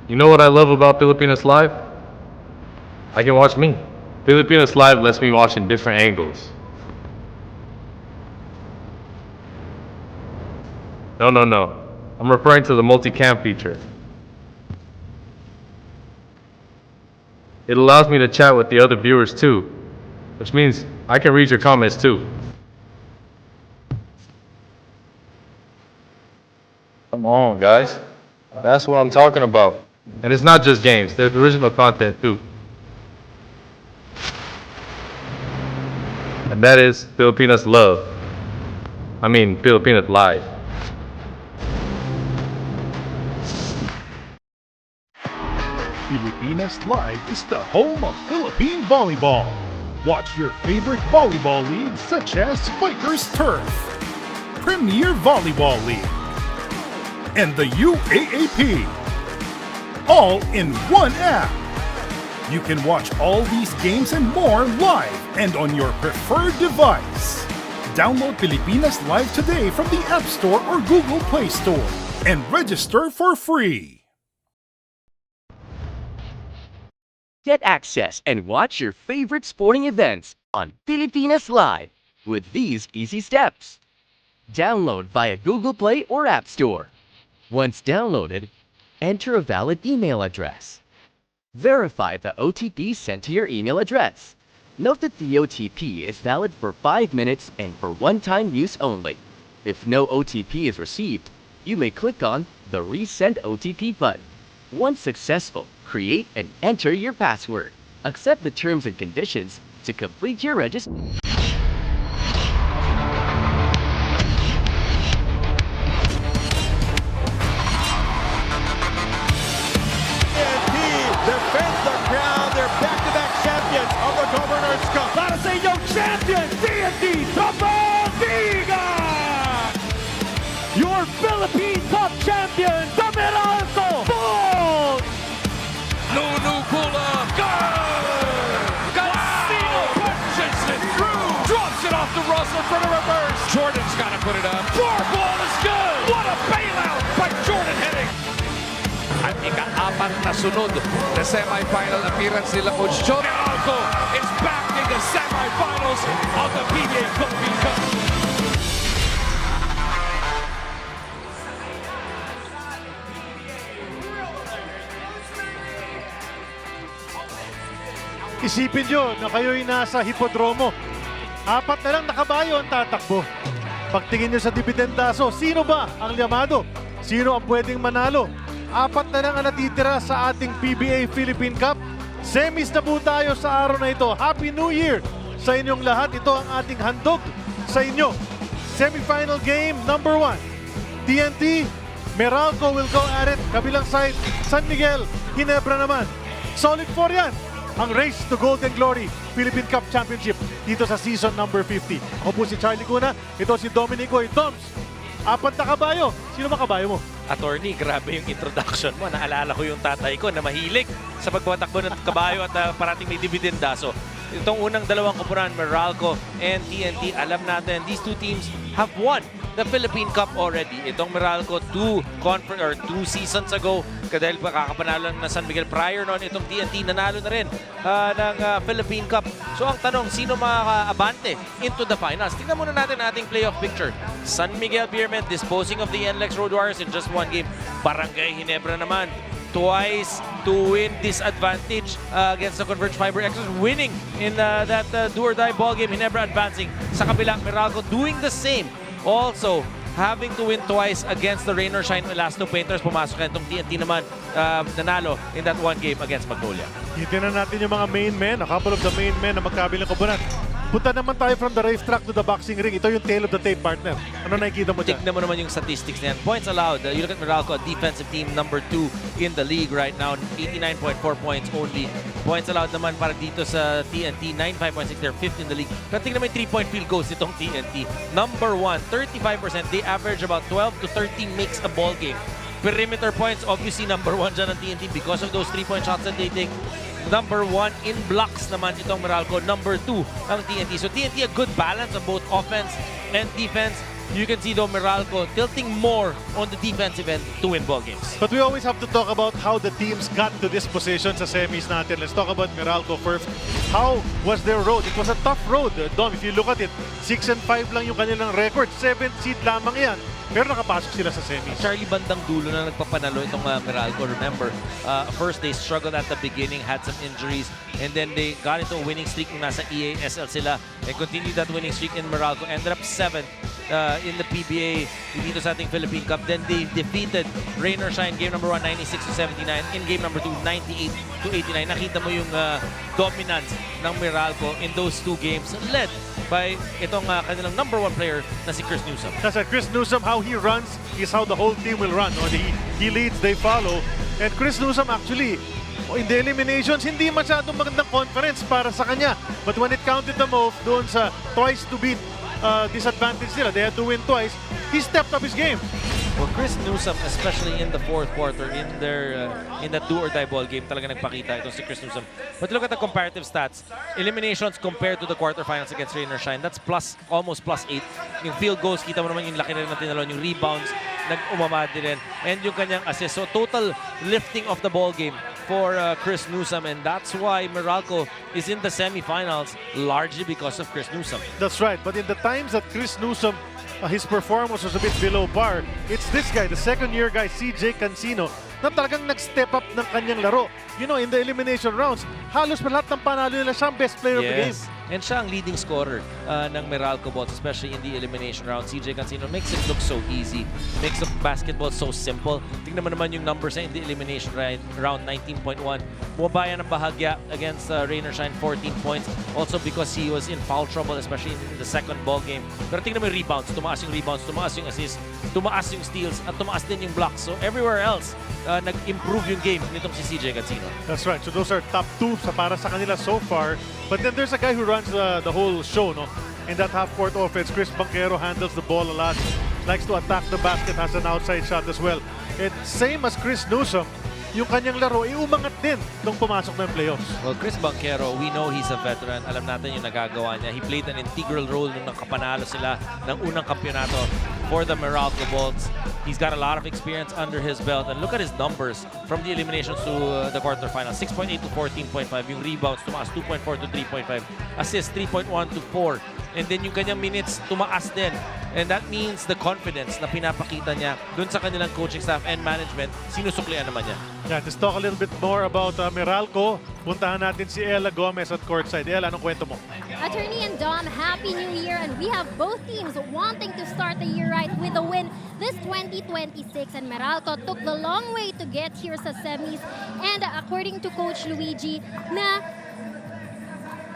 You know what I love about Filipinas Live? I can watch me. Filipinas Live lets me watch in different angles. No. I'm referring to the multi-cam feature. It allows me to chat with the other viewers too, which means I can read your comments too. Come on, guys. That's what I'm talking about. And it's not just games, there's original content too. And that is Filipinas Love. Filipinas Live. Filipinas Live is the home of Philippine volleyball. Watch your favorite volleyball leagues such as Spikers Turf, Premier Volleyball League, and the UAAP, all in one app. You can watch all these games and more live and on your preferred device. Download Filipinas Live today from the App Store or Google Play Store and register for free. Get access and watch your favorite sporting events on Filipinas Live with these easy steps. Download via Google Play or App Store. Once downloaded, enter a valid email address. Verify the OTP sent to your email address. Note that the OTP is valid for 5 minutes and for one-time use only. If no OTP is received, you may click on the Resend OTP button. Once successful, create and enter your password. Accept the terms and conditions to complete your registration. Defends the crown. They're back-to-back champions of the Governor's Cup. Para sa inyong champion, TNT Tropang Giga! Your Philippine Cup champion, the Meralco Bolts! Nunukula, Casino punches it through, drops it off the Russell for the reverse. Jordan's got to put it up. Four ball is good. What a bailout by Jordan Henning. At ika-apat na sunod na semifinal appearance nila Coach John. Meralco is back in the semifinals of the PBA Philippine Cup. Isipin nyo na kayo'y nasa hipodromo. 4 na lang nakabayo ang tatakbo. Pagtingin nyo sa dibidendaso, sino ba ang llamado? Sino ang pwedeng manalo? 4 na lang ang natitira sa ating PBA Philippine Cup. Semis na po tayo sa araw na ito. Happy New Year sa inyong lahat. Ito ang ating handog sa inyo. Semifinal game number 1. TNT, Meralco will go at it. Kabilang side, San Miguel, Ginebra naman. Solid 4 yan. Ang race to Golden Glory Philippine Cup Championship dito sa season number 50. Ako po si Charlie Cuna. Ito si Dominico Toms. 4 na kabayo. Sino ba kabayo mo? Attorney, grabe yung introduction mo. Naalala ko yung tatay ko na mahilig sa pagbatakbo ng kabayo at parating may dividendaso. Itong unang dalawang koponan, Meralco and TNT, alam natin, these two teams have won the Philippine Cup already. Itong Meralco, 2 seasons ago, dahil kakapanalo na San Miguel. Prior noon, itong TNT nanalo na rin ng Philippine Cup. So ang tanong, sino makakaabante into the finals? Tingnan muna natin ating playoff picture. San Miguel Beermen disposing of the NLEX Road Warriors in just 1 game. Barangay Ginebra naman, twice to win disadvantage against the Converge Fiber X's, winning in that do-or-die ball game. Ginebra advancing. Sa kabila, Meralco doing the same. Also, having to win twice against the Rain or Shine Elasto Painters. Pumasok na itong TNT naman, nanalo in that 1 game against Magnolia. Titignan natin yung mga main men, a couple of the main men na magkabilang koponan. Punta naman tayo from the racetrack to the boxing ring. Ito yung tail of the tape, partner. Ano nakikita mo dyan? Tignan mo naman yung statistics niyan. Points allowed. You look at Meralco, a defensive team number 2 in the league right now. 89.4 points only. Points allowed naman para dito sa TNT, 95.6. They're 5th in the league. Pero tignan mo yung 3-point field goals itong TNT. Number 1, 35%. They average about 12 to 13 makes a ball game. Perimeter points, obviously number 1 dyan ng TNT because of those 3-point shots that they take. Number 1 in blocks naman itong Meralco. Number 2 ang TNT. So TNT a good balance of both offense and defense. you can see though Meralco tilting more on the defensive end to win ball games. But we always have to talk about how the teams got to this position sa semis natin. Let's talk about Meralco first. How was their road? It was a tough road. Dom, if you look at it, 6-5 lang yung kanilang record. 7th seed lamang yan. Pero nakapasok sila sa semis. Charlie bandang dulo na nagpapanalo itong Meralco. Remember, first they struggled at the beginning, had some injuries, and then they got into a winning streak nung nasa EASL sila and continued that winning streak in Meralco. Ended up 7th in the PBA dito sa ating Philippine Cup. Then they defeated Rain or Shine game number 1, 96-79. In game number 2, 98-89. Nakita mo yung dominance ng Meralco in those two games led by itong kanilang number 1 player na si Chris Newsom. That's Chris Newsom, how he runs is how the whole team will run. No? He leads, they follow. And Chris Newsom actually, in the eliminations, hindi masyadong magandang conference para sa kanya. But when it counted the most, doon sa twice to beat disadvantage nila, they had to win twice, he stepped up his game. Well, Chris Newsom, especially in the fourth quarter, in that do-or-die ball game, talaga nagpakita itong si Chris Newsom. But look at the comparative stats. Eliminations compared to the quarterfinals against Rain or Shine, that's almost plus 8. Yung field goals, kita mo naman yung laki na rin na tinalon. Yung rebounds, nag-umama din. And yung kanyang assist. So total lifting of the ball game for Chris Newsom, and that's why Meralco is in the semifinals, largely because of Chris Newsom. That's right. But in the times that Chris Newsom, his performance was a bit below par, it's this guy, the second-year guy, CJ Cancino, na talagang nag-step up ng kanyang laro. You know, in the elimination rounds, halos lahat ng panalo nila, siya ang best player of the game. And siya ang leading scorer ng Meralco Bolts, especially in the elimination round. CJ Cancino makes it look so easy, makes the basketball so simple. Tingnan mo naman yung numbers in the elimination round, 19.1. Bumaba yan ng bahagya against Rain or Shine, 14 points. Also because he was in foul trouble, especially in the second ball game. Pero tingnan mo yung rebounds, tumaas yung assists, tumaas yung steals, at tumaas din yung blocks. So everywhere else, nag-improve yung game nitong si CJ Cancino. That's right. So those are top 2 para sa kanila so far. But then there's a guy who runs the whole show, no? In that half-court offense, Chris Banquero handles the ball a lot, likes to attack the basket, has an outside shot as well. And same as Chris Newsom, yung kanyang laro, umangat din nung pumasok na yung playoffs. Well, Chris Banquero, we know he's a veteran. Alam natin yung nagagawa niya. He played an integral role nung nakapanalo sila ng unang kampyonato for the Meralco Bolts. He's got a lot of experience under his belt. And look at his numbers from the eliminations to the quarterfinals. 6.8 to 14.5. Yung rebounds, tumaas 2.4 to 3.5. Assists, 3.1 to 4. And then yung kanyang minutes, tumaas din. And that means the confidence na pinapakita niya dun sa kanilang coaching staff and management, sinusuklian naman niya. Yeah, let's talk a little bit more about Meralco. Puntahan natin si Ella Gomez at courtside. Ella, anong kwento mo? Attorney and Dom, Happy New Year, and we have both teams wanting to start the year right with a win this 2026, and Meralco took the long way to get here sa semis, and according to Coach Luigi, na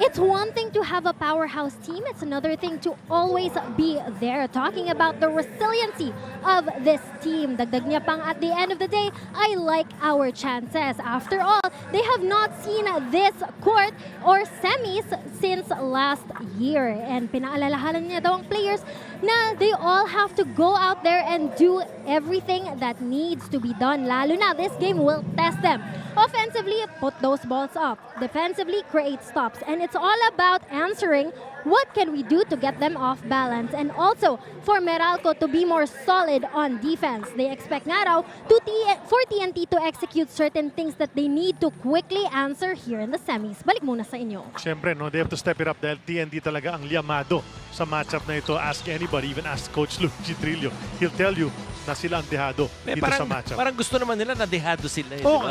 it's one thing to have a powerhouse team, it's another thing to always be there. Talking about the resiliency of this team. Dagdag niya pang, at the end of the day, I like our chances. After all, they have not seen this court or semis since last year. And pinaalalahanan niya daw ang players na they all have to go out there and do everything that needs to be done. Lalo na, this game will test them. Offensively, put those balls up. Defensively, create stops. And it's all about answering what can we do to get them off balance. And also, for Meralco to be more solid on defense. They expect nga raw for TNT to execute certain things that they need to quickly answer here in the semis. Balik muna sa inyo. Siyempre, no, they have to step it up dahil TNT talaga ang liyamado sa matchup na ito. Ask anybody, even ask Coach Luigi Trillo. He'll tell you na sila ang dehado dito sa matchup. Parang gusto naman nila na dehado sila. Oo,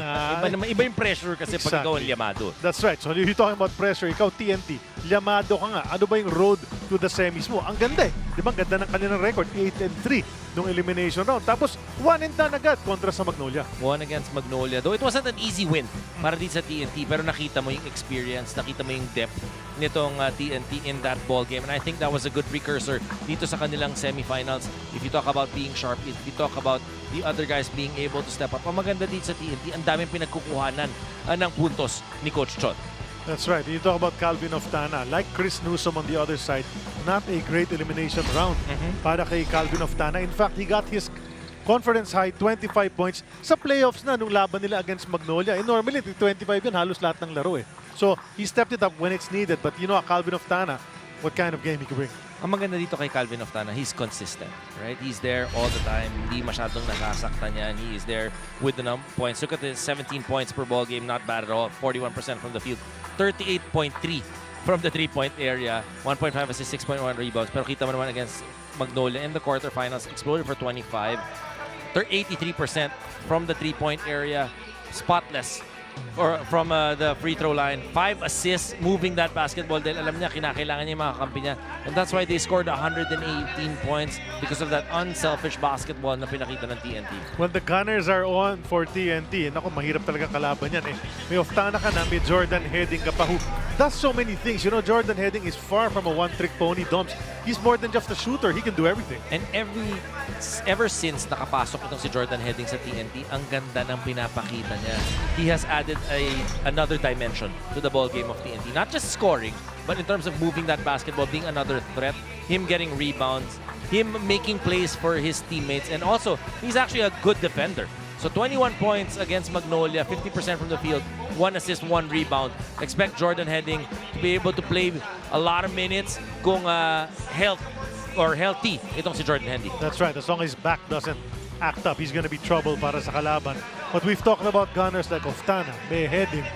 iba yung pressure kasi pag ikaw ang liyamado. That's right. So you're talking about pressure. Ikaw, TNT, liyamado ka nga. Ano ba yung road to the semis mo? Ang ganda eh. Di ba? Ang ganda ng kanilang record. 8-3 nung elimination round. Tapos, 1-10 agad kontra sa Magnolia. 1 against Magnolia. Though it wasn't an easy win para dito sa TNT. Pero nakita mo yung experience, nakita mo yung depth nitong TNT in that ball game. And I think that was a good precursor dito sa kanilang semifinals. If you talk about being sharp, if you talk about the other guys being able to step up, ang maganda dito sa TNT, ang daming pinagkukuhanan ng puntos ni Coach Chot. That's right. You talk about Calvin Oftana. Like Chris Newsom on the other side, not a great elimination round para kay Calvin Oftana. In fact, he got his conference high 25 points sa playoffs na nung laban nila against Magnolia. And normally, 25 yun, halos lahat ng laro eh. So, he stepped it up when it's needed. But you know, Calvin Oftana, what kind of game he can bring. Ang maganda dito kay Calvin Oftana, he's consistent, right? He's there all the time. Hindi masyadong nasasaktan yan. He is there with the points. Look at the 17 points per ball game. Not bad at all. 41% from the field. 38.3 from the three-point area. 1.5 assists, 6.1 rebounds. Pero kita mo naman against Magnolia in the quarterfinals, exploded for 25. 83% from the three-point area. Spotless. Or from the free throw line. 5 assists moving that basketball dahil alam niya kinakailangan niya yung mga kampi niya. And that's why they scored 118 points because of that unselfish basketball na pinakita ng TNT. When the Gunners are on for TNT, naku, mahirap talaga kalaban yan eh. May Oftana ka na, may Jordan Heading ka pa who does so many things. You know, Jordan Heading is far from a one-trick pony, Doms. He's more than just a shooter. He can do everything. And ever since nakapasok itong si Jordan Heading sa TNT, ang ganda ng pinapakita niya. He has added another dimension to the ball game of TNT. Not just scoring, but in terms of moving that basketball, being another threat, him getting rebounds, him making plays for his teammates, and also, he's actually a good defender. So 21 points against Magnolia, 50% from the field, 1 assist, 1 rebound. Expect Jordan Heading to be able to play a lot of minutes kung healthy itong si Jordan Heading. That's right. As long as his back doesn't act up, he's gonna be trouble para sa kalaban. But we've talked about Gunners like Oftana, may Heading.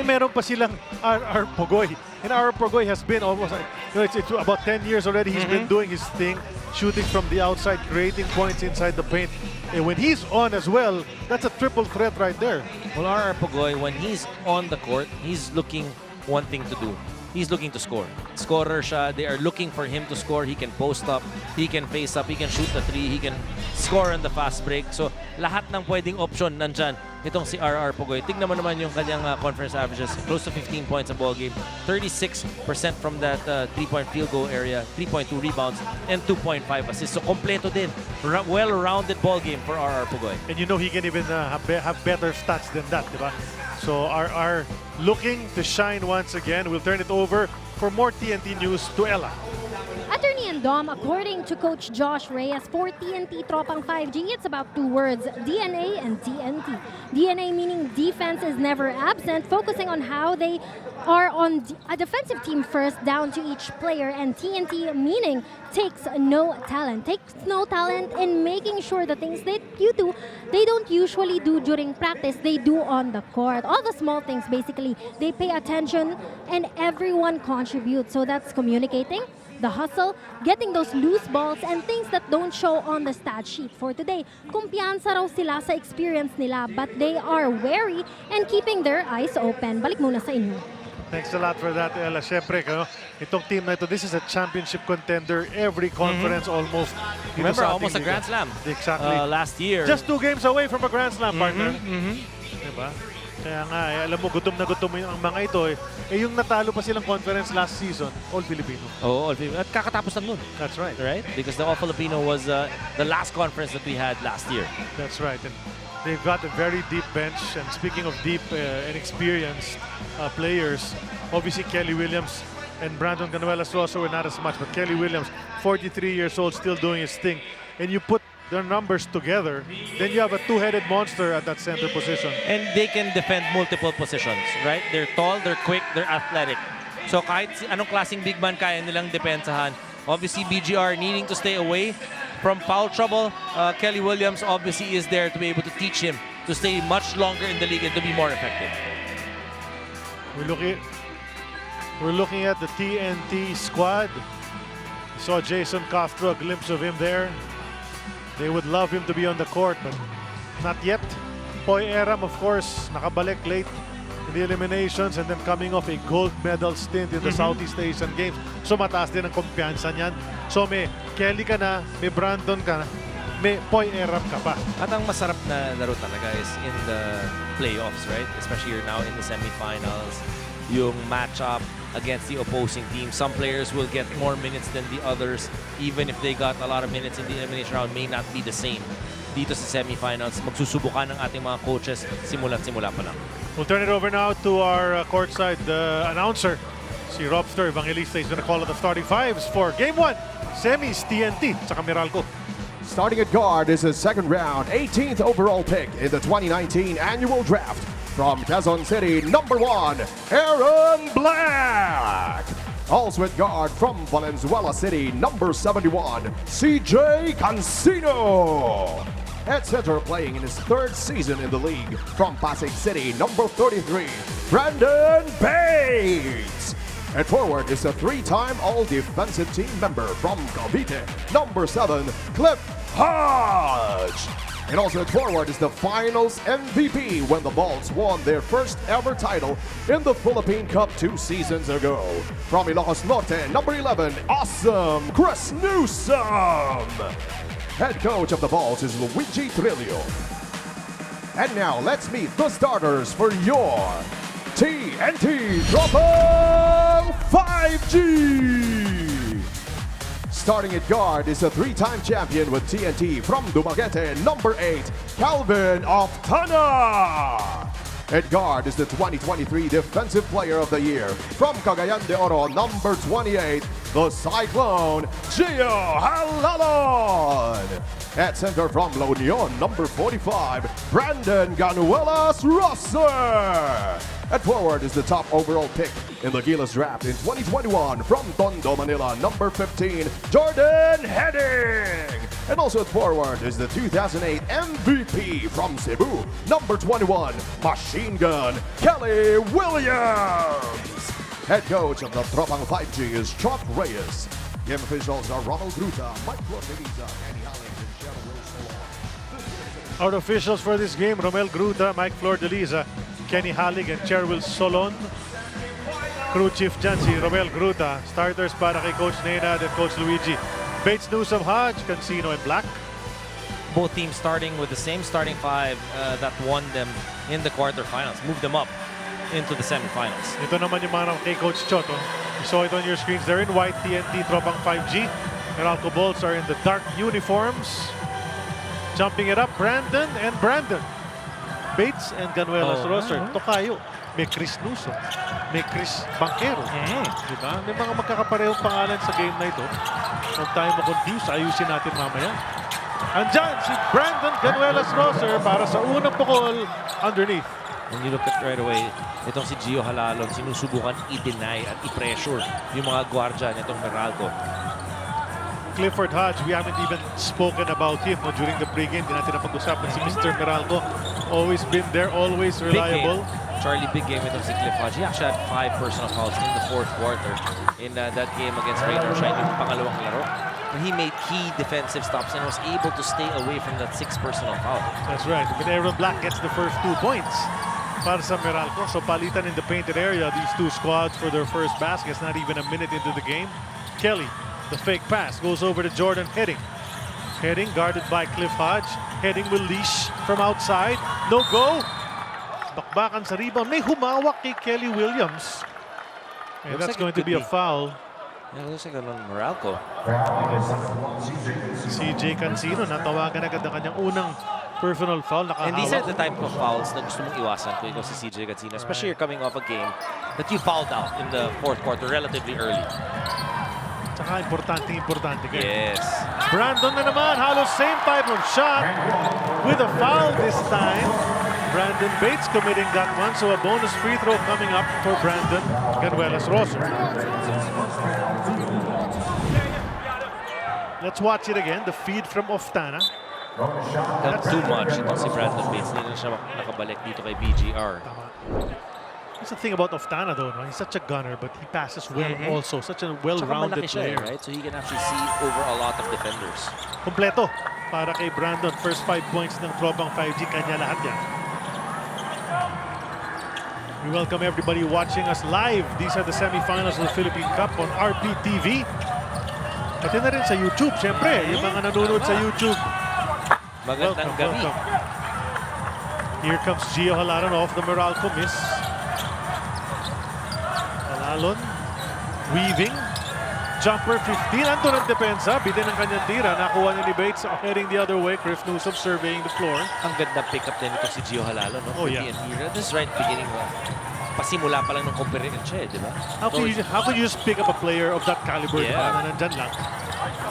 Eh, meron pa silang RR Pogoy. And RR Pogoy has been almost, it's about 10 years already he's been doing his thing, shooting from the outside, creating points inside the paint. And when he's on as well, that's a triple threat right there. Well, RR Pogoy, when he's on the court, he's looking one thing to do. He's looking to score. Scorer siya. They are looking for him to score. He can post up. He can face up. He can shoot the three. He can score on the fast break. So, lahat ng pwedeng option nandyan. Itong si RR Pogoy. Tignan mo naman yung kanyang conference averages. Close to 15 points a ball game. 36% from that three-point field goal area. 3.2 rebounds and 2.5 assists. So, kompleto din. Well-rounded ball game for RR Pogoy. And you know he can even have better stats than that, di ba? So RR looking to shine once again. We'll turn it over for more TNT news to Ella. Attorney and Dom, according to Coach Josh Reyes for TNT Tropang 5G, it's about 2 words, DNA and TNT. DNA meaning defense is never absent, focusing on how they are on a defensive team first down to each player, and TNT meaning takes no talent in making sure the things that you do, they don't usually do during practice, they do on the court. All the small things, basically, they pay attention and everyone contributes. So that's communicating, the hustle, getting those loose balls, and things that don't show on the stat sheet. For today, kumpiyansa raw sila sa experience nila, but they are wary and keeping their eyes open. Balik muna sa inyo. Thanks a lot for that, Ella. Siyempre, itong team na ito, this is a championship contender every conference almost. Remember, almost a Grand Slam. Exactly. Last year. Just 2 games away from a Grand Slam, partner. Diba? Kaya nga, alam mo, gutom na gutom ang mga ito. Yung natalo pa silang conference last season, all Filipino. Oh, all Filipino. At kakatapos lang nun. That's right. Right? Because the All Filipino was the last conference that we had last year. That's right. And they've got a very deep bench. And speaking of deep and experienced players, obviously Kelly Williams and Brandon Canuelas also were not as much. But Kelly Williams, 43 years old, still doing his thing. And you put their numbers together, then you have a 2-headed monster at that center position. And they can defend multiple positions, right? They're tall, they're quick, they're athletic. So kahit anong klaseng big man kaya nilang depensahan. Obviously, BGR needing to stay away from foul trouble. Kelly Williams obviously is there to be able to teach him to stay much longer in the league and to be more effective. We're looking at the TNT squad. Saw Jason Castro, a glimpse of him there. They would love him to be on the court, but not yet. Poy Eram, of course, nakabalik late in the eliminations and then coming off a gold medal stint in the Southeast Asian Games. So mataas din ang kumpiyansa niyan. So may Kelly ka na, may Brandon ka na, may Poy Eram ka pa. At ang masarap na laro talaga is in the playoffs, right? Especially you're now in the semifinals. Yung matchup against the opposing team. Some players will get more minutes than the others. Even if they got a lot of minutes in the elimination round, may not be the same. Dito sa semifinals, magsusubukan ng ating mga coaches simula pa lang. We'll turn it over now to our courtside announcer, si Robster Evangelista. He's going to call it the starting fives for Game 1, SEMIS, TNT, saka Meralco. Starting at guard is his second round, 18th overall pick in the 2019 annual draft. From Quezon City, number 1, Aaron Black. Also at guard from Valenzuela City, number 71, CJ Cancino. At center, playing in his third season in the league, from Pasig City, number 33, Brandon Bates. At forward is a three-time All-Defensive Team member from Cavite, number 7, Cliff Hodge. And also at forward is the finals MVP when the Bolts won their first ever title in the Philippine Cup 2 seasons ago. From Ilocos Norte, number 11, Awesome Chris Newsom. Head coach of the Bolts is Luigi Trillo. And now let's meet the starters for your TNT Tropang 5G. Starting at guard is a three-time champion with TNT from Dumaguete, number 8, Calvin Oftana. At guard is the 2023 Defensive Player of the Year from Cagayan de Oro, number 28, the Cyclone, Gio Halalon. At center from La Union, number 45, Brandon Ganuelas Rosser. At forward is the top overall pick in the Gilas draft in 2021 from Tondo, Manila, number 15, Jordan Heading. And also at forward is the 2008 MVP from Cebu, number 21, Machine Gun, Kelly Williams. Head coach of the Tropang 5G is Chuck Reyes. Game officials are Ronald Gruta, Mike Rodriguez, Annie Halling, and Cheryl Solon. Our officials for this game, Romel Gruta, Mike Flordeliza, Kenny Halig, and Cherwil Solon. Crew chief dyan si Romel Gruta. Starters para kay Coach Nenad and Coach Luigi. Bates, Newsom, Hodge, Cancino, and Black. Both teams starting with the same starting five that won them in the quarterfinals, moved them up into the semifinals. Ito naman yung mga kay Coach Choto. You saw it on your screens. They're in white TNT Tropang 5G. Meralco Bolts are in the dark uniforms. Jumping it up, Brandon and Brandon. Bates and Ganuelas Rosser. Tokayo. May Chris Newsom. May Chris Banquero. Diba? May mga magkakaparehong pangalan sa game na ito. Huwag tayo makonfuse. Ayusin natin mamaya. Andyan si Brandon Ganuelas Rosser para sa unang pukol underneath. When you look at right away, itong si Gio Halalon, sinusubukan i-deny at i-pressure yung mga gwardya nitong Meralco. Clifford Hodge, we haven't even spoken about him during the pregame. Hindi natin napag-usapan si Mr. Meralco. Always been there, always reliable. Charlie, big game itong si Cliff Hodge. He actually had 5 personal fouls in the fourth quarter in that game against Rainier Shine, yung pangalawang laro. And he made key defensive stops and was able to stay away from that 6 personal foul. That's right. But Aaron Black gets the first 2 points para sa Meralco. So palitan in the painted area, these two squads for their first baskets, not even a minute into the game. Kelly, the fake pass, goes over to Jordan Heading. Heading guarded by Cliff Hodge. Heading will leash from outside. No go. Bakbakan sa rebound. May humawak kay Kelly Williams. And that's going to be a foul. Yeah, looks like on Meralco. CJ Cancino, natawagan agad ang kanyang unang personal foul. And these are the type of fouls na gusto mong iwasan kung ikaw si CJ Cancino. Especially you're coming off a game that you fouled out in the fourth quarter relatively early. Tsaka importante kayo. Yes. Brandon na naman, halos same type of shot with a foul this time. Brandon Bates committing that one, so a bonus free throw coming up for Brandon Ganuelas Rosser. Let's watch it again, the feed from Oftana. Not too much ito si Brandon Bates. Hindi na siya nakabalik dito kay BGR. That's the thing about Oftana though, no? He's such a gunner, but he passes well also. Such a well-rounded player. Right? So he can actually see over a lot of defenders. Kompleto para kay Brandon. First 5 points ng Tropang 5G, kanya lahat yan. We welcome everybody watching us live. These are the semifinals of the Philippine Cup on RPTV. Pati na rin sa YouTube, syempre. Yung mga nanonood sa YouTube. Magandang gabi. Here comes Gio Halalon off the Meralco miss. Halalon, weaving. Jumper 15. Ando ng depensa. Bitin ang kanyang tira. Nakuha niya ni Bates. Heading the other way. Chris Newsom surveying the floor. Ang ganda pick up din ito si Gio Halalon. No? Oh, yeah. This is right beginning. Pasimula pa lang ng competition siya, di ba? How could you just pick up a player of that caliber? Yeah. Na nandyan lang.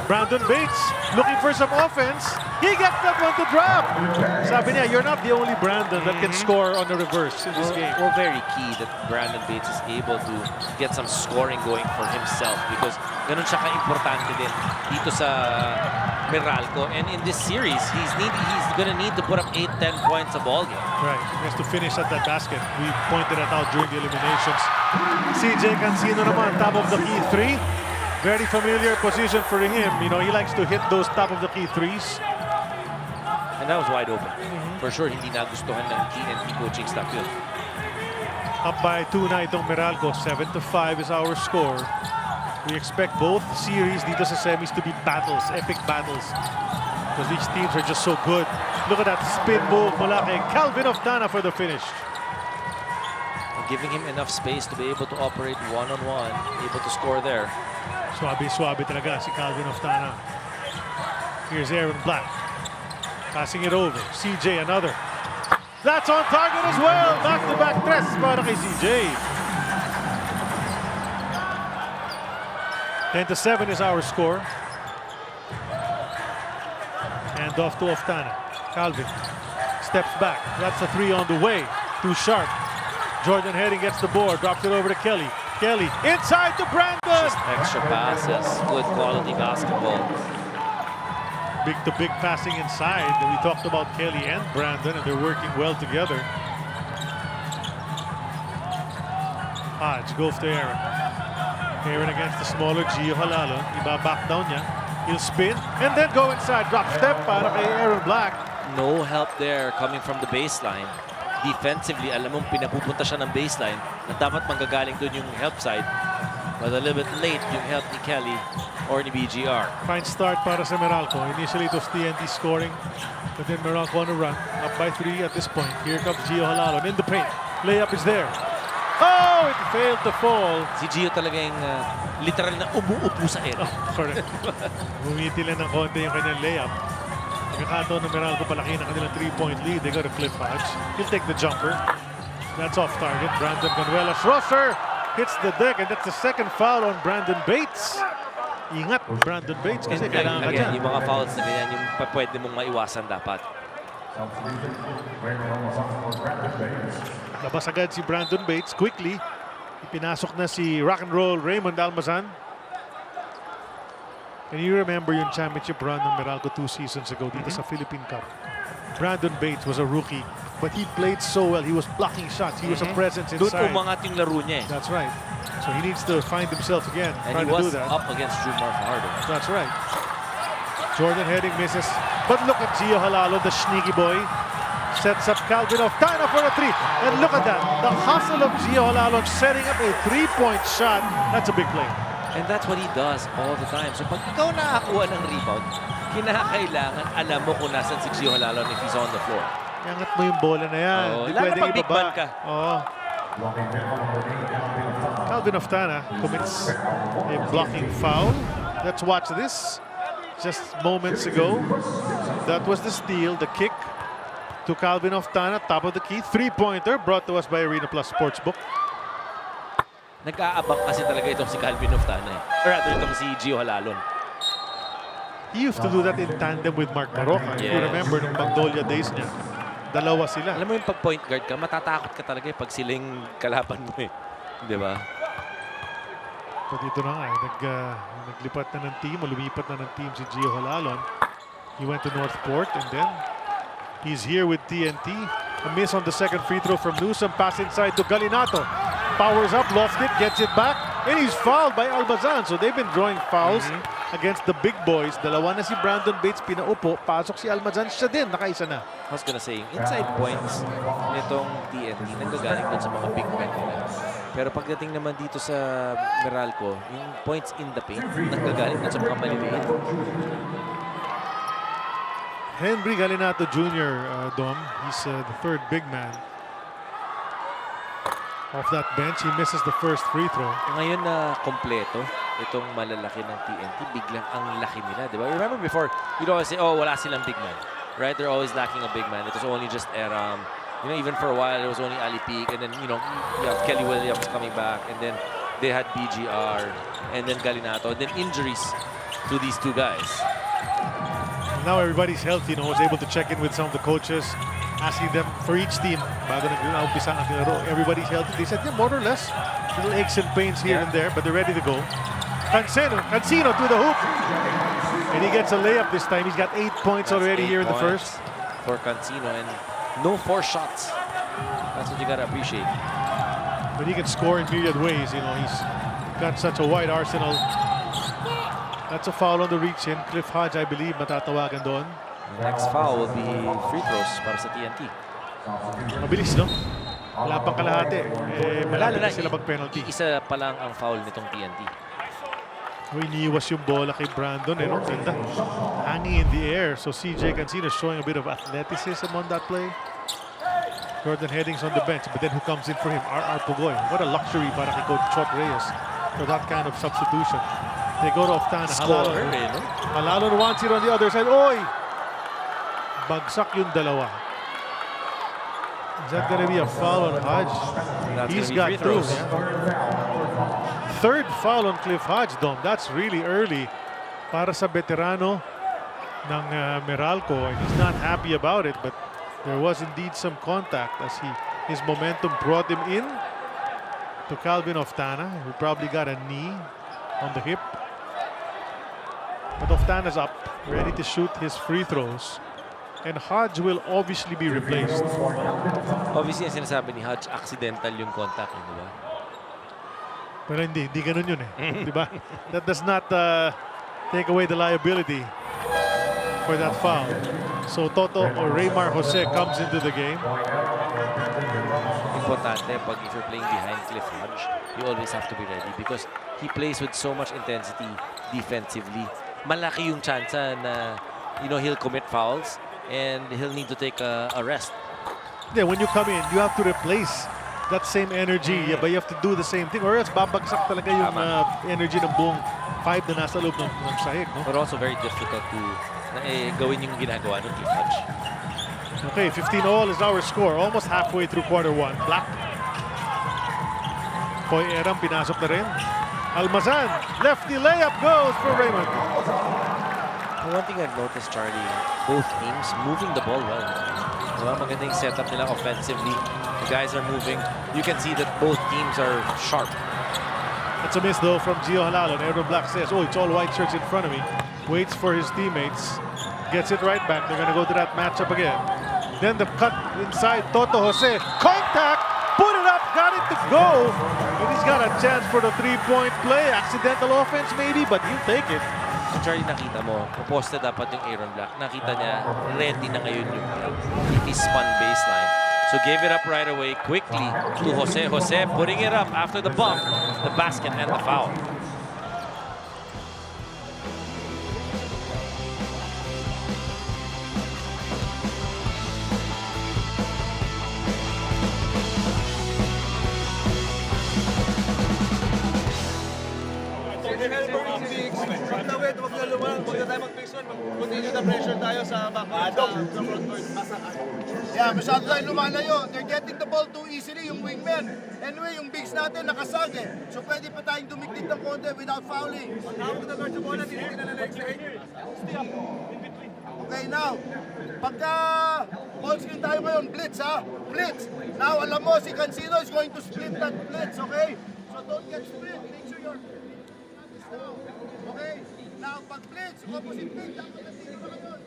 Brandon Bates looking for some offense. He gets that one to drop. Sabi niya, you're not the only Brandon that can score on the reverse in this game. Well, very key that Brandon Bates is able to get some scoring going for himself because ganun siya ka-importante din dito sa Meralco. And in this series, he's gonna need to put up 8-10 points a ball game. Right, he has to finish at that basket. We pointed that out during the eliminations. CJ Cancino naman, top of the key three. Very familiar position for him. You know, he likes to hit those top of the key threes. And that was wide open. For sure, hindi nagustuhan ng TNT coaching staff yun. Up by 2 na itong Meralco. 7-5 is our score. We expect both series dito sa semis to be battles, epic battles. Because these teams are just so good. Look at that spin move mula kay Calvin Oftana for the finish. And giving him enough space to be able to operate one-on-one, able to score there. Swabe talaga si Calvin Oftana. Here's Aaron Black. Passing it over. CJ, another. That's on target as well. Back-to-back tres para kay CJ. 10-7 is our score. And off to Oftana. Calvin steps back. That's a three on the way. Too sharp. Jordan Heading gets the board. Drops it over to Kelly. Kelly inside to Brandon. Just extra passes. Good quality basketball. Big to big passing inside. We talked about Kelly and Brandon, and they're working well together. It's go to Aaron. Aaron against the smaller Gio Halalo. Iba-back down niya. He'll spin and then go inside. Drop step para kay Aaron Black. No help there coming from the baseline. Defensively, alam mong pinapupunta siya ng baseline na dapat manggagaling doon yung help side. But a little bit late yung help ni Kelly or ni BGR. Fine start para sa Meralco. Initially it was TNT scoring, but then Meralco on a run. Up by 3 at this point. Here comes Gio Halalo in the paint. Layup is there. Oh, it failed to fall. Si Gio talaga yung literal na umuupo sa area. Correct. Bumiti lang ng konti yung kanyang layup. Nagkakataon ng Meralco palaki na kanilang 3-point lead. They got a Cliff Hodge. He'll take the jumper. That's off target. Brandon Manuelas Rosser hits the deck, and that's the second foul on Brandon Bates. Ingat, Brandon Bates, kasi kailangan ka dyan. Yung mga fouls na ganyan, yung pwede mong maiwasan dapat. Labas agad si Brandon Bates. Quickly, ipinasok na si rock and roll Raymond Almazan. And you remember yung championship run ng Meralco 2 seasons ago dito sa Philippine Cup. Brandon Bates was a rookie, but he played so well. He was blocking shots. He was a presence inside. Doon umangat yung laro niya. That's right. So he needs to find himself again. And he was up against Drew Marfahardo. That's right. Jordan Heading misses. But look at Gio Halalo, the sneaky boy. Sets up Calvin Oftana for a 3. And look at that. The hustle of Gio Halalo setting up a 3-point shot. That's a big play. And that's what he does all the time. So pag ikaw nakakuha ng rebound, kinakailangan alam mo kung nasan si Gio Halalo if he's on the floor. Iangat mo yung bola na yan. Di Lalo pwedeng pag big ibaba. man ka. Calvin Oftana commits a blocking foul. Let's watch this. Just moments ago, that was the steal, the kick to Calvin Oftana, top of the key. 3-pointer brought to us by Arena Plus Sportsbook. Nag-aabang kasi talaga itong si Calvin Oftana eh. Or rather itong si Gio Halalon. He used to do that in tandem with Mark Maroca. If you remember nung Magnolia days niya. Dalawa sila. Alam mo yung pag point guard ka, matatakot ka talaga eh pag silang kalaban mo eh. Di ba? So dito na nga naglipat na ng team, o lumipat na ng team si Gio Halalon. He went to Northport and then he's here with TNT. A miss on the second free throw from Newsom. Pass inside to Galinato. Powers up, lofts it, gets it back, and he's fouled by Albazan. So they've been drawing fouls against the big boys. Dalawa na si Brandon Bates pinaupo, pasok si Almazan, siya din, nakaisa na. I was gonna say, inside points nitong TNT, nanggagaling dun sa mga big men nila. Pero pagdating naman dito sa Meralco, yung points in the paint, nanggagaling dun sa mga maliliit. Henry Galinato Jr., Dom, he's the third big man. Off that bench, he misses the first free throw. Ngayon na kompleto itong malalaki ng TNT, biglang ang laki nila, di ba? Remember before, you'd always say, oh, wala silang big man. Right? They're always lacking a big man. It was only just Eram. You know, even for a while, it was only Ali Peak. And then, you know, you have Kelly Williams coming back. And then they had BGR. And then Galinato. And then injuries. to these two guys. Now everybody's healthy. I was able to check in with some of the coaches, asking them for each team, bago nag-umpisa ang ating laro, everybody's healthy. They said, yeah, more or less, little aches and pains here and there, but they're ready to go. Cancino to the hoop. And he gets a layup this time. He's got 8 points already here in the first. For Cancino, and no forced shots. That's what you gotta appreciate. But he can score in myriad ways. He's got such a wide arsenal. That's a foul on the reach in. Cliff Hodge, I believe, matatawagan doon. The next foul will be free throws para sa TNT. Mabilis, no? Wala pang kalahati. Malapit na sila mag-penalty. Isa pa lang ang foul nitong TNT. Iniiwas yung bola kay Brandon. Ganda. Hanging in the air. So CJ Cancino showing a bit of athleticism on that play. Jordan Headings on the bench. But then who comes in for him? R.R. Pugoy. What a luxury para kay Coach Chot Reyes for that kind of substitution. They go to Oftana. Halalon wants it on the other side. Oy! Bagsak yung dalawa. Is that going to be a foul on Hodge? He's got through. Third foul on Cliff Hodge, Dom. That's really early para sa veterano ng Meralco. And he's not happy about it, but there was indeed some contact as his momentum brought him in to Calvin Oftana, who probably got a knee on the hip. But Oftana's up, ready to shoot his free throws. And Hodge will obviously be replaced. Obviously, ang sinasabi ni Hodge, accidental yung contact, di ba? Pero hindi ganun yun eh. Di ba? That does not take away the liability for that foul. So Toto or Raymar Jose comes into the game. Importante, if you're playing behind Cliff Hodge, you always have to be ready because he plays with so much intensity defensively. Malaki yung chance na he'll commit fouls and he'll need to take a rest. Yeah, when you come in, you have to replace that same energy, but you have to do the same thing or else babagsak talaga yung energy ng buong 5 na nasa loob ng sahig. No? But also very difficult to gawin yung ginagawa ng Cliff Hodge. Okay, 15-all is our score. Almost halfway through quarter 1. Black. Koy Eram, pinasok na rin. Almazan, lefty layup goes for Raymond. One thing I've noticed, Charlie, both teams moving the ball well. Maganda yung setup nila offensively. The guys are moving. You can see that both teams are sharp. It's a miss though from Gio Halalon. Aaron Black says, oh, it's all white shirts in front of me. Waits for his teammates. Gets it right back. They're going to go to that matchup again. Then the cut inside Toto Jose. Contact! Put it up! Got it to go! And he's got a chance for the three-point play. Accidental offense maybe, but he'll take it. So Charlie, nakita mo, poste dapat yung Aaron Black. Nakita niya, ready na ngayon yung he spun baseline. So gave it up right away, quickly to Jose. Jose putting it up after the bump, the basket and the foul. Yeah, masyado tayo lumalayo. They're getting the ball too easily, yung wingmen. Anyway, yung bigs natin nakasag eh. So pwede pa tayong dumikit ng konti without fouling. Okay, now, pagka ball screen tayo ngayon, blitz ha? Blitz. Now, alam mo, si Cancino is going to split that blitz, okay? So don't get split. Make sure you're... Okay? Now, pag blitz, opposite blitz, dapat natin ba ngayon?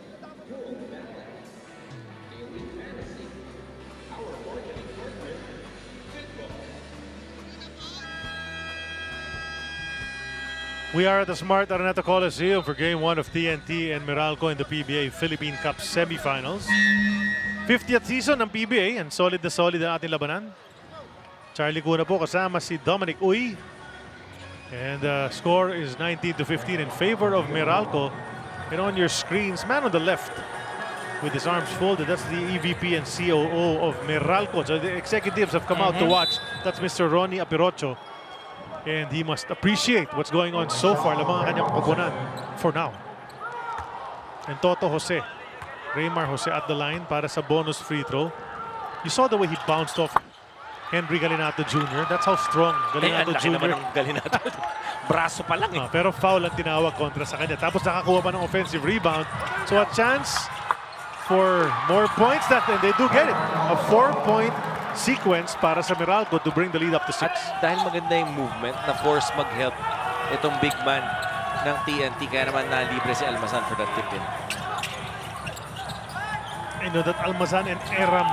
We are at the Smart Araneta Coliseum for Game 1 of TNT and Meralco in the PBA Philippine Cup semifinals. 50th season ng PBA and solid na solid ang ating labanan. Charlie Cuna po kasama si Dominic Uy. And the score is 19-15 in favor of Meralco. And on your screens, man on the left with his arms folded, that's the EVP and COO of Meralco. So the executives have come out to watch. That's Mr. Ronnie Apirocho. And he must appreciate what's going on so far, la mga kanyang koponan for now. And Toto Jose, Raymar Jose at the line para sa bonus free throw. You saw the way he bounced off Henry Galinato Jr. That's how strong Galinato Jr. braso pa lang eh. Pero foul ang tinawag kontra sa kanya. Tapos nakakuha pa ng offensive rebound. So a chance for more points that and they do get it. A 4-point sequence para sa Meralco to bring the lead up to 6. At dahil maganda yung movement, na force mag-help itong big man ng TNT. Kaya naman nalibre si Almazan for that tip-in. I know that Almazan and Eram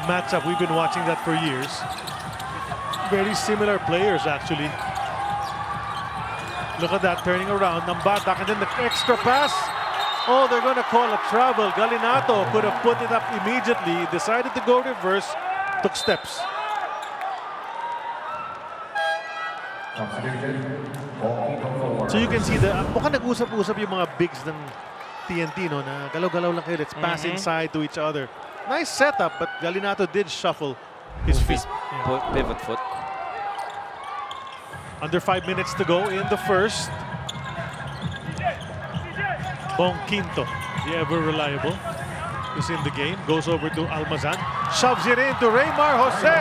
matchup, we've been watching that for years. Very similar players actually. Look at that, turning around ng Batak and then the extra pass. Oh, they're going to call a travel. Galinato could have put it up immediately, decided to go reverse, took steps. So you can see mukhang nag-usap-usap yung mga bigs ng TNT, no, na galaw-galaw lang kayo. Let's pass inside to each other. Nice setup, but Galinato did shuffle his feet. Pivot foot. Under 5 minutes to go in the first. Bong Quinto, the ever reliable, is in the game. Goes over to Almazan. Shoves it into Raymar Jose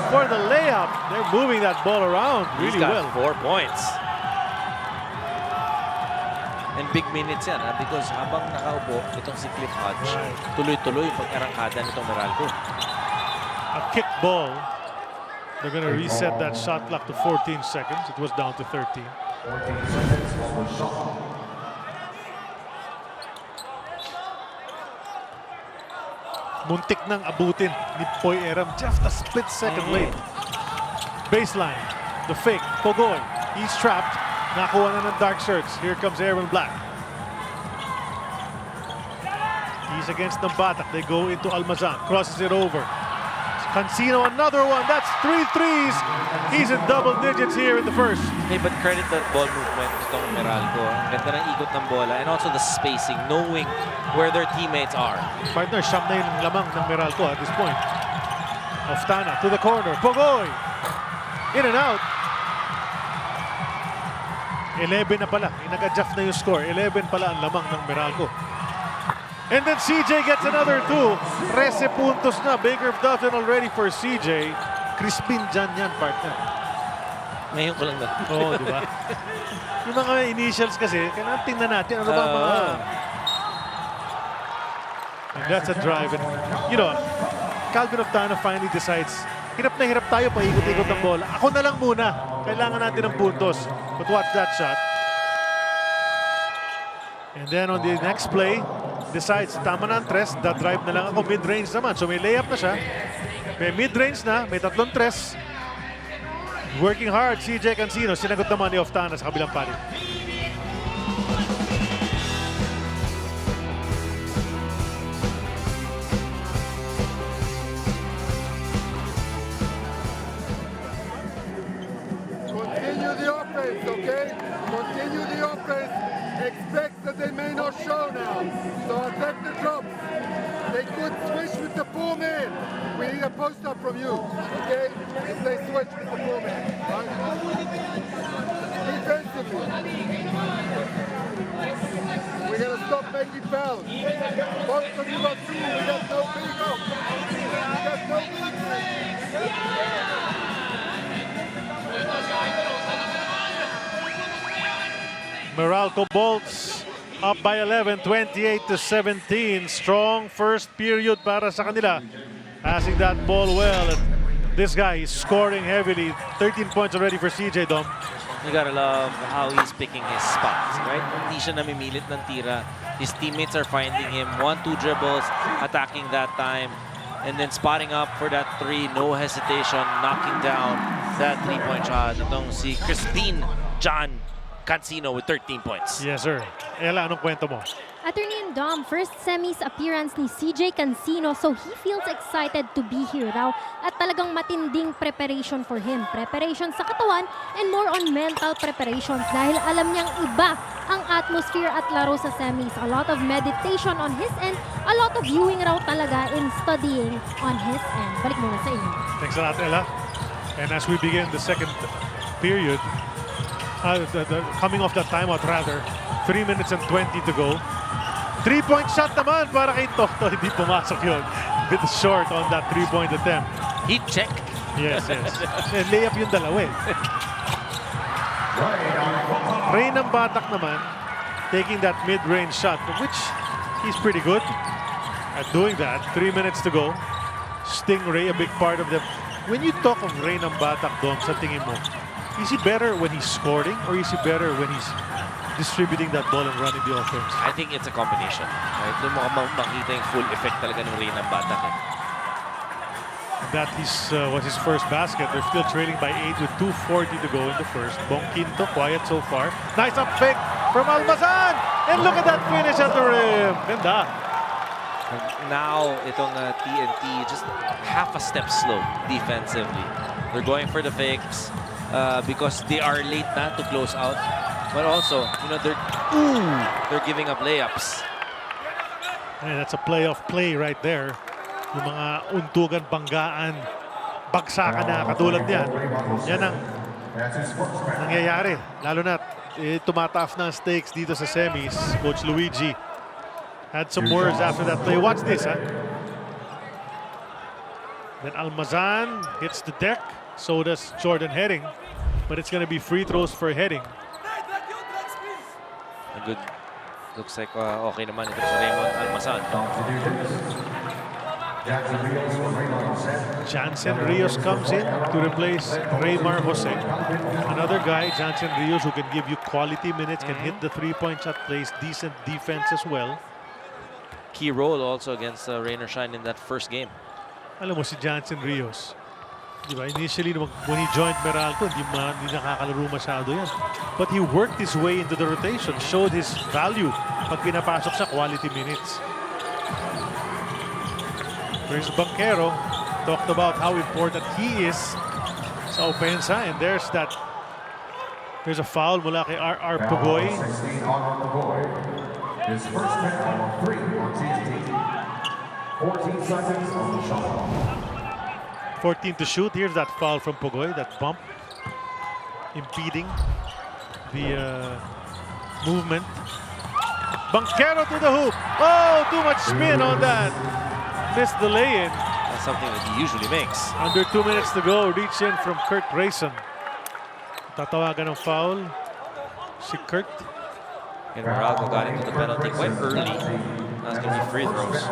for the layup. They're moving that ball around really well. 4 points. And big minutes yan, because habang nakaupo itong si Cliff Hodge, tuloy-tuloy yung pag-arangkada nitong Meralco. A kick ball. They're going to reset that shot clock to 14 seconds. It was down to 13. Muntik nang abutin ni Poy Eram just a split second late. Baseline, the fake, Pogoy. He's trapped. Nakuha na ng dark shirts. Here comes Aaron Black. He's against the Batak. They go into Almazan. Crosses it over. Cancino, another one. That's 3 threes. He's in double digits here in the first. Hey, but credit that ball movement itong Meralco. Ang ganda ng ikot ng bola and also the spacing, knowing where their teammates are. Partner, siyam na yung lamang ng Meralco at this point. Oftana to the corner. Pogoy! In and out. 11 na pala. Nag-adjust na yung score. 11 pala ang lamang ng Meralco. And then CJ gets another 2. 13 puntos na. Baker Duffin already for CJ. Crispin dyan yan, partner. Ngayon ko lang na. Oo, di ba? Yung mga initials kasi, kailangan tingnan natin ano ba mga... And that's a drive. And, you know, Calvin Oftana finally decides, hirap na hirap tayo, paikot-ikot ng bola. Ako na lang muna. Kailangan natin ng puntos. But watch that shot. And then on the next play, decides, tama na ang tres, that drive na lang ako, mid-range naman. So may layup na siya. May mid-range na, may tatlong tres. Working hard, CJ Cancino, sinagot naman ni Oftana sa kabilang panig. Continue the offense, okay? Continue the offense. Expect that they may not show now. So attack the drops. They could switch with the 4-man. We need a post-up from you, okay? If they switch with the 4-man, right? Defensively. We gotta stop making fouls. Both of you got 2. We got no big up. We got no big. Meralco Bolts up by 11, 28-17. Strong first period para sa kanila. Passing that ball well. And this guy is scoring heavily. 13 points already for CJ, Dom. You gotta love how he's picking his spots, right? Hindi siya namimilit ng tira. His teammates are finding him. 1-2 dribbles, attacking that time. And then spotting up for that 3, no hesitation, knocking down that 3-point shot. Itong si Crispin John Cancino with 13 points. Yes, sir. Ella, anong kwento mo? Attorney and Dom, first semis appearance ni CJ Cancino, so he feels excited to be here raw at talagang matinding preparation for him. Preparation sa katawan and more on mental preparations dahil alam niyang iba ang atmosphere at laro sa semis. A lot of meditation on his end, a lot of viewing raw talaga in studying on his end. Balik muna sa inyo. Thanks a lot, Ella. And as we begin the second period, coming off that timeout rather, 3 minutes and 20 to go. 3-point shot naman para kay Toto. Hindi pumasok yun. Bit short on that 3-point attempt. Heat check. Yes, yes. And layup yung dalawa eh. Ray ng Batak naman, taking that mid-range shot, which he's pretty good at doing that. 3 minutes to go. Stingray, a big part of them. When you talk of Ray ng Batak, Dom, sa tingin mo, is he better when he's scoring or is he better when he's distributing that ball and running the offense? I think it's a combination. Right? Doon mo makita yung full effect talaga ng Ray ng Batak. That was his first basket. They're still trailing by 8 with 2:40 to go in the first. Bong Quinto, quiet so far. Nice up fake from Almazan! And look at that finish at the rim. Ganda. Now, itong TNT, just half a step slow defensively. They're going for the fakes because they are late na to close out. But also, you know, they're giving up layups. And that's a playoff play right there. Yung mga untugan, banggaan, bagsakan na katulad niyan. Yan ang nangyayari. Lalo na tumataas na ang stakes dito sa semis. Coach Luigi had some words after that play. Watch this, ha? Then Almazan hits the deck. So does Jordan Heading. But it's going to be free throws for Heading. Good. Looks like okay naman ito sa Raymond Almazan. Jansen Rios comes in to replace Raymar Jose. Another guy, Jansen Rios, who can give you quality minutes, can hit the three-point shot, plays decent defense as well. Key role also against Rain or Shine in that first game. Alam mo si Jansen Rios, diba? Initially, when he joined Meralco, hindi nakakalaro masyado yan. But he worked his way into the rotation, showed his value pag pinapasok sa quality minutes. There's Banquero, talked about how important he is sa opensa, and there's a foul mula kay R.R. Pugoy. His first foul on 3 on TNT. 14 seconds on the shot. 14 to shoot. Here's that foul from Pugoy, that bump impeding the movement. Banquero to the hoop. Oh, too much spin on that. Missed the lay-in. That's something that he usually makes. Under 2 minutes to go. Reach in from Kurt Grayson. Tatawagan ng foul si Kurt. And Meralco got into the penalty quite early. That's going to be free throws.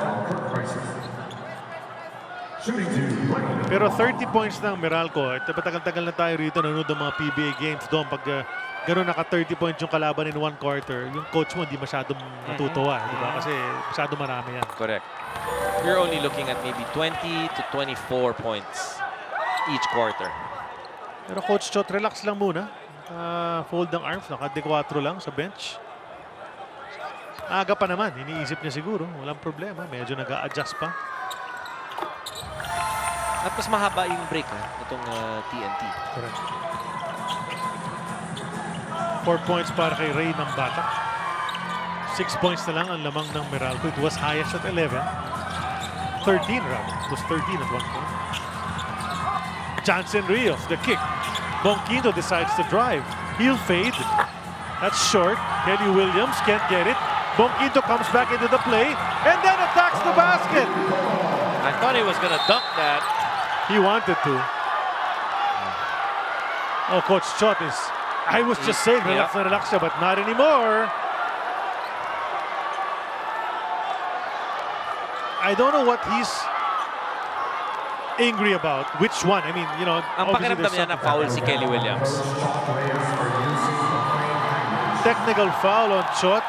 Pero 30 points na ang Meralco. Matagal-tagal na tayo rito nanonood ng mga PBA games doon. Pag gano'n naka 30 points yung kalaban in one quarter, yung coach mo hindi masyadong natutuwa. Diba? Kasi masyado marami yan. Correct. You're only looking at maybe 20 to 24 points each quarter. Pero Coach Chot, relax lang muna. Fold ng arms, naka-4 lang sa bench. Aga pa naman, iniisip niya siguro. Walang problema, medyo nag-a-adjust pa. At mas mahaba yung break itong TNT. Correct. 4 points para kay Ray ng Batak. 6 points na lang ang lamang ng Meralco. It was highest at 11. 13 rather. It was 13 at one point. Jansen Rios, the kick. Bong Quinto decides to drive. He'll fade. That's short. Kelly Williams can't get it. Bong Quinto comes back into the play and then attacks the basket. I thought he was going to dunk that. He wanted to. Oh, Coach Chot is... I was just saying, relax na relax siya, but not anymore. I don't know what he's angry about. Which one? I mean, you know... Ang pakiramdam niya na foul si Kelly Williams. Technical foul on Chot.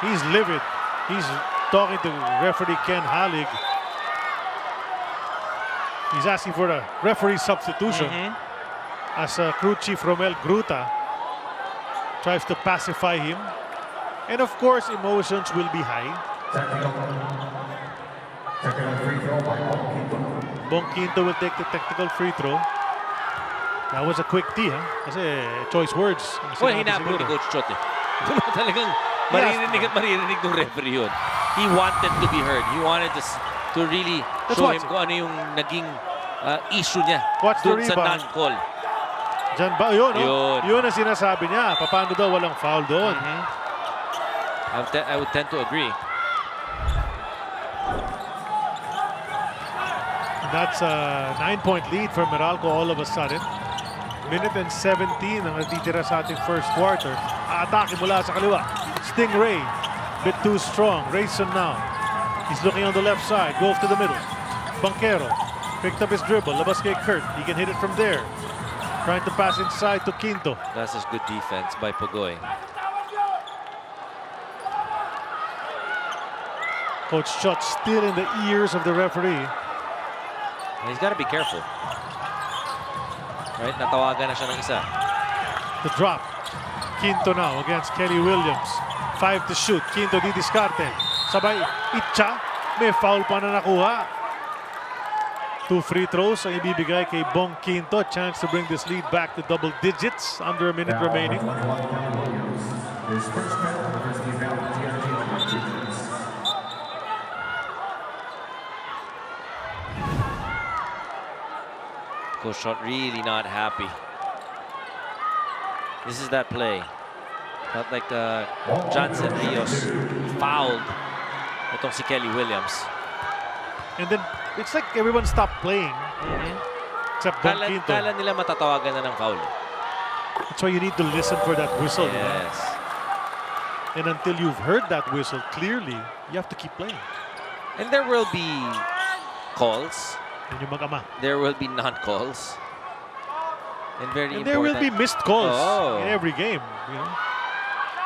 He's livid. He's talking to referee Ken Halig. He's asking for a referee substitution as crew chief Romel Gruta tries to pacify him. And of course, emotions will be high. Technical free throw by Bong Quinto. Bong Quinto will take the technical free throw. That was a quick tee, ha? Kasi choice words. Well, hinabol ni Coach Chot. Talagang maririnig at maririnig ng referee yun. He wanted to be heard. He wanted to really show him kung ano yung naging issue niya dun sa non-call. Diyan ba? Yun, no? Yun ang sinasabi niya. Paano daw walang foul doon? I would tend to agree. And that's a 9-point lead for Meralco all of a sudden. Minute and 17 ang natitira sa ating first quarter. Atake mula sa kaliwa. Stingray, bit too strong. Rayson now. He's looking on the left side. Goes to the middle. Banquero picked up his dribble. Labas kay Kurt. He can hit it from there. Trying to pass inside to Quinto. That's just good defense by Pugoy. Coach Chot still in the ears of the referee. And he's got to be careful. Right? Natawagan na siya ng isa. The drop. Quinto now against Kelly Williams. 5 to shoot. Quinto di diskarte. Sabay Itcha. May foul pa na nakuha. 2 free throws ang ibibigay kay Bong Quinto. Chance to bring this lead back to double digits. Under a minute remaining. Coach Shot really not happy. This is that play. Felt like Johnson Rios fouled itong si Kelly Williams. And then it's like everyone stopped playing. Except Bong Quinto. Kala nila matatawagan na ng foul. That's why you need to listen for that whistle. Yes. And until you've heard that whistle clearly, you have to keep playing. And there will be calls. And yung mag-ama. There will be non-calls. And very And there will be missed calls Oh. in every game. You know,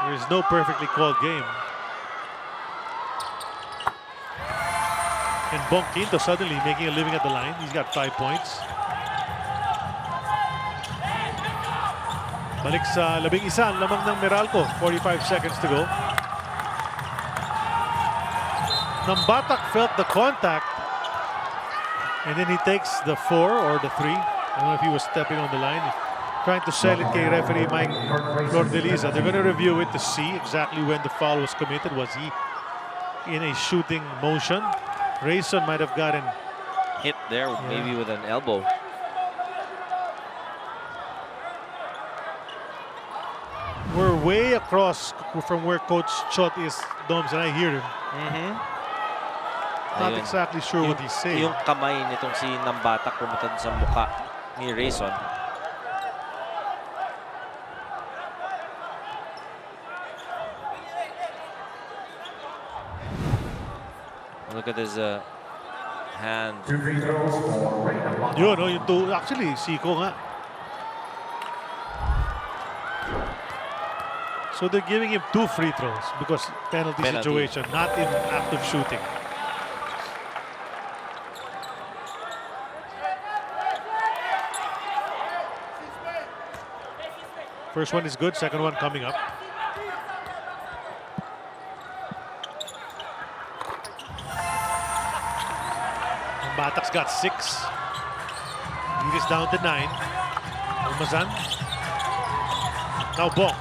there is no perfectly called game. And Bong Quinto suddenly making a living at the line. He's got 5 points. Balik sa 11 ang lamang ng Meralco. 45 seconds to go. Nambatak felt the contact. And then he takes the 4 or the 3. I don't know if he was stepping on the line. Trying to sell it kay referee Mike Lordeliza. They're going to review it to see exactly when the foul was committed. Was he in a shooting motion? Rayson might have gotten hit there, maybe with an elbow. We're way across from where Coach Chot is, Doms, and I hear him. Not Ayun. exactly sure what he's saying. Yung kamay nitong si Nambatak pumunta dun sa mukha ni Rayson. Look at his hand. Yun, oh, yung two. Actually, Siko nga. So they're giving him 2 free throws because penalty situation, not in active shooting. First one is good, second one coming up. Batak's got 6. Lead is down to 9. Almazan. Now Bong.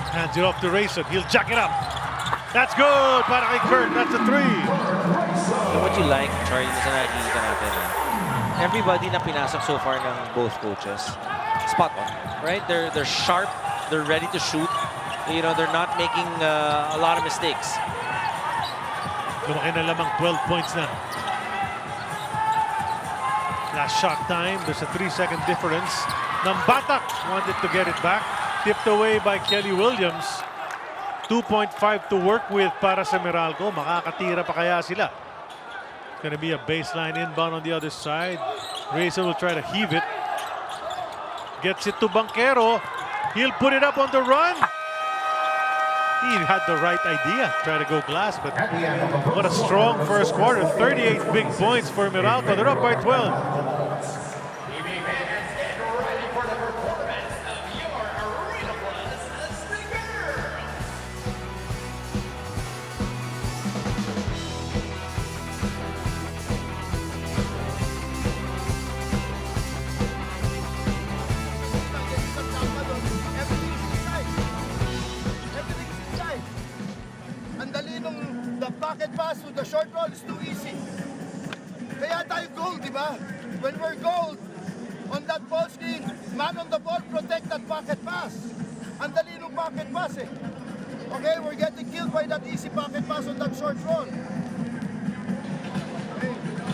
Hands it off to Rayson. He'll jack it up. That's good para kay Kurt. That's a 3. So what you like, Charlie, sa nakikita natin, everybody na pinasok so far ng both coaches, spot on, right? They're sharp. They're ready to shoot. You know, they're not making a lot of mistakes. Lumaki na lamang 12 points na. Last shot time. There's a 3-second difference. Nambatak wanted to get it back. Tipped away by Kelly Williams. 2.5 to work with para sa Meralco. Makakatira pa kaya sila? It's going to be a baseline inbound on the other side. Rayson will try to heave it. Gets it to Banquero. He'll put it up on the run. He had the right idea. Try to go glass, but what a strong first quarter. 38 big points for Meralco. They're up by 12. The pocket pass to the short roll is too easy. Kaya tayo gold, di ba? When we're gold, on that ball screen, man on the ball, protect that pocket pass. Ang dali ng pocket pass eh. Okay, we're getting killed by that easy pocket pass on that short roll.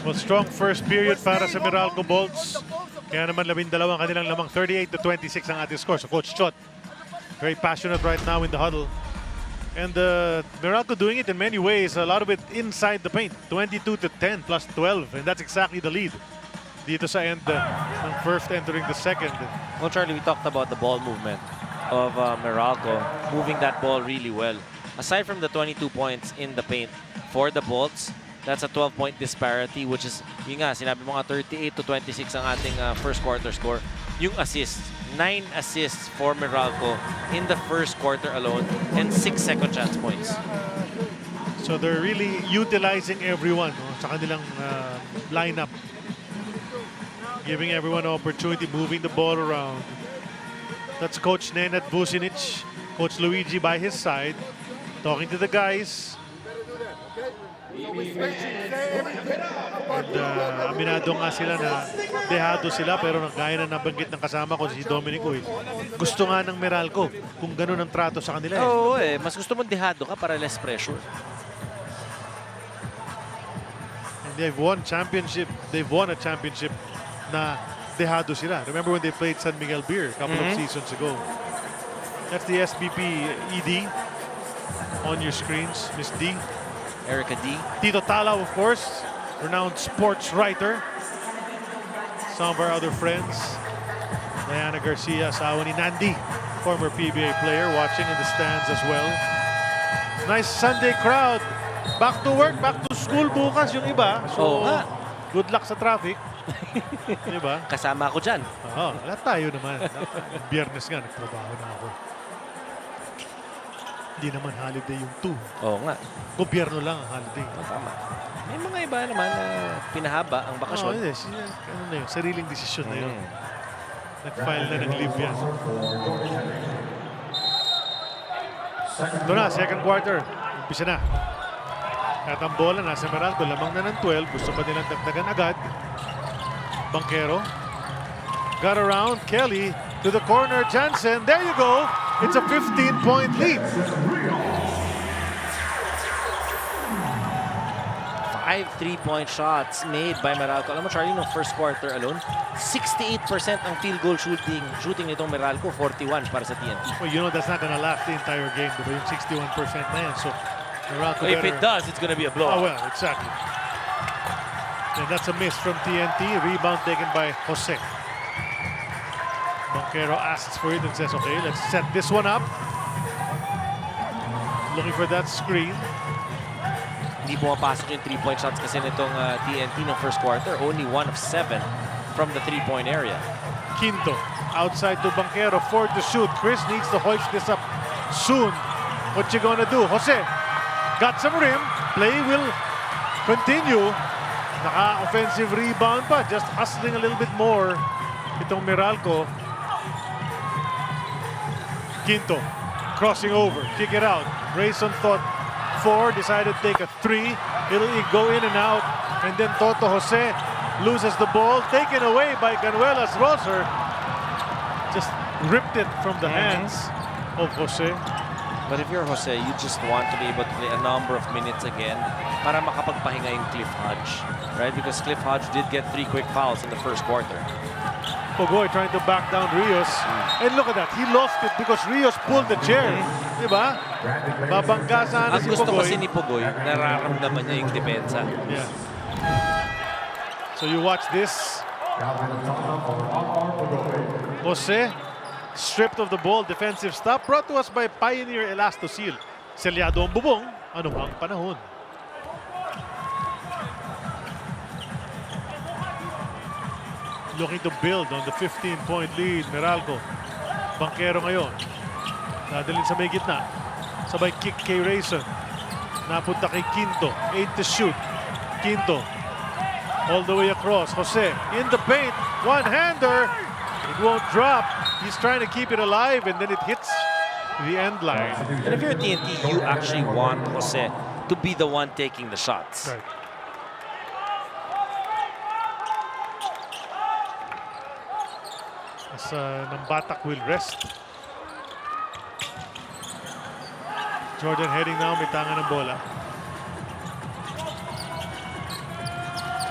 Well, strong first period para sa Meralco Bolts. Kaya naman 12 ang kanilang lamang, 38-26 ang ating score. So Coach Chot, very passionate right now in the huddle. And Meralco doing it in many ways, a lot of it inside the paint. 22-10 plus 12, and that's exactly the lead. Dito sa end ng first entering the second. Well, Charlie, we talked about the ball movement of Meralco, moving that ball really well. Aside from the 22 points in the paint for the Bolts, that's a 12-point disparity, which is, yun nga, sinabi mo nga, 38-26 ang ating first quarter score. Yung assists, 9 assists for Meralco in the first quarter alone, and 6 second chance points. So they're really utilizing everyone sa kanilang lineup. Giving everyone an opportunity, moving the ball around. That's Coach Nenad Vucinic, Coach Luigi by his side, talking to the guys. And aminado nga sila na dehado sila, pero gaya na nabanggit ng kasama ko si Dominic Uy. Gusto nga ng Meralco kung ganun ang trato sa kanila. Oo, mas gusto mong dehado ka para less pressure. And they've won championship. They've won a championship na dehado sila. Remember when they played San Miguel Beer a couple of seasons ago? That's the SBP ED on your screens, Miss D. Erica D. Tito Talaw, of course, renowned sports writer. Some of our other friends. Diana Garcia, asawa ni Nandi, former PBA player, watching in the stands as well. Nice Sunday crowd. Back to work, back to school bukas yung iba. So, good luck sa traffic. Diba? Kasama ako dyan. Oo, lahat tayo naman. Biyernes nga, nagtrabaho na ako. Hindi naman holiday yung 2. Oo nga. Gobyerno lang ang holiday. Tama. May mga iba naman na pinahaba ang bakasyon. Ano na yun? Sariling desisyon na yun. Nag-file na ng leave yan. Ito na, second quarter. Umpisa na. At ang bola nasa Meralco, lamang na ng 12. Gusto pa nilang dagdagan agad. Banquero. Got around. Kelly to the corner. Jansen. There you go. It's a 15-point lead. 5 3-point shots made by Meralco. Alam mo, Charlie, no first quarter alone, 68% ang field goal shooting nitong Meralco, 41 para sa TNT. Well, you know that's not gonna last the entire game. Diba yung 61% na yan. So, Meralco If it does, it's gonna be a blowout. Oh, well, exactly. And that's a miss from TNT. Rebound taken by Jose. Banquero asks for it and says, okay, let's set this one up. Looking for that screen. Hindi pumapasok yung 3-point shots kasi nitong TNT ng first quarter. Only 1 of 7 from the 3-point area. Quinto, outside to Banquero, 4 to shoot. Chris needs to hoist this up soon. What you gonna do? Jose got some rim. Play will continue. Naka-offensive rebound pa. Just hustling a little bit more itong Meralco. Quinto, crossing over, kick it out. Rayson thought 4, decided to take a 3. It'll go in and out. And then Toto Jose loses the ball, taken away by Canuelas Roser. Just ripped it from the hands of Jose. But if you're Jose, you just want to be able to play a number of minutes again para makapagpahinga yung Cliff Hodge. Right? Because Cliff Hodge did get 3 quick fouls in the first quarter. Pogoy trying to back down Rios. And look at that. He lost it because Rios pulled the chair. Diba? Babangga sana Ang si gusto Pogoy. kasi ni Pogoy, nararamdaman niya yung depensa. Yeah. So you watch this. Jose, stripped of the ball, defensive stop. Brought to us by Pioneer Elastoseal. Selyado ang bubong, anumang panahon. Looking to build on the 15-point lead, Meralco. Banquero ngayon. Dadalhin sa may gitna. Sabay kick kay Rayson. Napunta kay Quinto. 8 to shoot. Quinto. All the way across. Jose in the paint. One-hander. It won't drop. He's trying to keep it alive and then it hits the end line. And if you're TNT, you actually want Jose to be the one taking the shots. Right. As Nambatak will rest. Jordan heading now, may tangan ng bola.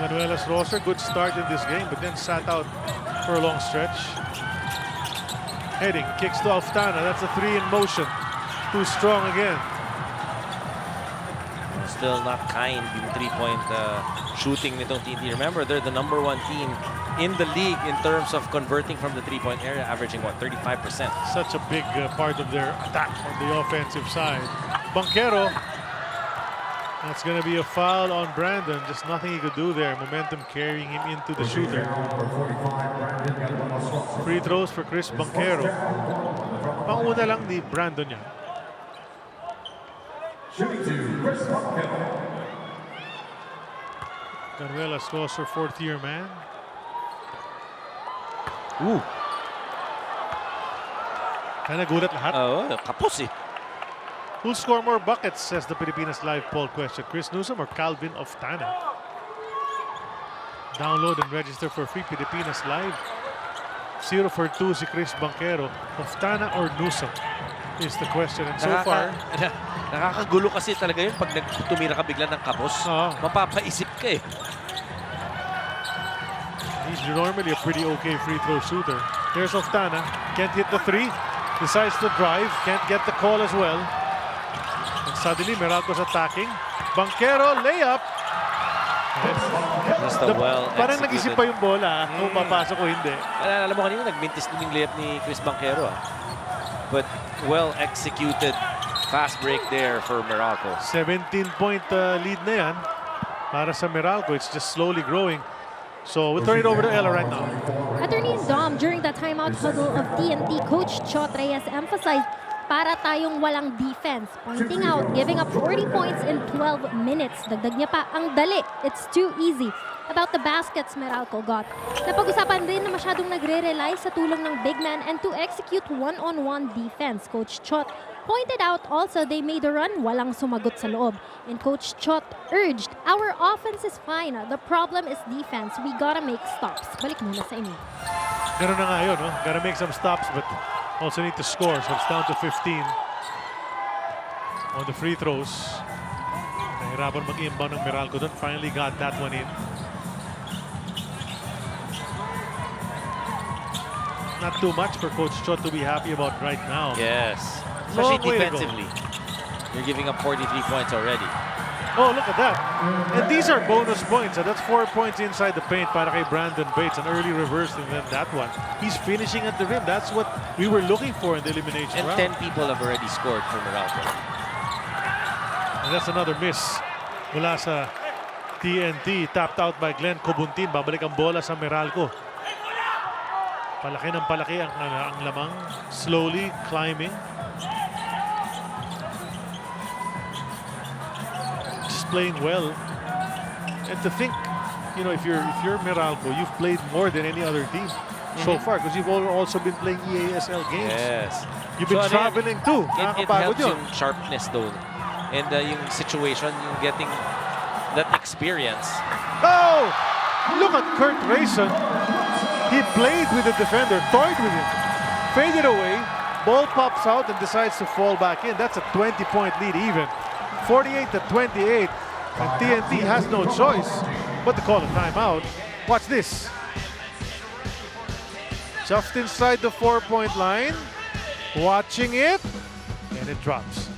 Manuelas Roser, good start in this game, but then sat out for a long stretch. Heading, kicks to Alftana. That's a 3 in motion. Too strong again. Still not kind yung 3-point shooting nitong TNT. Remember, they're the #1 team in the league in terms of converting from the 3-point area, averaging what, 35%. Such a big part of their attack on the offensive side. Banquero. That's going to be a foul on Brandon. Just nothing he could do there. Momentum carrying him into the shooter. Free throws for Chris Banquero. Panguna lang ni Brandon yan. Manuelas Roser, 4th-year man. Ooh. Kaya nagulat lahat. Kapos eh. Who'll score more buckets, says the Filipinas Live poll question. Chris Newsom or Calvin Oftana? Download and register for free Filipinas Live. 0 for 2 si Chris Banquero. Oftana or Newsom is the question. And so far, nakakagulo kasi talaga yun pag tumira ka bigla ng kapos. Mapapaisip ka eh. He's normally a pretty okay free throw shooter. Here's Oftana. Can't hit the 3. Decides to drive. Can't get the call as well. And suddenly, Meralco's attacking. Banquero, layup. Just a well-executed. Parang nag-isip pa yung bola kung papasok o hindi. Alam mo kanina, nagmintis din yung layup ni Chris Banquero. But well-executed fast break there for Meralco. 17-point lead na yan para sa Meralco. It's just slowly growing. So we'll turn it over to Ella right now. Attorney Dom, during the timeout huddle of TNT, Coach Chot Reyes emphasized para tayong walang defense, pointing out giving up 40 points in 12 minutes. Dagdag niya pa, ang dali. It's too easy. About the baskets Meralco got. Napag-usapan rin na masyadong nagre-rely sa tulong ng big man and to execute one-on-one defense. Coach Chot pointed out also they made a run, walang sumagot sa loob. And Coach Chot urged, our offense is fine. The problem is defense. We gotta make stops. Balik muna sa inyo. Ganun na nga yun, no? Gotta make some stops, but also need to score. So it's down to 15 on the free throws. Nahirapan mag-inbound ng Meralco doon. Finally got that one in. Not too much for Coach Chot to be happy about right now. Yes. Especially Long way to go. defensively. You're giving up 43 points already. Oh, look at that. And these are bonus points. That's 4 points inside the paint para kay Brandon Bates. An early reverse and then that one. He's finishing at the rim. That's what we were looking for in the elimination And round. 10 people have already scored for Meralco. And that's another miss mula sa TNT. Tapped out by Glenn Cobuntin. Babalik ang bola sa Meralco. Palaki ng palaki ang lamang. Slowly climbing. Just playing well. And to think, you know, if you're Meralco, you've played more than any other team so far because you've also been playing EASL games. Yes. You've been traveling too. It helps yung sharpness though. And yung situation, yung getting that experience. Oh! Look at Kurt Rayson. He played with the defender, toyed with him, faded away, ball pops out and decides to fall back in. That's a 20-point lead even. 48-28. And TNT has no choice but to call a timeout. Watch this. Just inside the 4-point line. Watching it. And it drops.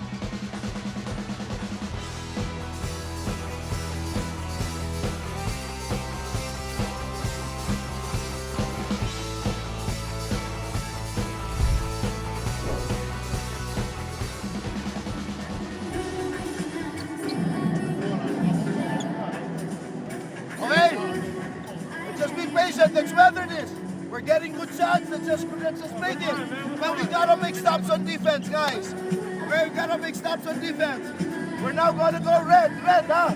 Let's weather this. We're getting good shots. Let's just make it. But we gotta make stops on defense, guys. Okay, we gotta make stops on defense. We're now gonna go red, huh?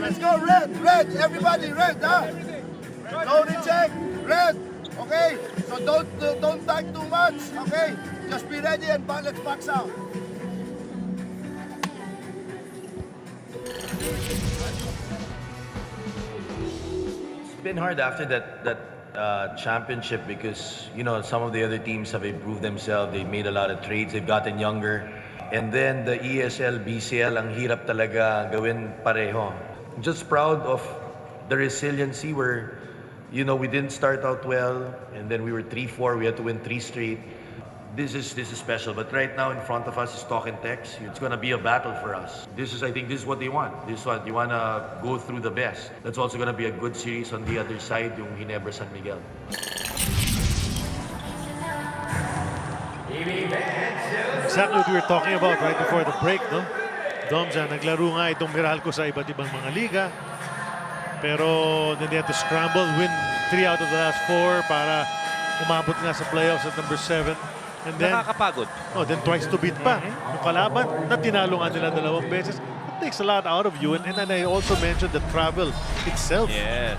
Let's go red. Everybody, red, huh? Don't check, red. Okay, so don't tag too much. Okay, just be ready and let's box out. It's been hard after that championship because, you know, some of the other teams have improved themselves. They've made a lot of trades. They've gotten younger. And then the ESL, BCL, ang hirap talaga gawin pareho. I'm just proud of the resiliency where, you know, we didn't start out well, and then we were 3-4. We had to win 3 straight. This is special, but right now in front of us is talk and text. It's gonna be a battle for us. I think this is what they want. This is what you wanna go through the best. That's also gonna be a good series on the other side, yung Ginebra San Miguel. Exactly what we were talking about right before the break, no? Domja, naglaro nga itong Meralco sa iba't ibang mga liga. Pero then they had to scramble, win 3 out of the last 4 para umabot nga sa playoffs at number 7. And then, Nakakapagod. then twice to beat pa. Yung kalaban na tinalo nga nila 2 beses. It takes a lot out of you. And then I also mentioned the travel itself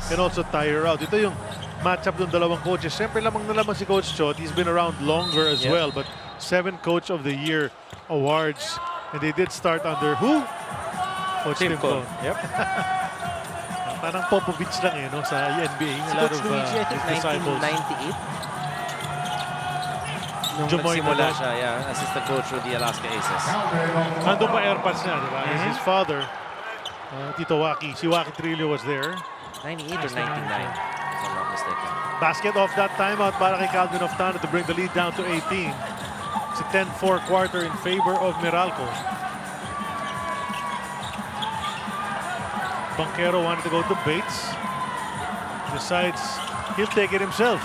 can also tire out. Ito yung matchup ng dalawang coaches. Siyempre lamang na lamang si Coach Chot. He's been around longer as well. But 7 Coach of the Year awards. And they did start under who? Coach Tim Cone. Yep. Parang Popovich lang no, sa NBA. A lot of Luigi, I think disciples. 1998. Nung nagsimula siya, assistant coach with the Alaska Aces. Nandun pa airpads niya, di ba? His father, Tito Waki. Si Waki Trillo was there. 98 or 99, if I'm not mistaken. Basket off that timeout para kay Calvin Oftana to bring the lead down to 18. It's a 10-4 quarter in favor of Meralco. Banquero wanted to go to Bates. Decides he'll take it himself.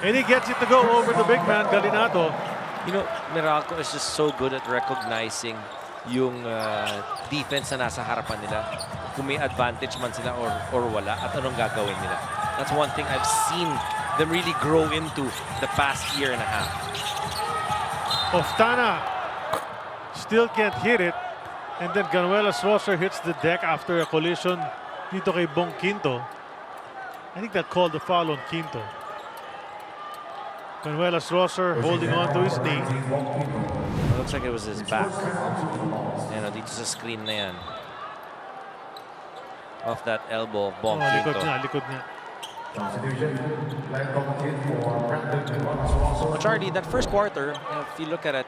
And he gets it to go over the big man, Galinato. You know, Meralco is just so good at recognizing yung defense na nasa harapan nila. Kung may advantage man sila or wala at anong gagawin nila. That's one thing I've seen them really grow into the past year and a half. Oftana still can't hit it. And then Ganuelas Rosser hits the deck after a collision dito kay Bong Quinto. I think that called the foul on Quinto. Ganuelas Rosser holding on to his knee. It looks like it was his back. Ayan, dito sa screen na yan. Off that elbow of Bong Quinto. Likod niya. Charlie, that first quarter, if you look at it,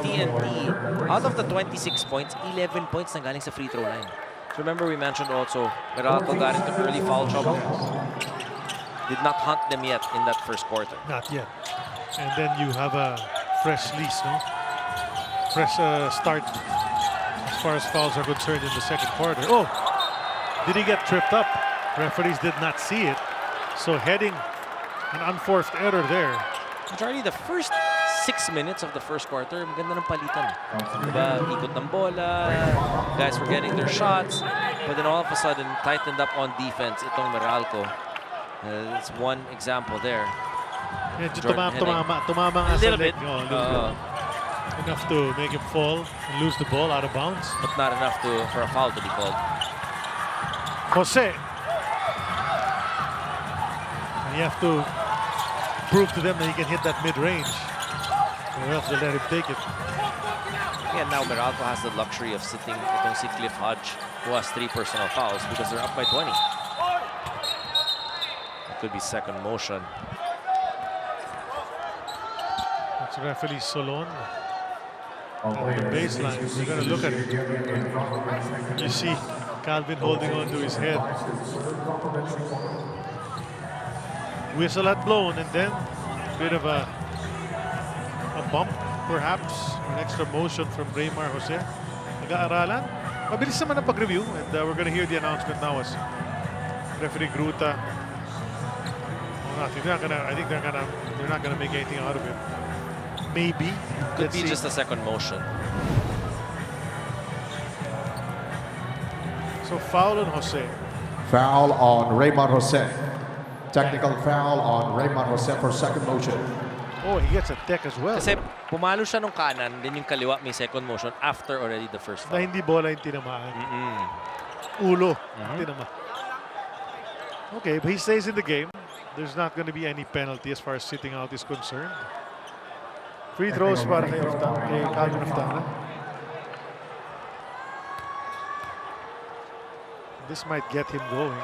TNT, out of the 26 points, 11 points na galing sa free throw line. So remember we mentioned also, Meralco got into early foul trouble. Did not hunt them yet in that first quarter. Not yet. And then you have a fresh lease, no? Fresh start as far as fouls are concerned in the second quarter. Oh! Did he get tripped up? Referees did not see it. So heading an unforced error there. Charlie, the first 6 minutes of the first quarter, maganda ng palitan. Diba, ikot ng bola, guys were getting their shots, but then all of a sudden, tightened up on defense itong Meralco. It's one example there. Tumama nga sa leg. Enough to make him fall and lose the ball out of bounds. But not enough for a foul to be called. Jose. And you have to prove to them that he can hit that mid-range. Or else they'll let him take it. Yeah, now Meralco has the luxury of sitting itong si Cliff Hodge, who has 3 personal fouls because they're up by 20. It could be second motion. That's referee Solon. On the baseline, you're going to look at it. You see Calvin holding on to his head. Whistle had blown, and then a bit of a bump, perhaps, an extra motion from Raymar Jose. Nag-aaralan. Mabilis naman ang pag-review, and we're going to hear the announcement now as referee Gruta. I think they're not gonna make anything out of it. Maybe. Could be just a second motion. So foul on Jose. Foul on Raymar Jose. Technical foul on Raymar Jose for second motion. Oh, he gets a deck as well. Kasi pumalo siya nung kanan, then yung kaliwa may second motion after already the first foul. Na hindi bola yung tinamaan. Ulo. Tinamaan. Okay, but he stays in the game. There's not going to be any penalty as far as sitting out is concerned. Free throws para kay Calvin Oftana. This might get him going.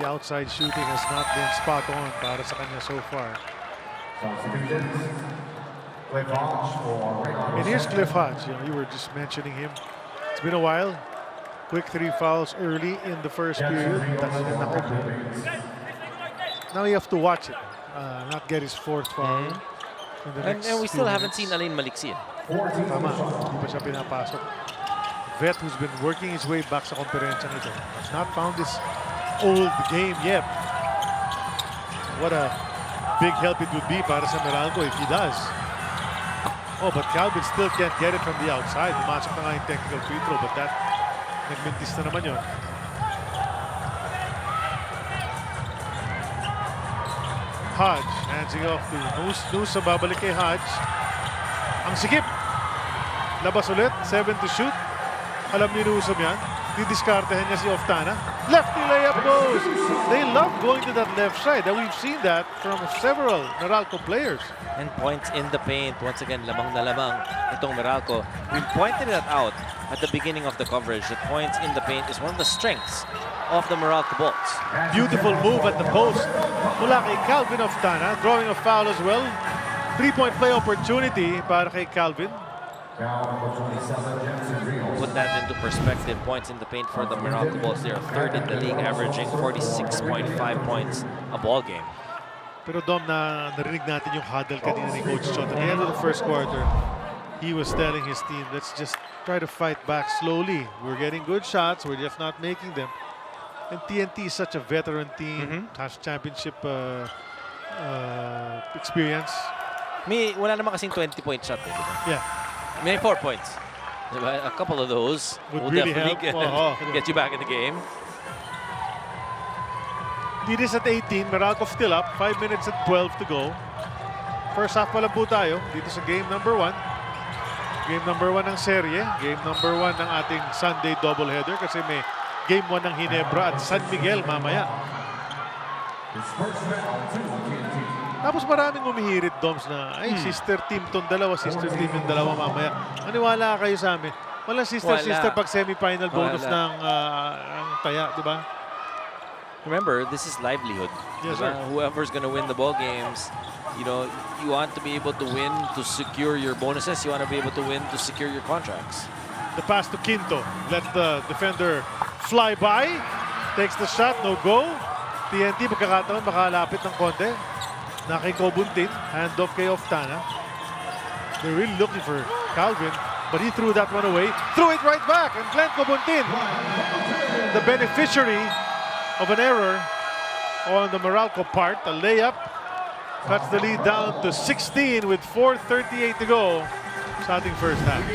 The outside shooting has not been spot on para sa kanya so far. And here's Cliff Hodge. You were just mentioning him. It's been a while. Quick 3 fouls early in the first period. Talagang nakaupo. Now you have to watch it. Not get his fourth foul. In the next And we still few haven't minutes. seen Alain Maliksi. Tama, hindi pa siya pinapasok. Vet who's been working his way back sa komperensyang ito has not found this old game yet. What a big help it would be para sa Meralco if he does. Oh, but Calvin still can't get it from the outside. Pumasok na nga yung technical free throw, but that nagmintis na naman yun. Hodge, handsing off to Nus sa babalik kay Hodge. Ang sikip. Labas ulit, 7 to shoot. Alam ni Nusam yan. Didiskartehan niya si Oftana. Lefty layup goes. They love going to that left side. And we've seen that from several Meralco players. And points in the paint. Once again, lamang na lamang itong Meralco. We pointed that out at the beginning of the coverage. That points in the paint is one of the strengths of the Meralco Bolts. Beautiful move at the post. Mula kay Calvin Oftana. Drawing a foul as well. 3-point play opportunity para kay Calvin. Put that into perspective, points in the paint for the Meralco Bolts. They are third in the league, averaging 46.5 points a ball game. Pero Dom, narinig natin yung huddle kanina ni Coach Chot. At the end of the first quarter, he was telling his team, let's just try to fight back slowly. We're getting good shots, we're just not making them. And TNT is such a veteran team, has championship experience. Wala naman kasing 20-point shot. Yeah. May 4 points. A couple of those Would will really definitely help. get you back in the game. Lead is at 18. Meralco still up. 5 minutes and 12 to go. First half pa lang po tayo dito sa game number 1. Game number 1 ng serye. Game number 1 ng ating Sunday doubleheader kasi may game 1 ng Ginebra at San Miguel mamaya. Tapos maraming umihirit, Doms, na ay, sister team tong dalawa, sister team yung dalawa mamaya. Maniwala kayo sa amin. Walang sister-sister pag semifinal bonus ng taya, di ba? Remember, this is livelihood. Yes, sir. Whoever's going to win the ball games, you know, you want to be able to win to secure your bonuses. You want to be able to win to secure your contracts. The pass to Quinto. Let the defender fly by. Takes the shot, no go. TNT, magkakataon, makalapit ng konti. Na kay Cobuntin, handoff kay Oftana. They're really looking for Calvin, but he threw that one away. Threw it right back, and Glenn Cobuntin, the beneficiary of an error on the Meralco part, a layup, cuts the lead down to 16 with 4:38 to go sa ating first half.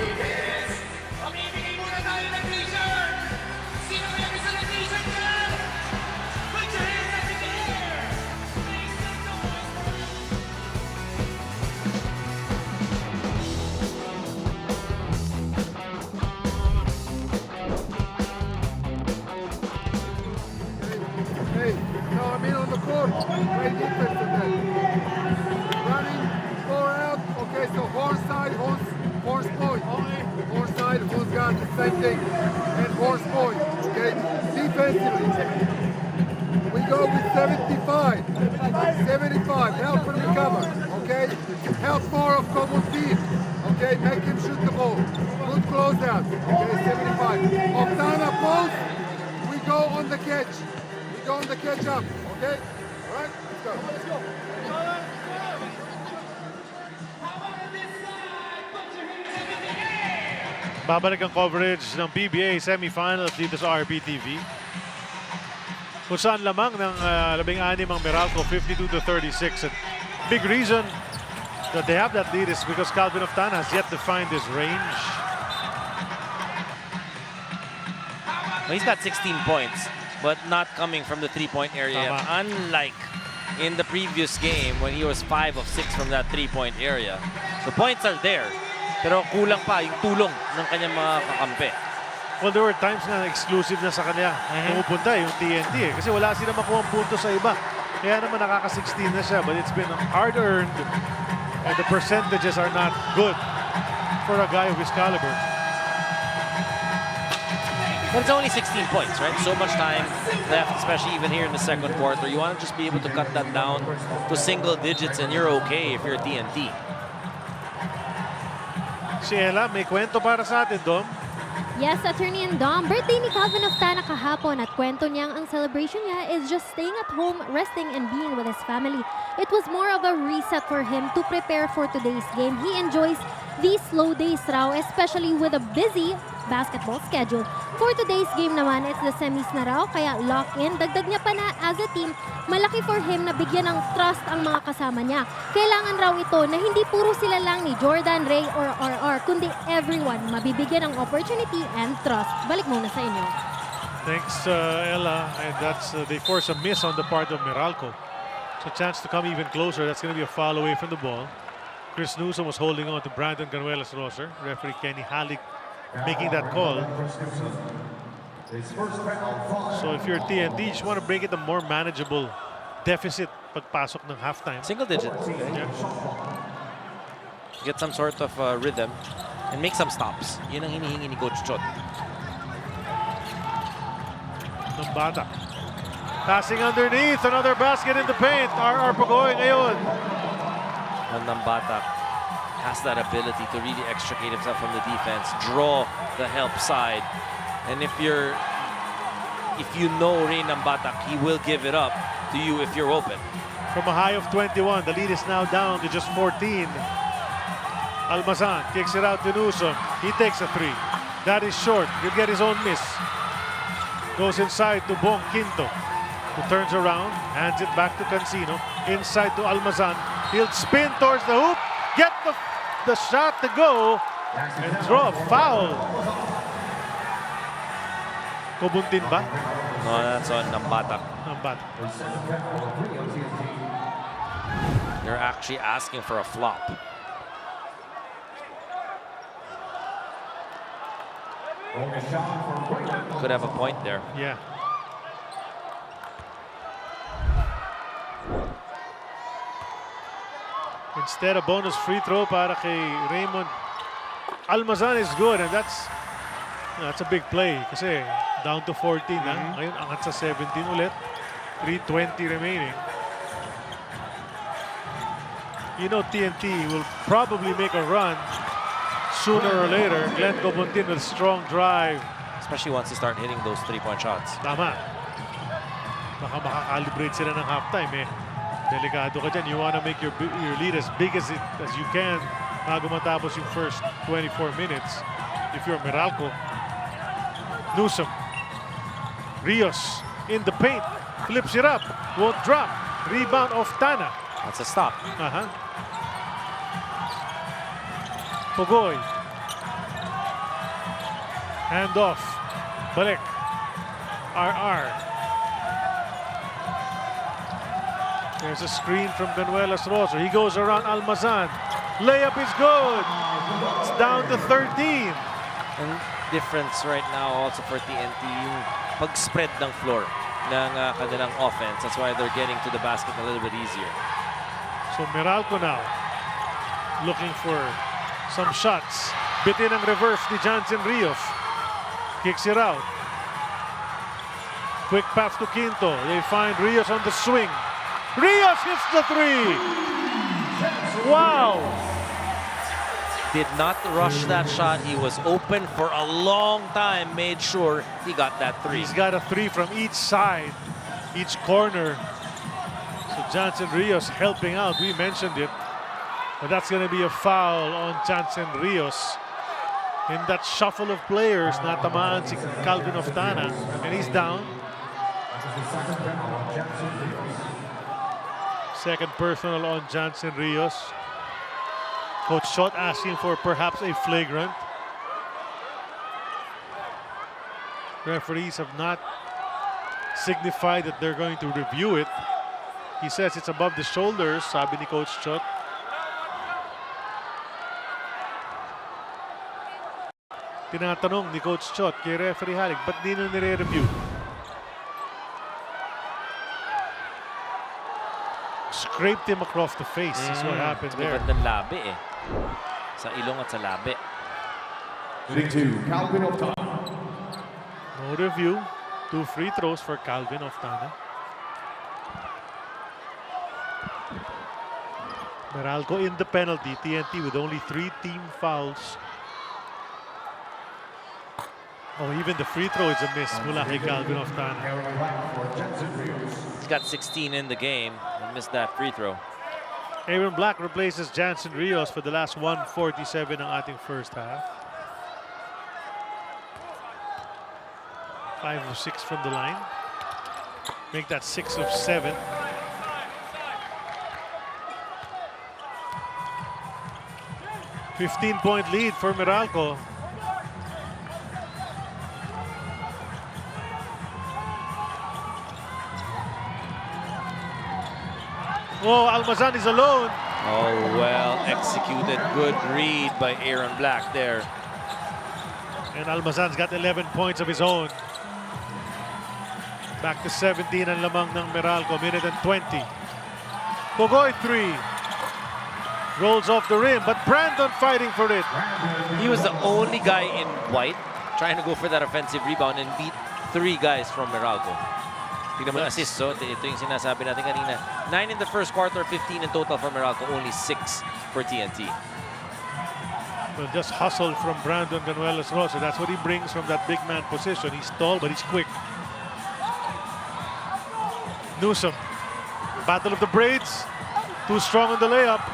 Hey, no, I mean on the court. Great defense in that. Running, 4 out. Okay, so horse side, horse point. Horse side, horse guard, the same thing. And horse point. Okay, defensively. We go with 75. 75. Help him recover. Okay, help more of Cobo's team. Okay, make him shoot the ball. Good closeout. Okay, 75. Oftana post. We go on the catch. On the catch up, okay? All right, let's go. Let's go. Babalik ang coverage ng PBA semifinals dito sa RPTV. Kung saan lamang ng 16 ang Meralco, 52-36. And big reason that they have that lead is because Calvin Oftana has yet to find his range. Well, he's got 16 points, but not coming from the three-point area. Unlike in the previous game when he was 5 of 6 from that three-point area. The points are there, pero kulang pa yung tulong ng kanyang mga kakampi. Well, there were times na exclusive na sa kanya pumupunta yung TNT kasi wala sila makuha punto sa iba. Kaya naman nakaka-16 na siya, but it's been hard-earned and the percentages are not good for a guy of his caliber. But it's only 16 points, right? So much time left, especially even here in the second quarter. You want to just be able to cut that down to single digits and you're okay if you're TNT. Si Ella, may kwento para sa atin, Dom. Yes, Attorney and Dom, birthday ni Calvin Oftana kahapon at kwento niyang ang celebration niya is just staying at home, resting and being with his family. It was more of a reset for him to prepare for today's game. He enjoys these slow days raw, especially with a busy basketball schedule. For today's game naman, it's the semis na raw, kaya lock in. Dagdag niya pa na as a team, malaki for him na bigyan ng trust ang mga kasama niya. Kailangan raw ito na hindi puro sila lang ni Jordan, Ray, or RR, kundi everyone mabibigyan ng opportunity and trust. Balik muna sa inyo. Thanks, Ella. And that's they force a miss on the part of Meralco. So a chance to come even closer. That's going to be a foul away from the ball. Chris Newsom was holding on to Brandon Ganuelas-Roser. Referee Kenny Halik making that call. So if you're TNT, you just want to break it a more manageable deficit pagpasok ng halftime. Single digit. Yeah. Get some sort of rhythm and make some stops. Yun ang hinihingi ni Coach Chot. Nambata. Passing underneath, another basket in the paint. RR Pagoy ngayon. Nambata has that ability to really extricate himself from the defense, draw the help side, and if you know Ray Nambata, he will give it up to you if you're open. From a high of 21, the lead is now down to just 14. Almazan kicks it out to Newsom. He takes a three. That is short. He'll get his own miss. Goes inside to Bong Quinto, who turns around, hands it back to Cancino. Inside to Almazan. He'll spin towards the hoop, get the shot to go, and draw a foul. Kubuntin ba? No, that's on Nambata. Nambata. They're actually asking for a flop. Could have a point there. Yeah. Instead, a bonus free throw para kay Raymond. Almazan is good, and that's a big play kasi down to 14 na. Ngayon angat sa 17 ulit. 3:20 remaining. You know TNT will probably make a run sooner or later. Glenn Cobuntin with a strong drive. Especially once they start hitting those three-point shots. Tama. Baka makakalibrate sila ng halftime eh. Delikado ka dyan. You want to make your lead as big as you can bago matapos yung first 24 minutes. If you're Meralco. Newsom. Rios in the paint. Flips it up. Won't drop. Rebound off Tana. That's a stop. Pogoy. Hand off. Balik. RR. There's a screen from Ganuelas-Roser. He goes around Almazan. Layup is good. It's down to 13. And difference right now also for TNT yung pag-spread ng floor ng kanilang offense. That's why they're getting to the basket a little bit easier. So Meralco now looking for some shots. Bitin ang reverse ni Johnson Rios. Kicks it out. Quick pass to Quinto. They find Rios on the swing. Rios hits the three. Wow. Did not rush that shot. He was open for a long time. Made sure he got that three. He's got a three from each side, each corner. So Johnson Rios helping out. We mentioned it. But that's going to be a foul on Johnson Rios. In that shuffle of players, natamaan si Calvin Oftana. And he's down. Second personal on Johnson Rios. Coach Schott asking for perhaps a flagrant. Referees have not signified that they're going to review it. He says it's above the shoulders, sabi ni Coach Schott. Tinatanong ni Coach Schott kay referee Halik, ba't di na nire-review? Scraped him across the face is what happened there. Magandang labi eh. Sa ilong at sa labi. Calvin Oftana. No review. 2 free throws for Calvin Oftana. Meralco in the penalty. TNT with only 3 team fouls. Oh, even the free throw is a miss mula kay Calvin Oftana. He's got 16 in the game and missed that free throw. Aaron Black replaces Jansen Rios for the last 1:47 ng ating first half. 5 of 6 from the line. Make that 6 of 7. $15-point lead for Meralco. Oh, Almazan is alone. Oh, well executed. Good read by Aaron Black there. And Almazan's got 11 points of his own. Back to 17 ang lamang ng Meralco, minute and 20. Pogoy 3. Rolls off the rim, but Brandon fighting for it. He was the only guy in white trying to go for that offensive rebound and beat 3 guys from Meralco. Tignan mo yung assists, so ito yung sinasabi natin kanina. 9 in the first quarter, 15 in total for Meralco, only 6 for TNT. Well, just hustle from Brandon Ganuelos Rosa. That's what he brings from that big man position. He's tall, but he's quick. Newsom, battle of the braids. Too strong on the layup.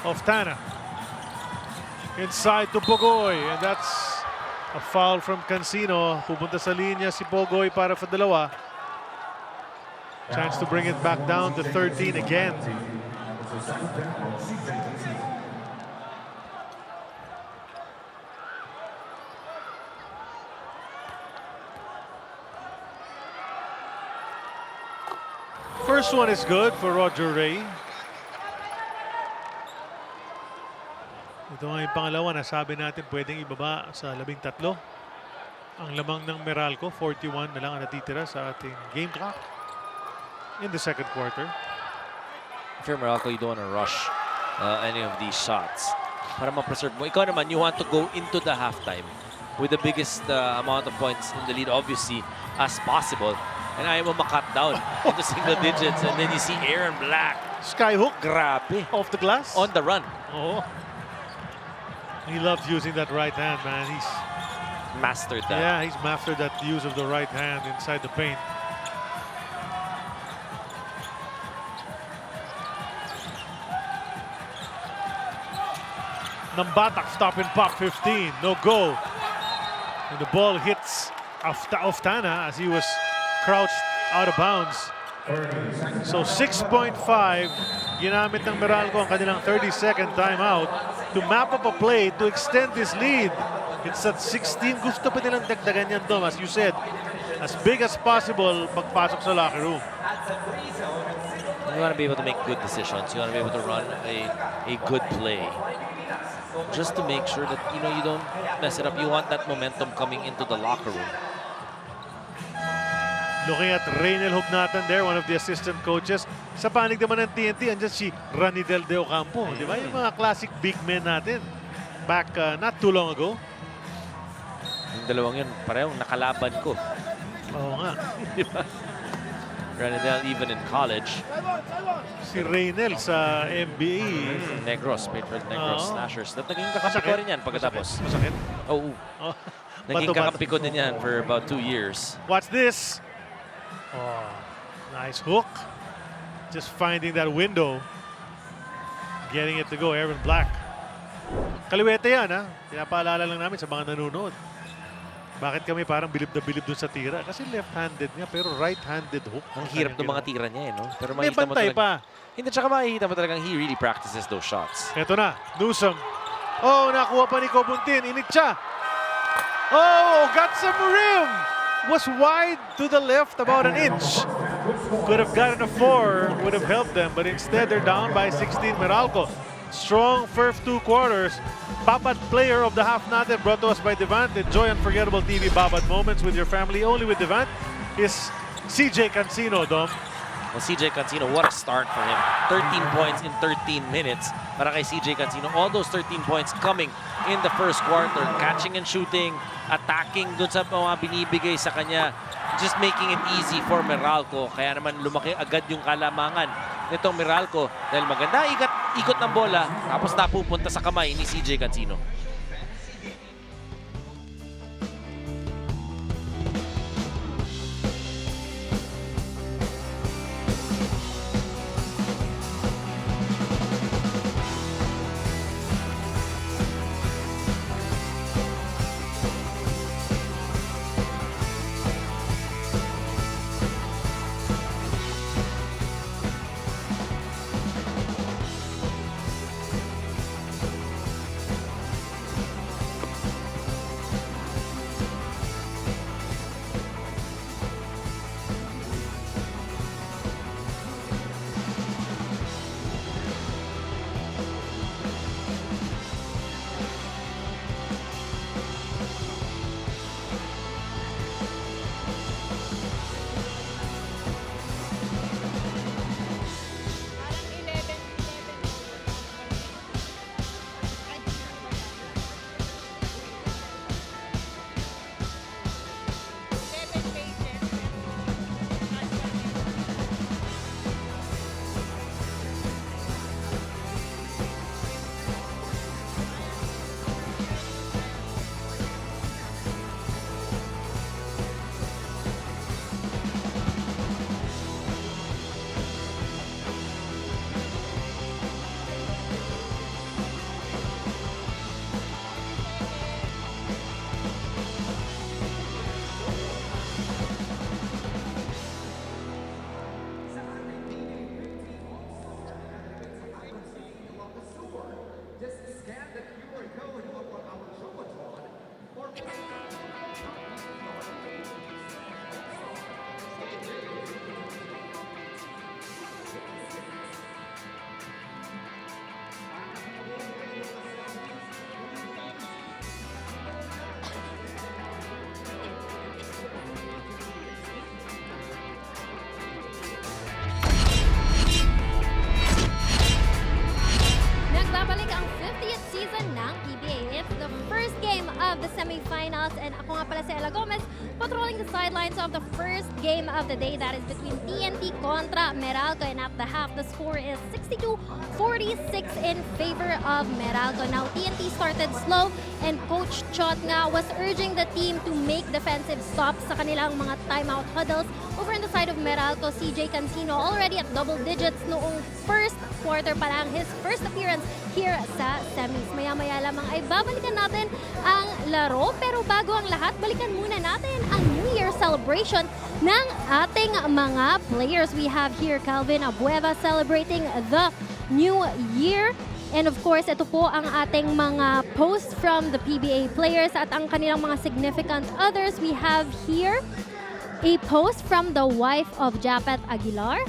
Oftana. Inside to Pogoy, and that's a foul from Cancino. Pupunta sa linya si Pogoy para sa dalawa. Chance to bring it back down to 13 again. First one is good for Roger Ray. Ito nga yung pangalawa, nasabi natin pwedeng ibaba sa 13. Ang lamang ng Meralco, 41 na lang ang natitira sa ating game clock in the second quarter. If you're Meralco, you don't want to rush any of these shots. Para ma-preserve mo. Ikaw naman, you want to go into the halftime with the biggest amount of points in the lead, obviously, as possible. And ayaw mo ma-cut down into single digits. And then you see Aaron Black. Skyhook. Grabe. Off the glass. On the run. Oh. He loves using that right hand, man. He's mastered that. Yeah, he's mastered that use of the right hand inside the paint. Nambatak stop and pop 15. No go. And the ball hits Oftana as he was crouched out of bounds. So 6.5, ginamit ng Meralco ang kanilang 30-second timeout to map up a play to extend this lead. It's at 16. Gusto pa nilang dagdagan yan, Dom, as you said. As big as possible pagpasok sa locker room. You want to be able to make good decisions. You want to be able to run a good play. Just to make sure that, you don't mess it up. You want that momentum coming into the locker room. Looking at Reynel Hugnatan there, one of the assistant coaches. Sa panig naman ng TNT, andyan si Ranidel De Ocampo. Di ba? Yung mga classic big men natin. Back not too long ago. Yung dalawang yun, parehong nakalaban ko. Oo nga. Di ba? Ranidel even in college. Si Reynel sa NBA. Negros, Patriot Negros Slashers. Naging kakampi ko rin yan pagkatapos. Masakit? Oo. Naging kakampi ko din yan for about 2 years. Watch this. Oh, nice hook. Just finding that window. Getting it to go, Aaron Black. Kaliwete yan, ha? Pinapaalala lang namin sa mga nanonood. Bakit kami parang bilib na bilib dun sa tira? Kasi left-handed niya, pero right-handed hook. Ang hirap ng mga tira niya, no? Pero may bantay pa. Hindi, tsaka makikita mo talagang he really practices those shots. Ito na, Newsom. Oh, nakuha pa ni Cobuntin. Initcha. Oh, got some rim. Was wide to the left, about an inch. Could have gotten a 4, would have helped them, but instead they're down by 16 Meralco. Strong first 2 quarters. Babat player of the half natin brought to us by Devant. Enjoy unforgettable TV Babat moments with your family. Only with Devant is CJ Cancino, Dom. Well, CJ Cancino, what a start for him. 13 points in 13 minutes para kay CJ Cancino. All those 13 points coming in the first quarter. Catching and shooting, attacking dun sa mga binibigay sa kanya. Just making it easy for Meralco. Kaya naman lumaki agad yung kalamangan nitong Meralco. Dahil maganda ikot ng bola, tapos napupunta sa kamay ni CJ Cancino. semifinals. And ako nga pala si Ella Gomez, patrolling the sidelines of the first game of the day. That is between TNT kontra Meralco. And at the half, the score is 62-46 in favor of Meralco. Now, TNT started slow and Coach Chot nga was urging the team to make defensive stops sa kanilang mga timeout huddles. Over on the side of Meralco, CJ Cancino already at double digits noong first quarter pa lang, his first appearance here sa semis. Maya-maya lamang ay babalikan natin ang laro. Pero bago ang lahat, balikan muna natin ang New Year celebration ng ating mga players. We have here Calvin Abueva celebrating the New Year. And of course, ito po ang ating mga posts from the PBA players at ang kanilang mga significant others. We have here a post from the wife of Japet Aguilar.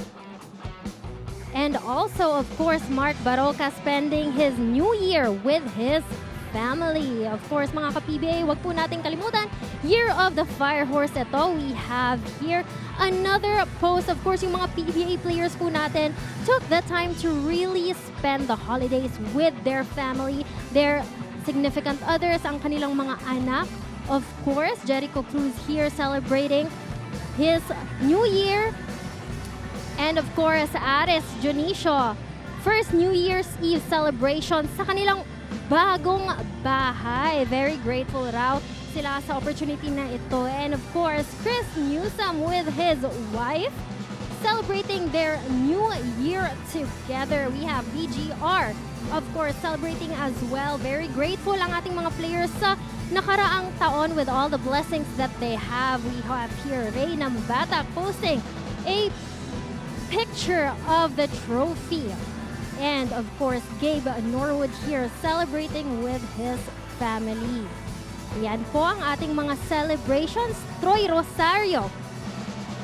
And also, of course, Mark Baroka spending his New Year with his family. Of course, mga ka-PBA, wag po natin kalimutan, Year of the Fire Horse. Ito, we have here another post. Of course, yung mga PBA players po natin took the time to really spend the holidays with their family, their significant others, ang kanilang mga anak. Of course, Jericho Cruz here celebrating his New Year. And of course, Ares Junicio, first New Year's Eve celebration sa kanilang bagong bahay. Very grateful raw sila sa opportunity na ito. And of course, Chris Newsom with his wife celebrating their New Year together. We have BGR, of course, celebrating as well. Very grateful ang ating mga players sa nakaraang taon with all the blessings that they have. We have here Reyna Mubata posting a picture of the trophy. And of course, Gabe Norwood here celebrating with his family. Yan po ang ating mga celebrations. Troy Rosario,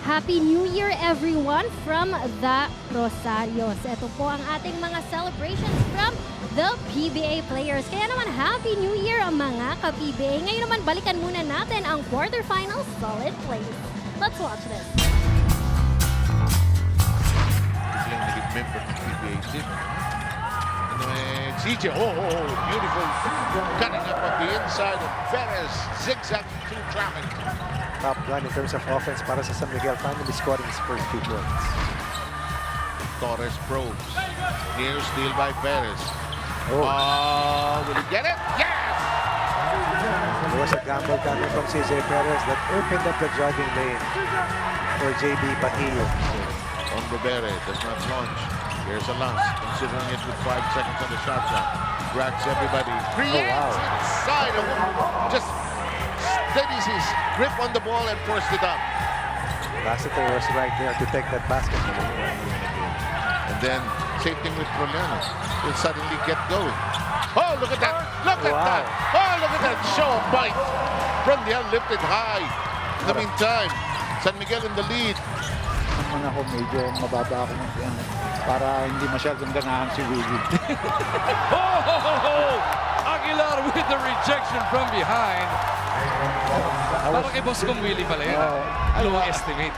Happy New Year everyone from the Rosarios. Ito po ang ating mga celebrations from the PBA players. Kaya naman, Happy New Year ang mga ka-PBA. Ngayon naman, balikan muna natin ang quarterfinals solid plays. Let's watch this. Biglang naging member ng PBA team. CJ, beautiful. Cutting up on the inside of Perez. Zigzag to traffic. Top gun in terms of offense para sa San Miguel, finally scoring his first 2 points. Torres probes. Near steal by Perez. Will he get it? Yes! There was a gamble coming from CJ Perez that opened up the jogging lane for JB Batillo. On Rivera does not launch. Here's a lance, considering it with 5 seconds on the shot clock. Drags everybody. Creates inside of him. Just steadies his grip on the ball and forced it up. Lassiter was right there to take that basket. And then, same thing with Rolano. He'll suddenly get going. Oh, look at that! Look at that! Oh, look at that show of bite from the unlifted high. In the meantime, San Miguel in the lead. Naman ako, medyo mababa ako para hindi masyadong ganahan si Willie. Aguilar with the rejection from behind. Para kay Boss Kong Willie pala yun. Low estimate.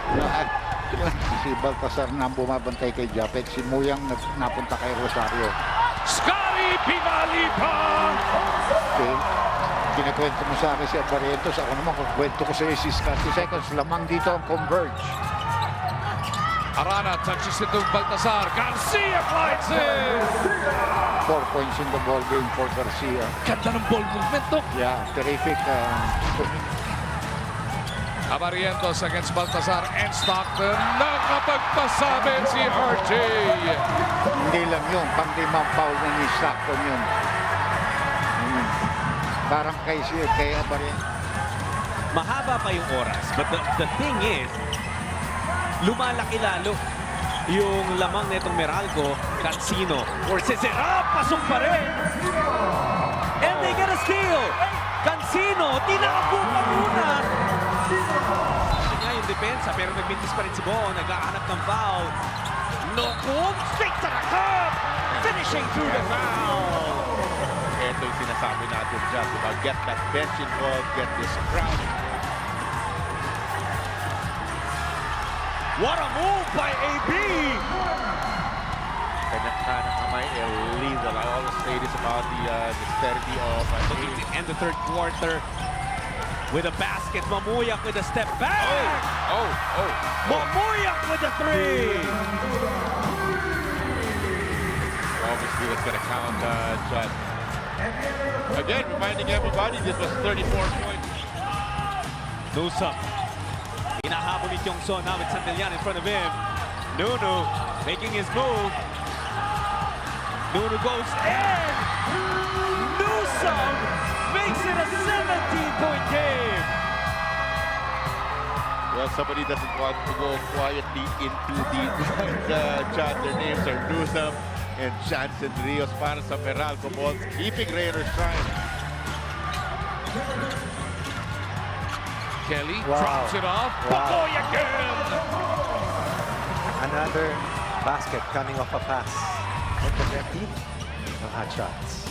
Si Baltasar na bumabantay kay Japet, si Muyang napunta kay Rosario. Scotty Pivali pa! Okay. Kinikwento mo sa akin si Abarientos, ako naman kukwento ko sa iyo si Scotty Seconds, lamang dito ang converge. Arana touches it to Baltasar. Garcia flies in! 4 points in the ball game for Garcia. Ganda ng ball movement, Doc. Yeah, terrific. Abarientos against Baltasar and Stockton. Nakapagpasabit si RJ. Hindi lang yun, pang-limang foul na ni Stockton yun. Parang kay Abarientos. Mahaba pa yung oras, but the thing is, lumalaki lalo yung lamang netong Meralco. Cancino forces it up, pasok pa rin. And they get a steal. Cancino, tinakbo pa muna. Kasi nga yung depensa, pero nagmintis pa rin si Bo, naghahanap ng foul. Lokom, straight to the cup, finishing through the foul. Ito yung sinasabi natin dyan, diba? Get that bench involved, get this crowd. What a move by AB! Kanya-kanya kamay, illegal. I always say this about the steady of In the third quarter, with a basket. Mamuyak with a step back. Oh. Mamuyak with a three. Obviously, that's going to count, Chad. Again, reminding everybody, this was 34 points. Nusum. Hinahabol ni Kyung-so now with Santillan in front of him. Nunu making his move. Nunu goes in. Nusum makes it a 17-point game. Well, somebody doesn't want to go quietly into the chat. Their names are Nusum and Jansen Rios para sa Meralco Bolts, keeping Raiders trying. Kelly drops it off. Baboy again! Another basket coming off a pass. Look at their team. No hot shots.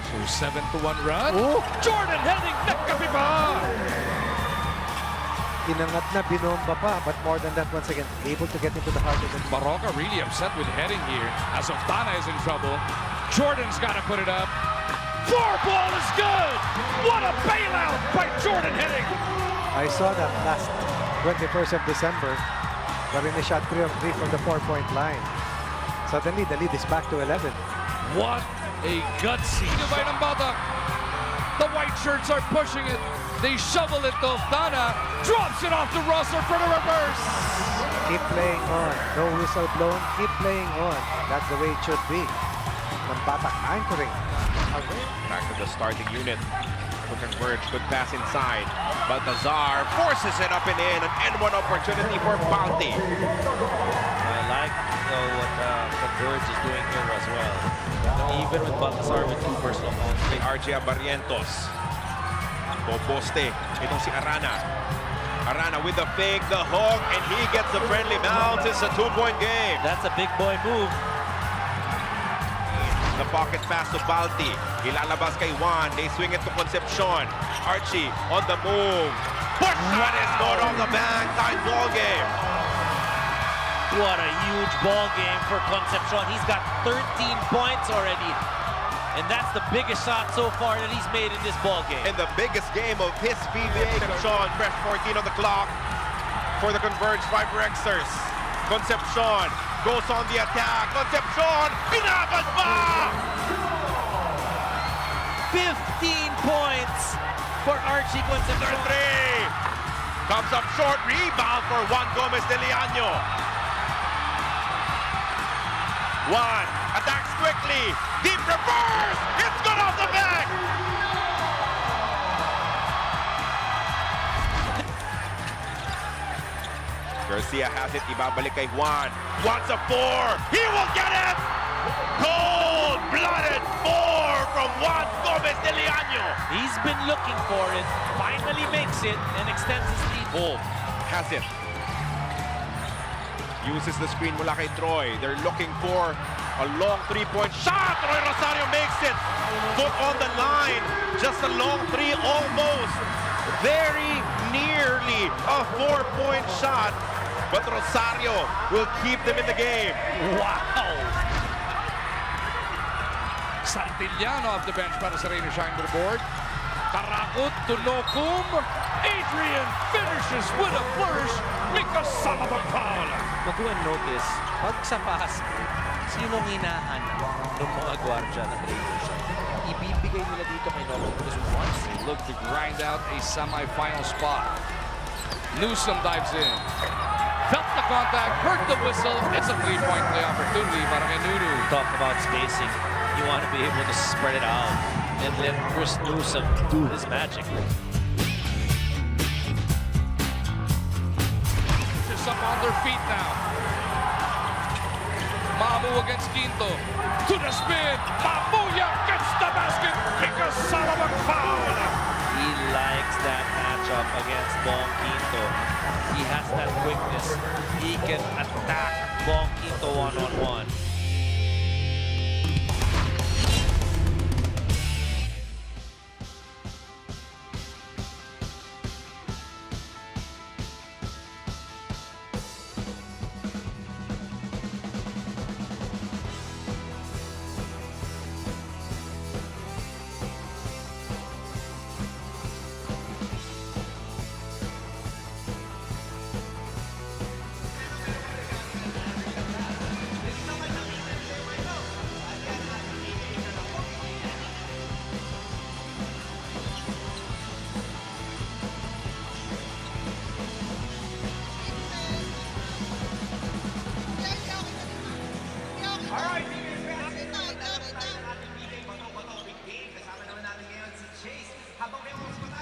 So 7-1 run. Oh! Jordan heading, nagkapiba! Inangat na, binomba pa, but more than that, once again, able to get into the heart of the Baroka really upset with heading here, as Oftana is in trouble. Jordan's got to put it up. Four ball is good! What a bailout by Jordan heading! I saw that last 21st of December, wherein he shot 3 of 3 from the 4-point line. Suddenly, the lead is back to 11. What a gutsy by ng Batak. The white shirts are pushing it. They shovel it to Oftana. Drops it off to Russell for the reverse. Keep playing on. No whistle blown. Keep playing on. That's the way it should be. Ng Batak anchoring. Back to the starting unit. To converge. Good pass inside. Baltazar forces it up and in. An N1 opportunity for Bounty. I like what Converge is doing here as well. Even with Baltazar with 2 personal fouls. Kay RJ Barrientos. Poposte. Itong si Arana. Arana with the fake, the hook, and he gets the friendly bounce. It's a 2-point game. That's a big boy move. The pocket pass to Balti. Ilalabas kay Juan. They swing it to Concepcion. Archie on the move. Push shot is good off the bank. Tied ball game. What a huge ball game for Concepcion. He's got 13 points already. And that's the biggest shot so far that he's made in this ball game. In the biggest game of his PBA. Concepcion, fresh 14 on the clock for the Converge 5-Rexers. Concepcion goes on the attack. Concepcion, binabad pa! 15 points for Archie Concepcion. 3 comes up short. Rebound for Juan Gomez de Leaño. Juan attacks quickly. Deep reverse. It's good off the back. Garcia has it. Ibabalik kay Juan. Wants a 4. He will get it. Cold-blooded 4 from Juan Gomez de Leaño. He's been looking for it. Finally makes it and extends his lead. Bolt has it. Uses the screen mula kay Troy. They're looking for a long 3-point shot. Troy Rosario makes it. Foot on the line. Just a long 3 almost. Very nearly a 4-point shot. But Rosario will keep them in the game. Wow! Santillano off the bench para sa Rainer Shine with the board. Karakot to Locum. Adrian finishes with a flourish. Mikasama foul. Mag-go notice, pag sa pass, sinong hinahanap ng mga gwardya ng Raiders? Ibibigay nila dito kay Nolan because once they look to grind out a semi-final spot. Newsom dives in. Felt the contact, heard the whistle. It's a 3-point play opportunity para kay Nunu. Talk about spacing. You want to be able to spread it out and let Chris Newsom do his magic. Just up on their feet now. Mamu against Quinto. To the spin. Mamuya gets the basket. Mikasama foul. He likes that matchup against Bong Quinto. He has that quickness. He can attack Bong Quinto one-on-one.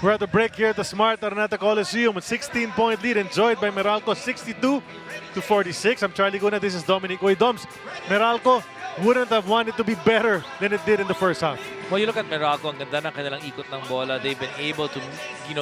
We're at the break here at the Smart Araneta Coliseum. A 16-point lead enjoyed by Meralco, 62-46. I'm Charlie Guna. This is Dominic. Oy, Doms, Meralco wouldn't have wanted to be better than it did in the first half. Well, you look at Meralco, ang ganda ng kanilang ikot ng bola. They've been able to,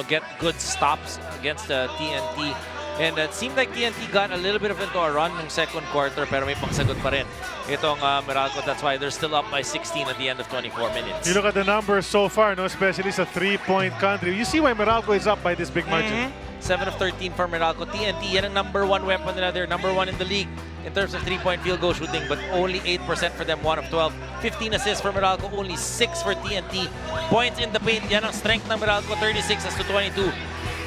get good stops against TNT. And it seemed like TNT got a little bit of into a run ng second quarter, pero may pangsagot pa rin itong Meralco. That's why they're still up by 16 at the end of 24 minutes. You look at the numbers so far, no, especially sa 3-point country. You see why Meralco is up by this big margin. 7 of 13 for Meralco. TNT, yan ang number 1 weapon nila. They're number 1 in the league in terms of 3-point field goal shooting, but only 8% for them, 1 of 12. 15 assists for Meralco, only 6 for TNT. Points in the paint, yan ang strength ng Meralco, 36 as to 22.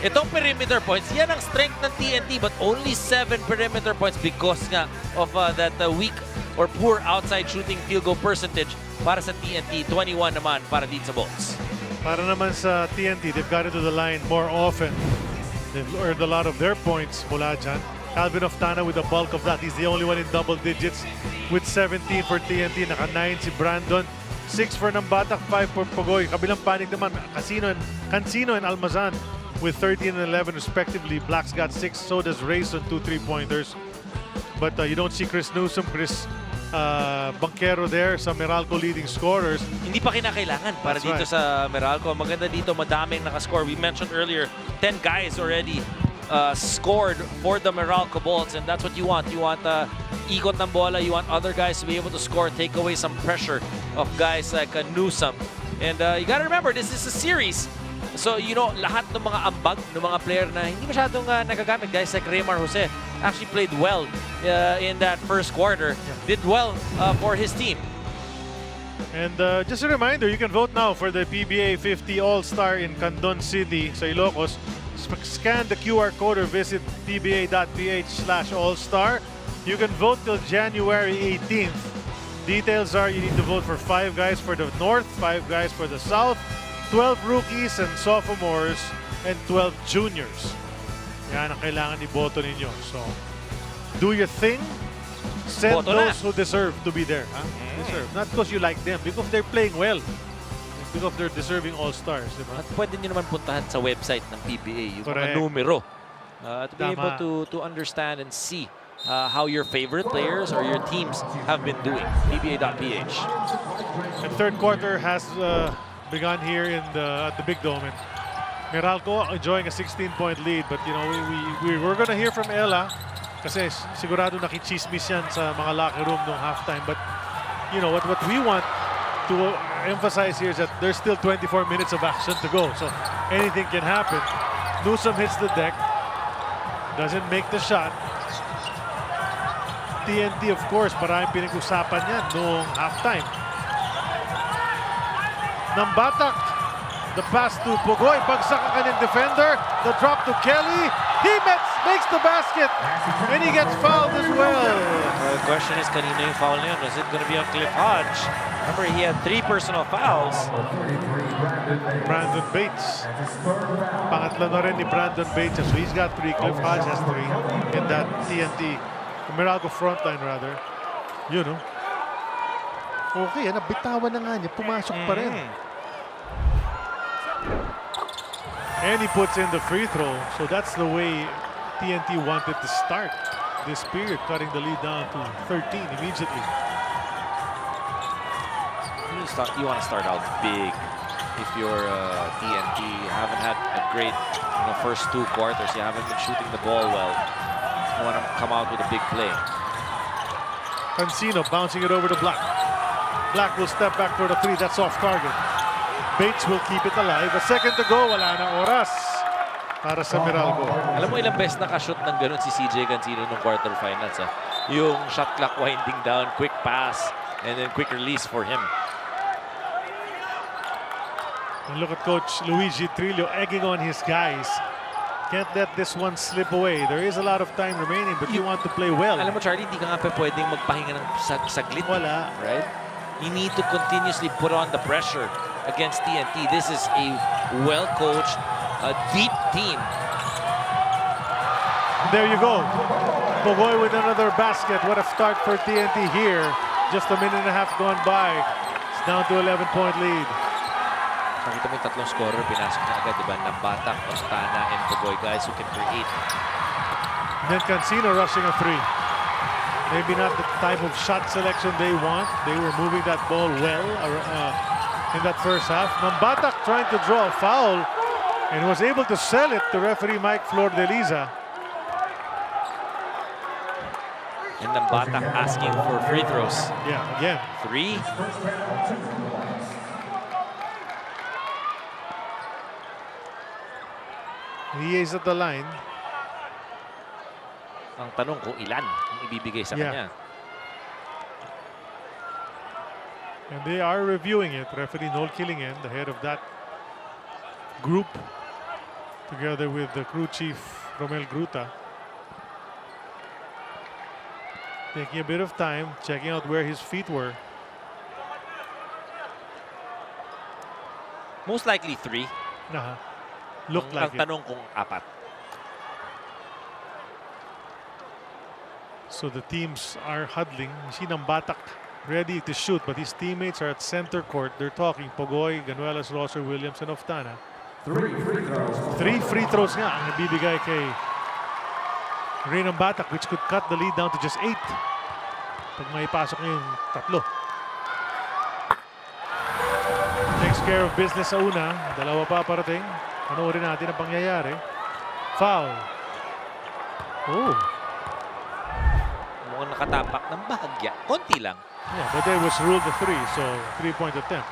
Itong perimeter points, yan ang strength ng TNT, but only 7 perimeter points because nga of that weak or poor outside shooting field goal percentage para sa TNT. 21 naman para dito sa Bolts. Para naman sa TNT, they've got into the line more often. They've earned a lot of their points mula dyan. Calvin Oftana with the bulk of that. He's the only one in double digits with 17 for TNT. Naka-9 si Brandon. 6 for Nambatak, 5 for Pogoy. Kabilang panig naman, Cancino and Almazan with 13 and 11 respectively. Black's got 6, so does Rayson, 2 3-pointers. But you don't see Chris Newsom, Chris Banquero there sa Meralco leading scorers. Hindi pa kinakailangan para dito sa Meralco. Maganda dito, madaming nakascore. We mentioned earlier, 10 guys already scored for the Meralco Bolts, and that's what you want. You want ikot ng bola. You want other guys to be able to score, take away some pressure of guys like Newsom. And you gotta remember, this is a series. So, lahat ng mga ambag ng mga player na hindi masyadong nagagamit. Guys like Raymar Jose actually played well in that first quarter. Did well for his team. And just a reminder, you can vote now for the PBA 50 All-Star in Candon City sa Ilocos. Scan the QR code or visit pba.ph/allstar. You can vote till January 18th. Details are you need to vote for 5 guys for the North, 5 guys for the South, 12 rookies and sophomores, and 12 juniors. Yan ang kailangan iboto ninyo. So, do your thing. Send those who deserve to be there. Huh? Deserve. Not because you like them, because they're playing well. Because they're deserving all-stars. Diba? At pwede nyo naman puntahan sa website ng PBA, yung mga numero. To be able to understand and see how your favorite players or your teams have been doing. PBA.ph. The third quarter has begun here at the Big Dome. And Meralco enjoying a 16-point lead, but we were gonna hear from Ella kasi sigurado nakichismis yan sa mga locker room nung halftime. But what we want to emphasize here is that there's still 24 minutes of action to go, so anything can happen. Newsom hits the deck, doesn't make the shot. TNT, of course, maraming pinag-usapan yan noong halftime. Nambatak, the pass to Pogoy, bagsak ang kanyang defender, the drop to Kelly, he makes the basket, and he gets fouled as well. The question is, kanino yung foul niya? Is it going to be on Cliff Hodge? Remember, he had 3 personal fouls. Brandon Bates. Pangatlo na rin ni Brandon Bates. So he's got 3, Cliff Hodge has 3 in that TNT. Meralco frontline rather. Okay, nabitawan na nga niya. Pumasok pa rin. And he puts in the free throw. So that's the way TNT wanted to start this period, cutting the lead down to 13 immediately. You want to start out big. If you're TNT, you haven't had a great first 2 quarters. You haven't been shooting the ball well. You want to come out with a big play. Cancino bouncing it over to Black. Black will step back for the 3. That's off target. Bates will keep it alive. A second to go. Wala na oras para sa Meralco. Alam mo ilang beses nakashoot ng ganun si CJ Cancino nung quarterfinals. Yung shot clock winding down, quick pass, and then quick release for him. And look at Coach Luigi Trillo egging on his guys. Can't let this one slip away. There is a lot of time remaining, but you want to play well. Alam mo, Charlie, hindi ka nga pwedeng magpahinga ng saglit. Wala. Right? You need to continuously put on the pressure against TNT. This is a well-coached, deep team. There you go. Pogoy with another basket. What a start for TNT here. Just a minute and a half gone by. It's down to 11-point lead. Nakita mo yung tatlong scorer, pinasok na agad, diba? Nambatak, Ostana, and Pugoy, guys who can create. And then Cancino rushing a three. Maybe not the type of shot selection they want. They were moving that ball well in that first half. Nambatak trying to draw a foul and was able to sell it to referee Mike Flordeliza. And Nambatak asking for free throws. Yeah, again. 3. He is at the line. Ang tanong kung ilan ang ibibigay sa kanya. And they are reviewing it. Referee Noel Killingen, the head of that group, together with the crew chief Romel Gruta, taking a bit of time, checking out where his feet were. Most likely 3. Looked like ang tanong kung 4. So the teams are huddling. You see Nambatak ready to shoot, but his teammates are at center court. They're talking. Pogoy, Ganuelas, Rosser, Williams, and Oftana. 3 free throws. 3 free throws nga ang nabibigay kay Ray Nambatak, which could cut the lead down to just 8. Pag may pasok niya yung 3. Takes care of business sa una. Dalawa pa parating. Panoorin natin ang pangyayari. Foul. Oh. Mukhang nakatapak ng bahagya. Konti lang. Yeah, but there was ruled a 3, so 3-point attempt.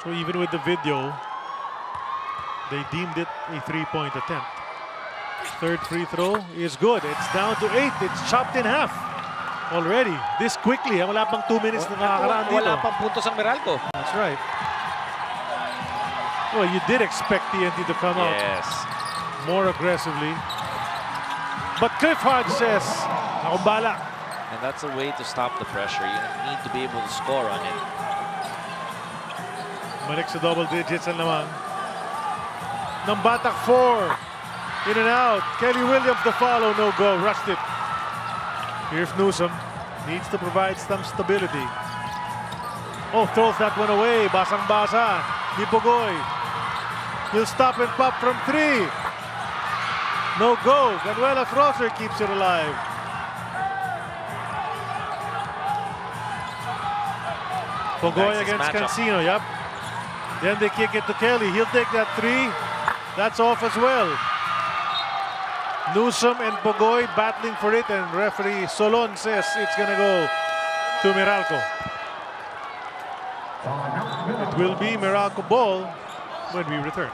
So even with the video, they deemed it a 3-point attempt. Third free throw is good. It's down to 8. It's chopped in half already. This quickly. Wala pang 2 minutes na nakakaraan dito. Wala pang puntos ang Meralco. That's right. Well, you did expect TNT to come out more aggressively. But Cliff Hodge says, akong bala. And that's a way to stop the pressure. You need to be able to score on it. Balik sa double digits ang lamang. Nambatak 4. In and out. Kelly Williams the follow. No go. Rushed it. Here's Newsom. Needs to provide some stability. Oh, throws that one away. Basang-basa. Di Pugoy. He'll stop and pop from 3. No go. Ganuelas Rosser keeps it alive. Pugoy against Cancino. Yep. Then they kick it to Kelly. He'll take that 3. That's off as well. Newsom and Pugoy battling for it, and referee Solon says it's gonna go to Meralco. It will be Meralco ball when we return.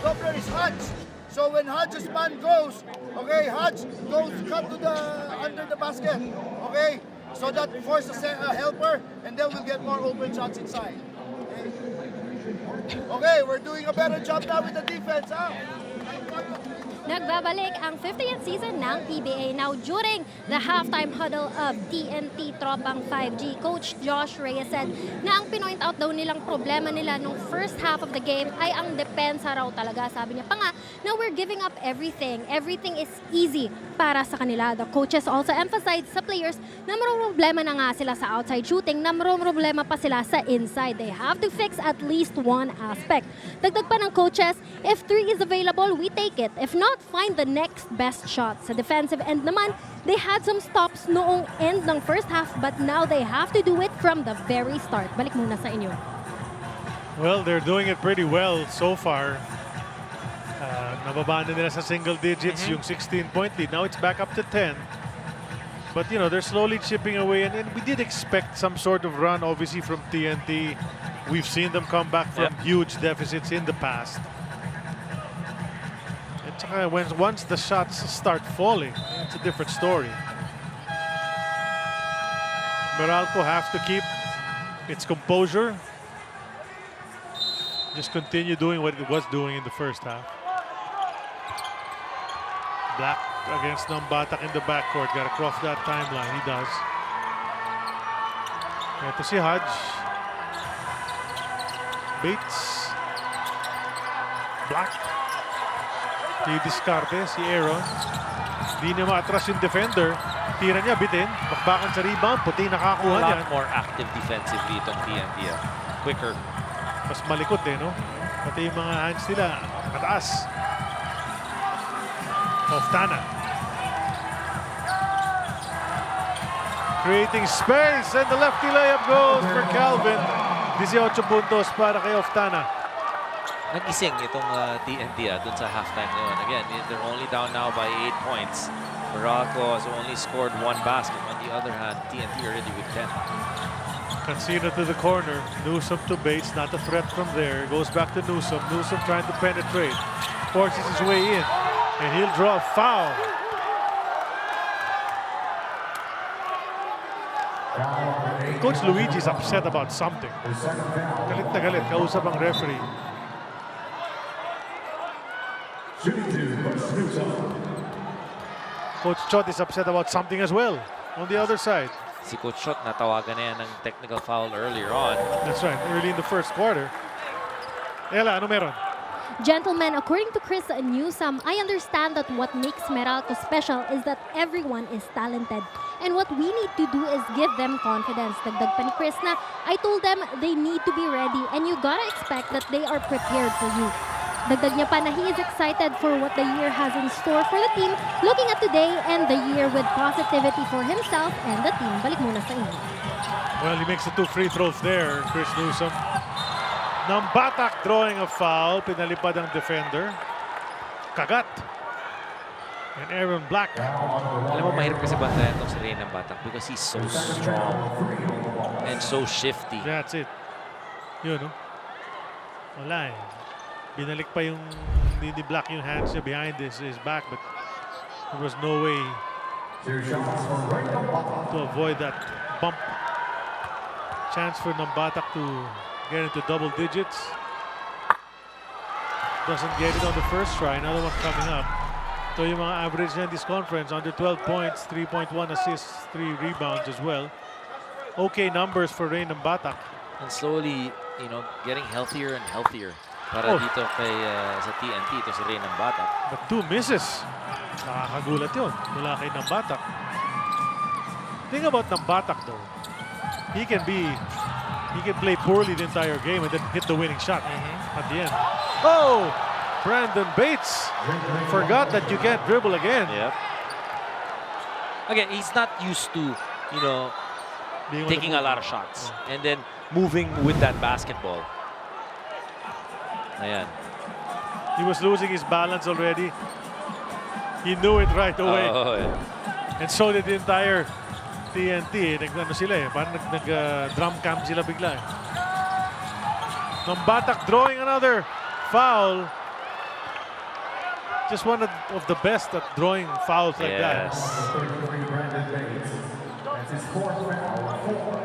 Governor is Hodge. So when Hodge's man goes, okay, Hodge goes cut to the under the basket, okay, so that forces a helper, and then we'll get more open shots inside. Okay, we're doing a better job now with the defense, huh? Nagbabalik ang 50th season ng PBA. Now, during the halftime huddle of TNT Tropang 5G, Coach Josh Reyes said na ang pinoint out daw nilang problema nila nung first half of the game ay ang depensa raw talaga. Sabi niya pa nga, na we're giving up everything. Everything is easy para sa kanila. The coaches also emphasized sa players na mayroong problema na nga sila sa outside shooting, na mayroong problema pa sila sa inside. They have to fix at least one aspect. Dagdag pa ng coaches, if 3 is available, we take it. If not, find the next best shot. Sa defensive end naman, they had some stops noong end ng first half, but now they have to do it from the very start. Balik muna sa inyo. Well, they're doing it pretty well so far. Nababa na nila sa single digits yung 16-point lead. Now it's back up to 10. But, you know, they're slowly chipping away. And we did expect some sort of run, obviously, from TNT. We've seen them come back from huge deficits in the past. Once the shots start falling, it's a different story. Meralco have to keep It's composure. Just continue doing what it was doing in the first half. Black against Nambatak in the backcourt. Got to cross that timeline. He does. Ito si Hodge. Bates. Black. Didiskarte si Aaron. Di niya maatras yung defender. Tira niya, bitin. Bakbakan sa rebound. Puti nakakuha A lot niyan. more active defensively itong TNT. Quicker. Mas malikot eh, no? Pati yung mga hands nila, mataas. Oftana. Creating space and the lefty layup goes for Calvin. 18 puntos para kay Oftana. Nagising itong TNT dun sa halftime ngayon. Again, they're only down now by 8 points. Meralco has only scored 1 basket. On the other hand, TNT already with 10. Cancino to the corner. Newsom to Bates. Not a threat from there. Goes back to Newsom. Newsom trying to penetrate. Forces his way in. And he'll draw a foul. Coach Luigi's upset about something. Galit na galit. Kausap ang referee. Coach Chot is upset about something as well on the other side. Si Coach Shot natawagan na yan ng technical foul earlier on. That's right, early in the first quarter. Ella, ano meron? Gentlemen, according to Chris Newsom, I understand that what makes Meralco special is that everyone is talented. And what we need to do is give them confidence. Dagdag pa ni Chris na, I told them they need to be ready and you gotta expect that they are prepared for you. Dagdag niya pa na he is excited for what the year has in store for the team, looking at today and the year with positivity for himself and the team. Balik muna sa inyo. Well, he makes the 2 free throws there, Chris Newsom. Nambatak drawing a foul. Pinalipad ang defender. Kagat. And Aaron Black. Alam mo, mahirap kasi bantayan itong si Ray Nambatak because he's so strong and so shifty. That's it. Yun, no? Wala eh. Binalik pa yung ni Black yung hands niya behind his back, but there was no way to avoid that bump. Chance for Nambatak to get into double digits. Doesn't get it on the first try. Another one coming up. So yung mga average niya in this conference, under 12 points, 3.1 assists, 3 rebounds as well. Okay numbers for Ray Nambatak. And slowly, you know, getting healthier and healthier. Para dito kay sa TNT, ito si Ray Nambatak. But 2 misses. Nakakagulat yun mula kay Nambatak. Thing about Nambatak though, he can play poorly the entire game and then hit the winning shot at the end. Oh! Brandon Bates forgot that you can't dribble again. Yep. Again, he's not used to, you know, taking a lot of shots and then moving with that basketball. Ayan. He was losing his balance already. He knew it right away. Oh, yeah. And so did the entire TNT. Nag-ano sila eh. Parang nag-drum camp sila bigla eh. Nambatak drawing another foul. Just one of the best at drawing fouls like that.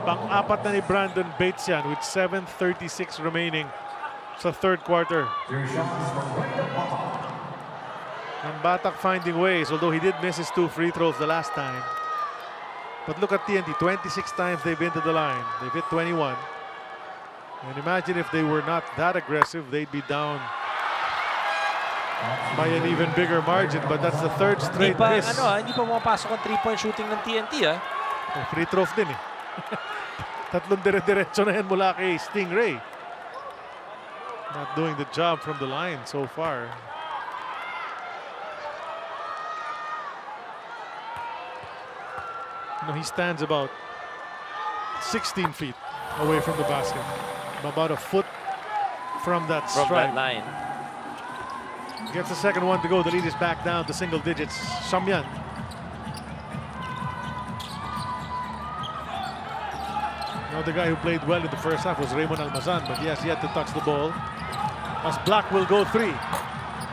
Pang-apat na ni Brandon Bates yan with 7:36 remaining sa third quarter. Nambatak finding ways, although he did miss his 2 free throws the last time. But look at TNT, 26 times they've been to the line. They've hit 21. And imagine if they were not that aggressive, they'd be down by an even bigger margin. But that's the 3rd straight miss. Hindi pa pumapasok ang 3-point shooting ng TNT. Free throws din eh. Tatlong dire-diretso na yan mula kay Stingray. Not doing the job from the line so far. You know, he stands about 16 feet away from the basket. About a foot from that From stripe. that line. Gets the second one to go. The lead is back down to single digits. Shamyan. The guy who played well in the first half was Raymond Almazan, but he has yet to touch the ball. As Black will go 3.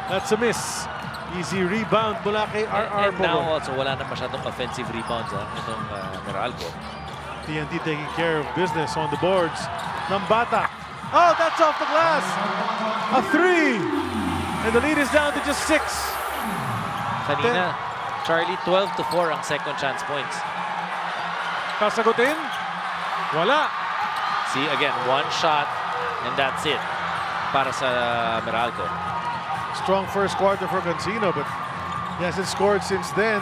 That's a miss. Easy rebound mula kay RR. And now also wala na masyadong offensive rebounds itong Meralco. TNT taking care of business on the boards. Nambata. Oh, that's off the glass. A 3. And the lead is down to just 6. Kanina, Charlie, 12-4 ang second chance points. Kasagutin? Wala. See, again, one shot and that's it para sa Meralco. Strong first quarter for Cancino, but he hasn't scored since then.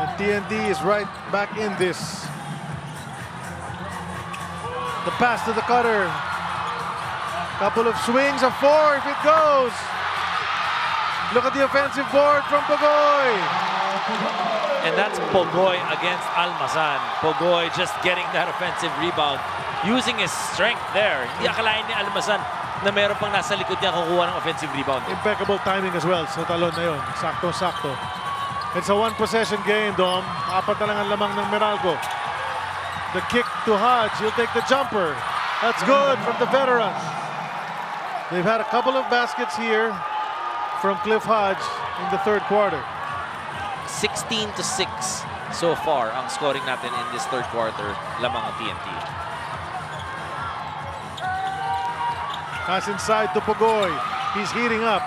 And TNT is right back in this. The pass to the cutter. Couple of swings, a 4 if it goes. Look at the offensive board from Pogoy. And that's Pogoy against Almazan. Pogoy just getting that offensive rebound, using his strength there. Hindi akalain ni Almazan na meron pang nasa likod niya kukuha ng offensive rebound. Impeccable timing as well sa talon na yun. Sakto-sakto. It's a one-possession game, Dom. 4 na lang ang lamang ng Meralco. The kick to Hodge. He'll take the jumper. That's good from the veteran. They've had a couple of baskets here from Cliff Hodge in the third quarter. 16-6 so far ang scoring natin in this third quarter lamang ang TNT. Pass inside to Pogoy. He's heating up.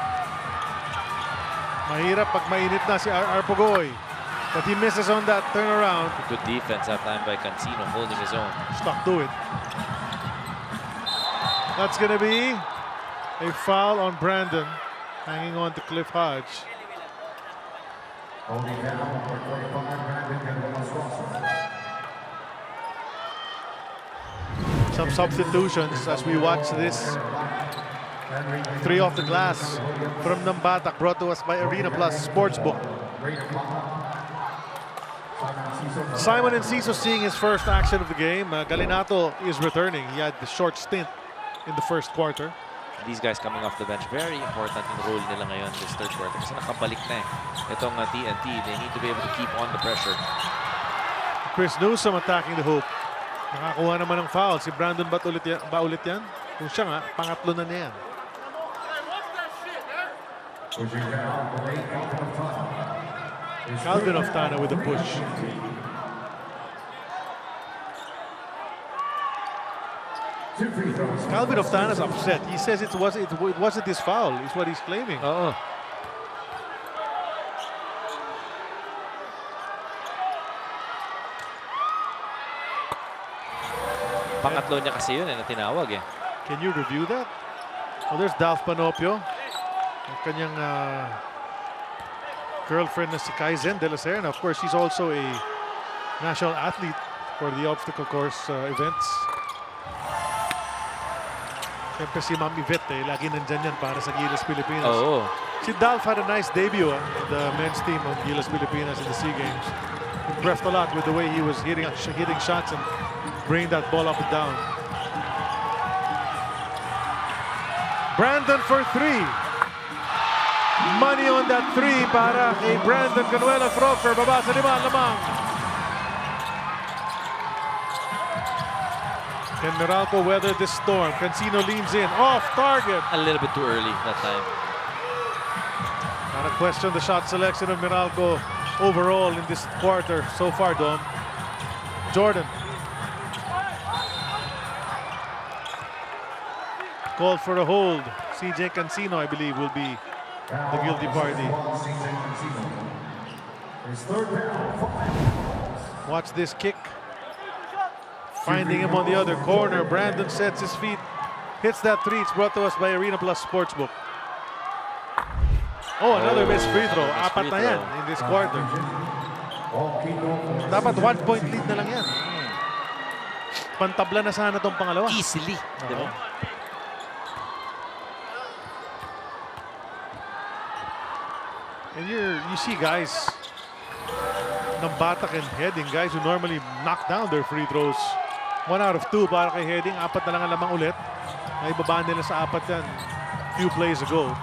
Mahirap pag mainit na si R. Pogoy. But he misses on that turnaround. Good defense that time by Cancino, holding his own. Stuck to it. That's gonna be a foul on Brandon, hanging on to Cliff Hodge. Some substitutions as we watch this. 3 off the glass from Nambatak, brought to us by Arena Plus Sportsbook. Simon Enciso seeing his first action of the game. Galinato is returning. He had the short stint in the first quarter. These guys coming off the bench, very important yung role nila ngayon this third quarter kasi nakabalik na eh. Itong TNT, they need to be able to keep on the pressure. Chris Newsom attacking the hoop. Nakakuha naman ng foul. Si Brandon ba ulit yan? Kung siya nga, pangatlo na niya yan. Calvin Oftana with a push. Calvin Oftana's upset. He says it wasn't his foul, is what he's claiming. Pangatlo niya kasi yun na tinawag eh. Can you review that? Well, there's Dalf Panopio. Ang kanyang girlfriend na si Kaizen de la Serna. Of course, she's also a national athlete for the obstacle course events. Siyempre si Ma'am Yvette, lagi nandyan yan para sa Gilas Pilipinas. Si Dalf had a nice debut in the men's team of Gilas Pilipinas in the SEA Games. Impressed a lot with the way he was hitting shots and bringing that ball up and down. Brandon for 3. Money on that 3 para kay Brandon Canuela Crawford. Baba sa 5 lamang. Can Meralco weather this storm? Cancino leans in. Off target. A little bit too early that time. Gotta question the shot selection of Meralco overall in this quarter so far, Dom. Jordan. Called for a hold. CJ Cancino, I believe, will be the guilty party. Watch this kick. Finding him on the other corner. Brandon sets his feet. Hits that 3. It's brought to us by Arena Plus Sportsbook. Oh, another missed free throw. Apat na yan in this quarter. Dapat 1-point lead na lang yan. Pantabla na sana itong pangalawa. Easily. Diba? And you see guys Nambatak and Heading, guys who normally knock down their free throws. 1 out of 2 para kay Heading. 4 na lang ang lamang ulit. Naibaba nila sa 4 yan few plays ago.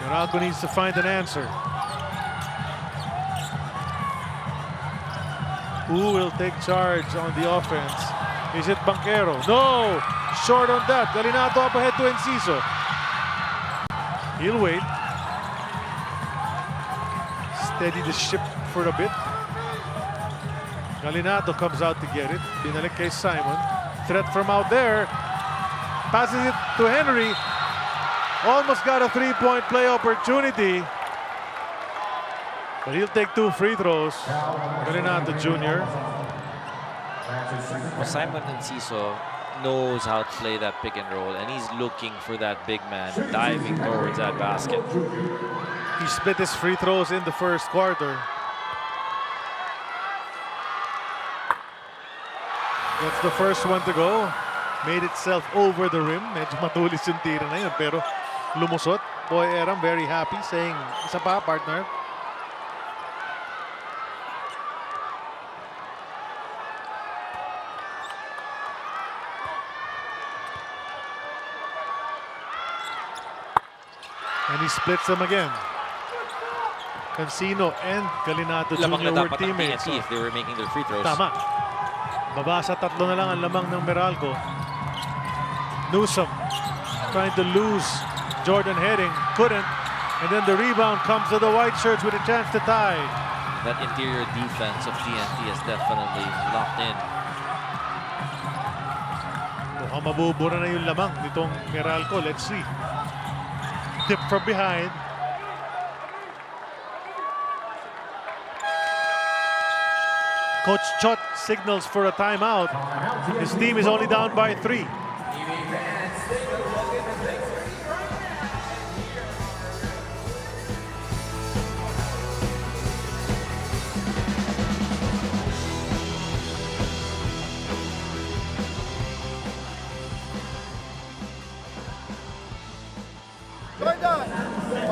Meralco needs to find an answer. Who will take charge on the offense? Is it Banquero? No! Short on that. Galinato up ahead to Enciso. He'll wait. steady the ship for a bit. Galinato comes out to get it. Binalik kay Simon. Threat from out there. Passes it to Henry. Almost got a three-point play opportunity. But he'll take 2 free throws. Galinato Jr. Well, Simon Enciso knows how to play that pick and roll, and he's looking for that big man diving towards that basket. He split his free throws in the first quarter. That's the first one to go. Made itself over the rim. Medyo matulis yung tira na yun, pero lumusot. Boy Eram very happy, saying, isa pa, partner. And he splits them again. Cancino and Galinato Lamang Jr. na were dapat ang teammates. TNT if they were making their free throws. Tama. Baba sa 3 na lang ang lamang ng Meralco. Newsom trying to lose Jordan Heading. Couldn't. And then the rebound comes to the white shirts with a chance to tie. That interior defense of TNT is definitely locked in. Mukhang mabubura na yung lamang nitong Meralco. Let's see. Tip from behind. Coach Chot signals for a timeout. His team is only down by 3. Jordan,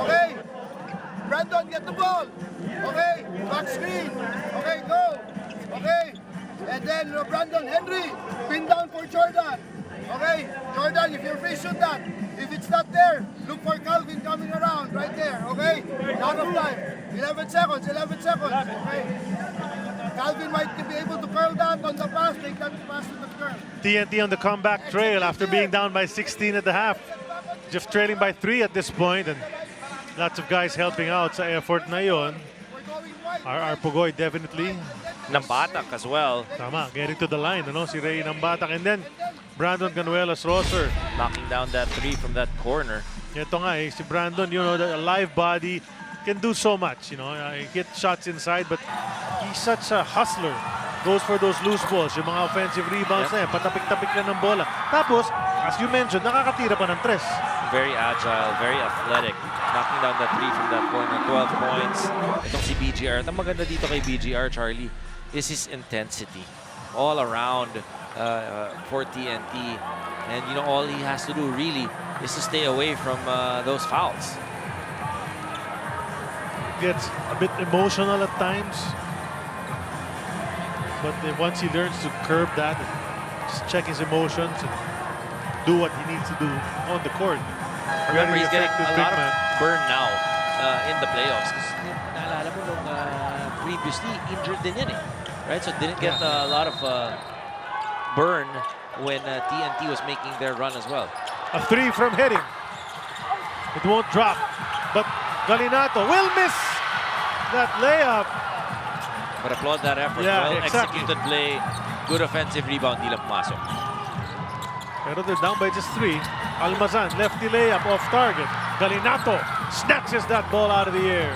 okay. Brandon, get the ball. Okay, back screen. Okay, go. Okay, and then Brandon Henry, pin down for Jordan. Okay, Jordan, if you're free, shoot that. If it's not there, look for Calvin coming around right there. Okay, out of time. 11 seconds, 11 seconds. Okay, Calvin might be able to curl down on the pass, take that pass to the curl. TNT on the comeback trail after being down by 16 at the half. Just trailing by 3 at this point, and lots of guys helping out sa effort na yon. Our Pugoy definitely. Nambatak as well. Tama, getting to the line, ano? Si Ray Nambatak, and then Brandon Canuelas Rosser. Knocking down that 3 from that corner. Ito nga si Brandon, you know, the live body can do so much, you know. He hit shots inside, but he's such a hustler. Goes for those loose balls, yung mga offensive rebounds na yan, patapik-tapik lang ng bola. Tapos, as you mentioned, nakakatira pa ng 3. Very agile, very athletic. Knocking down that 3 from that corner. 12 points. Itong si BGR. At ang maganda dito kay BGR, Charlie, is his intensity. All around for TNT. And, you know, all he has to do really is to stay away from those fouls. Gets a bit emotional at times. But then once he learns to curb that, just check his emotions and do what he needs to do on the court. Remember, he's getting a lot of burn now in the playoffs. Kasi naalala mo nung previously, injured din yan eh. Right? So didn't get a lot of burn when TNT was making their run as well. A 3 from Heading. It won't drop. But Galinato will miss that layup. But applaud that effort. Yeah, well executed play. Good offensive rebound. Di lang pumasok. Pero they're down by just 3. Almazan, lefty layup off target. Galinato snatches that ball out of the air.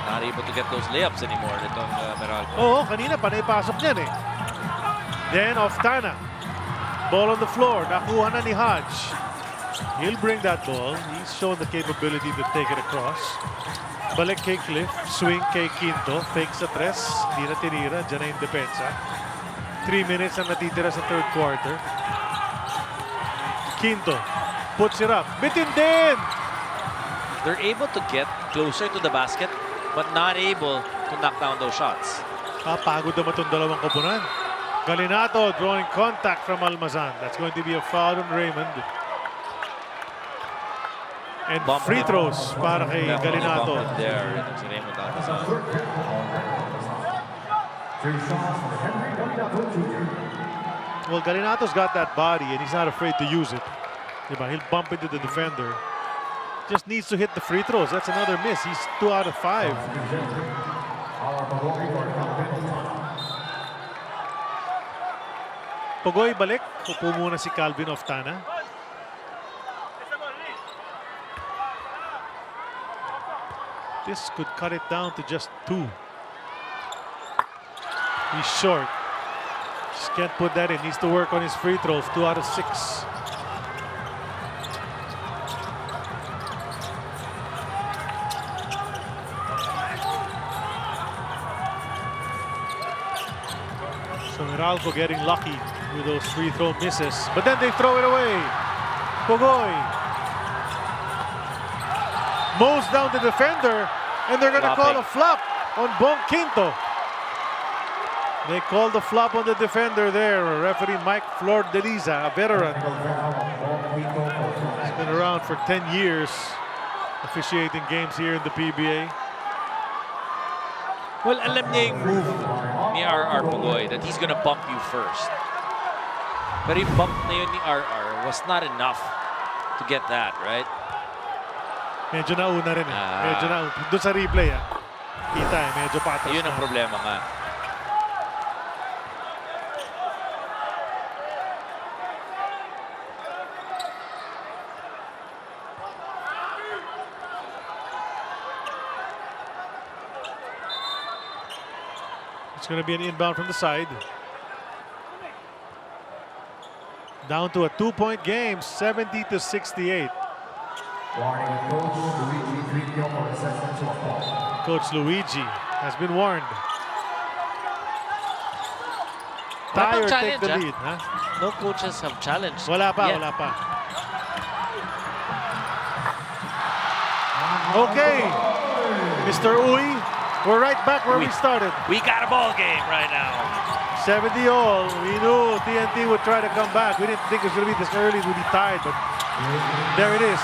Not able to get those layups anymore itong Meralco. Oo, kanina panay pasok niyan eh. Then off Tana. Ball on the floor. Nakuha na ni Hodge. He'll bring that ball. He's shown the capability to take it across. Balik kay Cliff. Swing kay Quinto. Fake sa 3. Di na tinira. Diyan na yung depensa. 3 minutes ang natitira sa third quarter. Quinto puts it up. Bitin din! They're able to get closer to the basket but not able to knock down those shots. Pagod naman itong dalawang koponan. Galinato drawing contact from Almazan. That's going to be a foul on Raymond. And free throws para kay Galinato. There, si Raymond Almazan. Well, Galinato's got that body and he's not afraid to use it. Diba? He'll bump into the defender. Just needs to hit the free throws. That's another miss. He's 2 out of 5. Pugoy balik. Upo muna si Calvin Oftana. This could cut it down to just 2. He's short. Just can't put that in. Needs to work on his free throws. 2 out of 6. So Meralco getting lucky with those free throw misses. But then they throw it away. Pugoy mows down the defender, and they're going to call a flop on Bong Quinto. They called the flop on the defender there. Referee Mike Flor-Deliza, a veteran. He's been around for 10 years officiating games here in the PBA. Well, alam niya yung move ni RR Pugoy that he's gonna bump you first. But yung bump na yun ni RR was not enough to get that, right? Medyo nauna rin eh. Medyo nauna. Doon sa replay kita medyo patas. Yun ang problema nga. It's going to be an inbound from the side. Down to a 2-point game, 70-68. Coach Luigi has been warned. Tayo take the lead. Huh? No coaches have challenged. Wala pa, yet. wala pa. Okay, Mr. Uy, we're right back where we started. We got a ball game right now. 70 all. We knew TNT would try to come back. We didn't think it was going to be this early. We'd be tied, but there it is.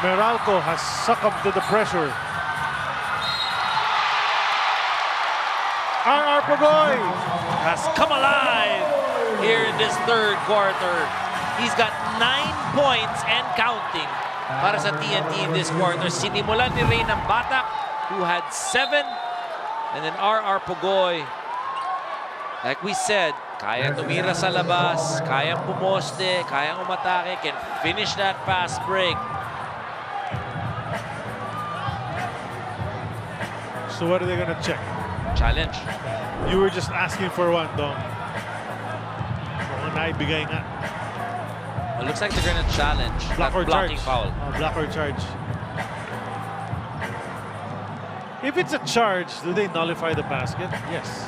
Meralco has succumbed to the pressure. RR Pugoy has come alive here in this third quarter. He's got 9 points and counting para sa TNT in this quarter. Sinimulan ni Reynang Batak, who had 7. And then RR Pugoy, like we said, kaya tumira sa labas, kayang pumoste, kayang umatake, can finish that fast break. So what are they going to check? Challenge. You were just asking for one, Dong. Mukhang naibigay nga. Well, looks like they're going to challenge Block that or blocking charge. foul. Block or charge. If it's a charge, do they nullify the basket? Yes.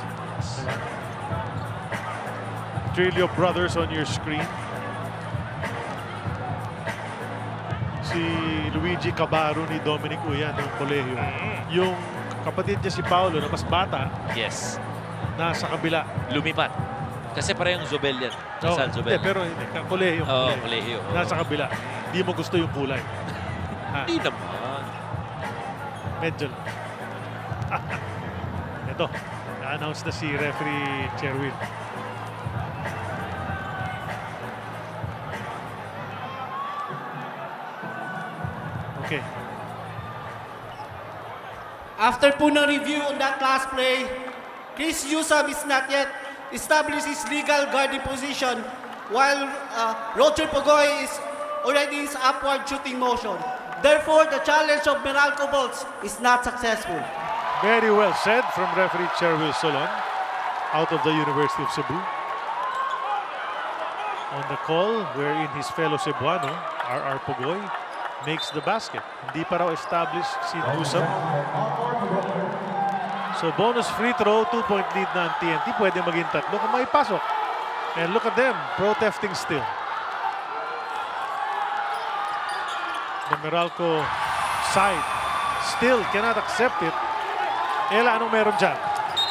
Trillo brothers on your screen. Si Luigi Cabaro ni Dominic Uyan ng kolehiyo. Yung kapatid niya si Paolo na mas bata. Yes. Nasa kabila. Lumipat. Kasi parehong Zobel yan. Kasal Zobel. Pero kolehiyo. Kolehiyo. Nasa kabila. Hindi mo gusto yung kulay. Hindi naman. Medyo lang. Ito. Na-announce na si referee Cherwin. Okay. After po ng review on that last play, Chris Yusam is not yet established his legal guarding position while Roger Pugoy is already in his upward shooting motion. Therefore, the challenge of Meralco Bolts is not successful. Very well said from referee Cherwin Solon out of the University of Cebu. On the call, wherein his fellow Cebuano, RR Pugoy, makes the basket. Hindi pa raw established si Yusam. So bonus free throw, 2-point lead na ang TNT. Pwede maging 3 kung may pasok. And look at them, protesting still. The Meralco side still cannot accept it. Ella, anong meron dyan?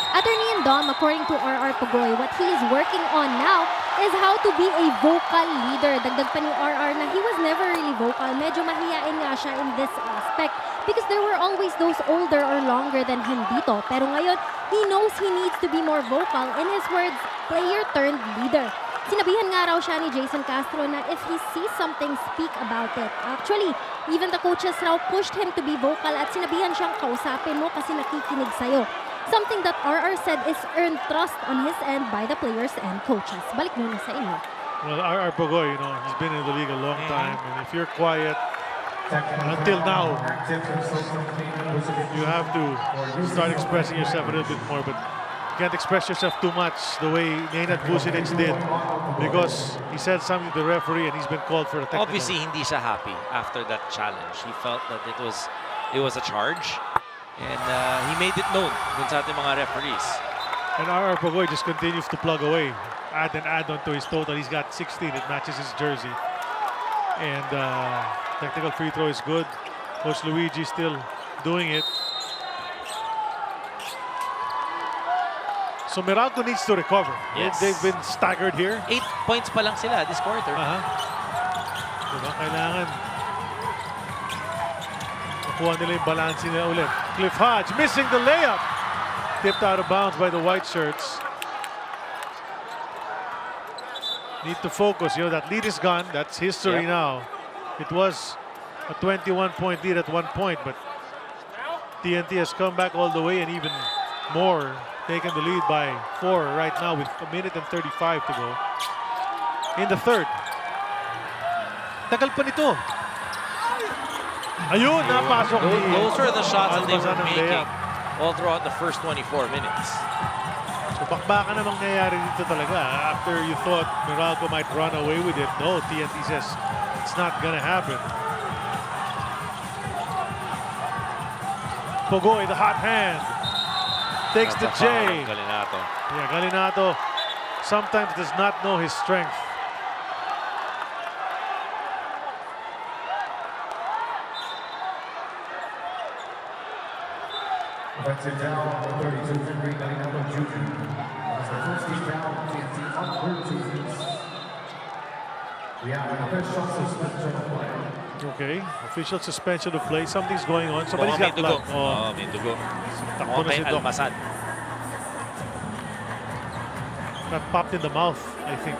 Attorney and Dom, according to RR Pugoy, what he is working on now is how to be a vocal leader. Dagdag pa ni RR na he was never really vocal. Medyo mahiyain nga siya in this aspect because there were always those older or longer than him dito. Pero ngayon, he knows he needs to be more vocal. In his words, player turned leader. sinabihan nga raw siya ni Jason Castro na if he sees something, speak about it. Actually, even the coaches raw pushed him to be vocal at sinabihan siyang kausapin mo kasi nakikinig sa'yo. Something that RR said is earned trust on his end by the players and coaches. Balik muna sa inyo. Well, RR Pogoy, he's been in the league a long time, and if you're quiet until now, you have to start expressing yourself a little bit more, but you can't express yourself too much the way Nenad Vucinic did, because he said something to the referee and he's been called for a technical. Obviously, hindi siya happy after that challenge. He felt that it was a charge, and he made it known dun sa ating mga referees. And RR Pogoy just continues to plug away. Add onto his total. He's got 16. It matches his jersey. And technical free throw is good. Coach Luigi still doing it. So Meralco needs to recover. Yes. They've been staggered here. 8 points pa lang sila this quarter. Diba? Kailangan makuha nila yung balance nila ulit. Cliff Hodge missing the layup. Tipped out of bounds by the white shirts. Need to focus. That lead is gone. That's history now. It was a 21-point lead at one point, but TNT has come back all the way and even more, taken the lead by 4 right now with a minute and 35 to go in the third. Tagal pa nito. Ayun, napasok. Those were the shots that they were Almazan ng making layup. all throughout the first 24 minutes. So bakbakan na mangyayari dito talaga. After you thought Meralco might run away with it, no, TNT says it's not gonna happen. Pogoy, the hot hand. Takes the J. Galinato. Yeah, Galinato sometimes does not know his strength. Offensive down, number 32, Henry Galinato Jr. That's the first team down, TNT on 32. We have an official suspension of play. Okay, official suspension of play. Something's going on. Somebody's Mukhang got may dugo. blood. May dugo. Takbo na si Doc. Almazan. Got popped in the mouth, I think.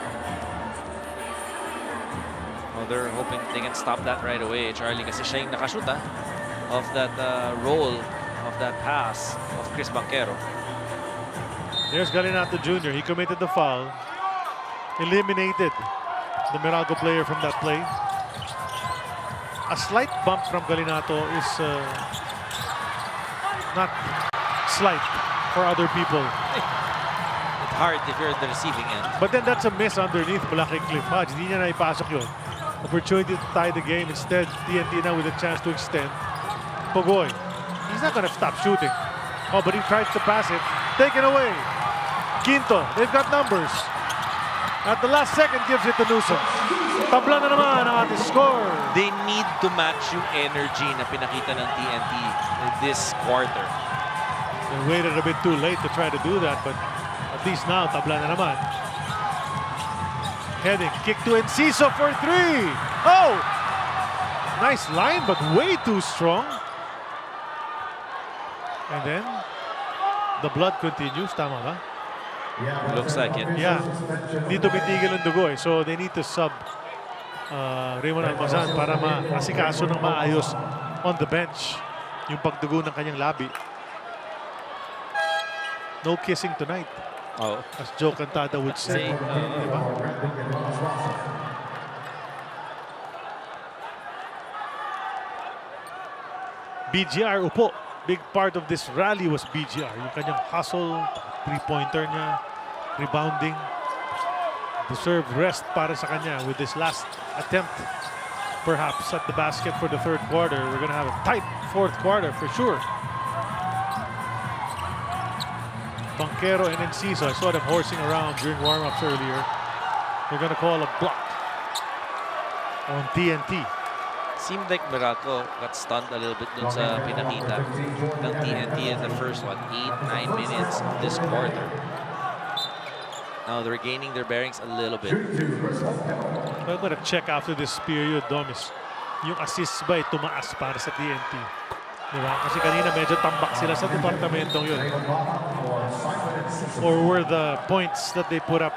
Well, they're hoping they can stop that right away, Charlie, kasi siya yung nakashoot of that roll, of that pass of Chris Banquero. There's Galinato Jr. He committed the foul. Eliminated the Meralco player from that play. A slight bump from Galinato is not slight for other people. It's hard if you're at the receiving end. But then that's a miss underneath mula kay Cliff Hodge. Hindi niya naipasok yun. Opportunity to tie the game. Instead, TNT now with a chance to extend. Pogoy. He's not gonna stop shooting. Oh, but he tries to pass it. Taken away. Quinto. They've got numbers. At the last second, gives it to Newsom. Tabla na naman ang ating score. They need to match yung energy na pinakita ng TNT this quarter. They waited a bit too late to try to do that, but at least now, tabla na naman. Heading, kick to Enciso for 3. Oh! Nice line, but way too strong. And then, the blood continues. Tama ba? Looks like it. Yeah. Dito bitigil ang dugo eh. So, they need to sub Raymond Almazan para maasikaso ng maayos on the bench yung pagdugo ng kanyang labi. No kissing tonight. Oh. As Joe Cantada would say. Diba? BGR upo. Big part of this rally was BGR. Yung kanyang hustle, three-pointer niya, rebounding. Deserved rest para sa kanya with this last attempt. Perhaps at the basket for the third quarter. We're gonna have a tight fourth quarter for sure. Banquero and Enciso, I saw them horsing around during warm-ups earlier. They're gonna call a block on TNT. Seemed like Meralco got stunned a little bit dun sa pinakita ng TNT in the first 8-9 minutes of this quarter. Now they're gaining their bearings a little bit. I'm gonna check after this period, Domis. Yung assist ba tumaas para sa TNT? Diba? Kasi kanina medyo tambak sila sa departamentong yun. Or were the points that they put up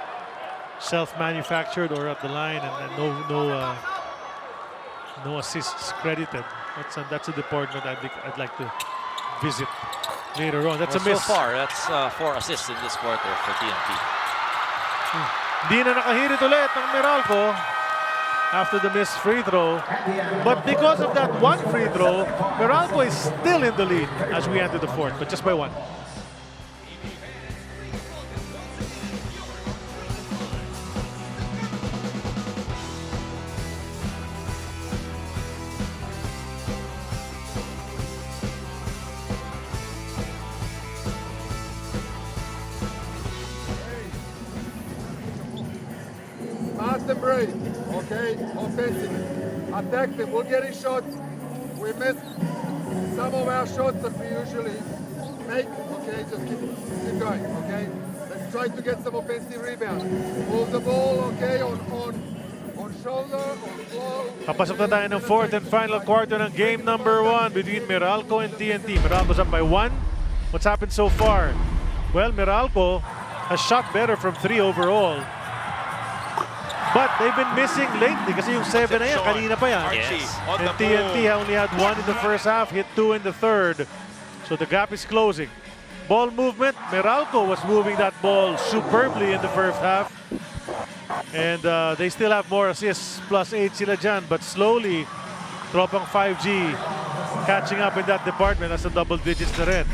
self-manufactured or at the line, and no assists credited. That's a department I'd like to visit later on. That's a miss. So far, that's 4 assists in this quarter for TNT. Di na nakahirit ulit ng Meralco after the missed free throw. But because of that one free throw, Meralco is still in the lead as we enter the fourth, but just by 1. Pass and break, okay? Offensive. Attack them. We're getting shots. We missed some of our shots that we usually make. Okay, just keep going, okay? Let's try to get some offensive rebound. Move the ball, okay, on shoulder, on flow. Papasok na tayo ng fourth and final quarter ng game number 1 between Meralco and TNT. Meralco's up by 1. What's happened so far? Well, Meralco has shot better from 3 overall. But they've been missing lately kasi yung 7 na yan, kanina pa yan. Yes. And TNT only had 1 in the first half, hit 2 in the third. So the gap is closing. Ball movement, Meralco was moving that ball superbly in the first half. And they still have more assists, +8 sila dyan. But slowly, Tropang 5G catching up in that department as a double digits na rin.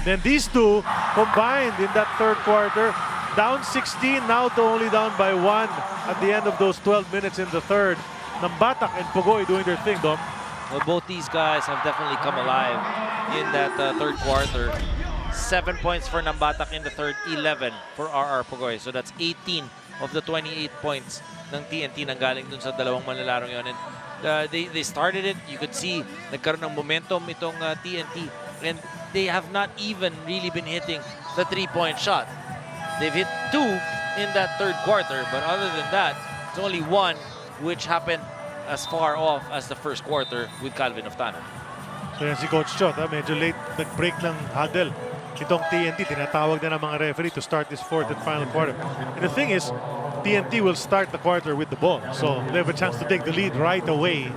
Then these two combined in that third quarter, down 16, now to only down by 1 at the end of those 12 minutes in the third. Nambatak and Pugoy doing their thing, Dom. Well, both these guys have definitely come alive in that third quarter. 7 points for Nambatak in the third, 11 for RR Pugoy. So that's 18 of the 28 points ng TNT nanggaling dun sa dalawang manlalarong yun. And they started it. You could see nagkaroon ng momentum itong TNT. And they have not even really been hitting the 3-point shot. They've hit 2 in that third quarter, but other than that, it's only 1 which happened as far off as the first quarter with Calvin Oftano. So yan si Coach Chot, medyo late nag-break ng huddle. Itong TNT, tinatawag na ng mga referee to start this fourth and final quarter. And the thing is, TNT will start the quarter with the ball. So they have a chance to take the lead right away.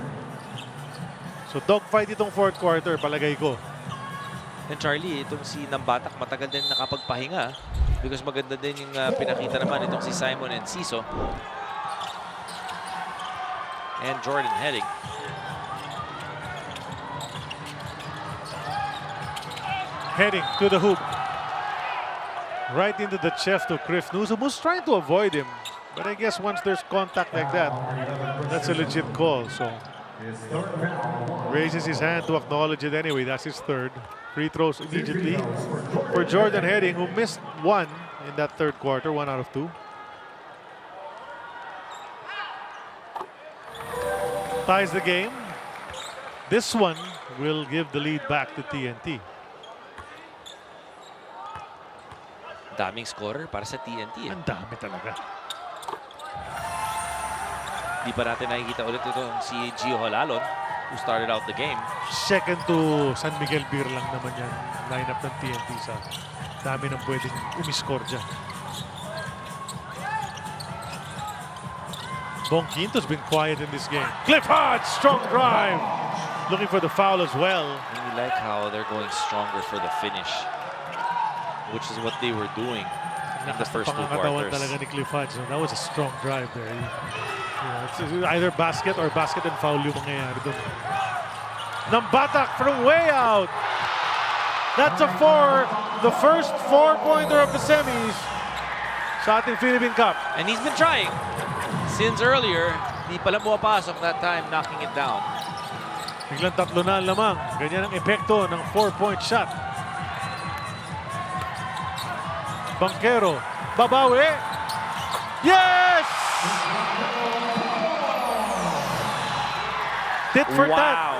So dogfight itong fourth quarter, palagay ko. And Charlie, itong si Nambatak matagal din nakapagpahinga because maganda din yung pinakita naman itong si Simon and Ciso. And Jordan heading. Heading to the hoop. Right into the chest of Griff Newsom, who's trying to avoid him. But I guess once there's contact like that, that's a legit call. So raises his hand to acknowledge it anyway. That's his third. Free throws immediately for Jordan Heading, who missed 1 in that third quarter, 1 out of 2. Ties the game. This one will give the lead back to TNT. Daming scorer para sa TNT. Ang dami talaga. Di pa natin nakikita ulit ito si Gio Holalon, who started out the game. Second to San Miguel Beer lang naman yan. Lineup ng TNT sa dami ng pwedeng umiscore dyan. Bong Quinto's been quiet in this game. Cliff Hodge, strong drive. Looking for the foul as well. And we like how they're going stronger for the finish, which is what they were doing in the first 2 quarters. Talaga ni Cliff Hodge. That was a strong drive there. It's either basket or basket and foul yung mangyayari doon. Nambatak from way out. That's a 4. The first 4-pointer of the semis sa ating Philippine Cup. And he's been trying. Since earlier, di pala pumapasok that time, knocking it down. Biglang 3 na lamang. Ganyan ang epekto ng 4-point shot. Banquero, babawi. Yes! Tit for tat.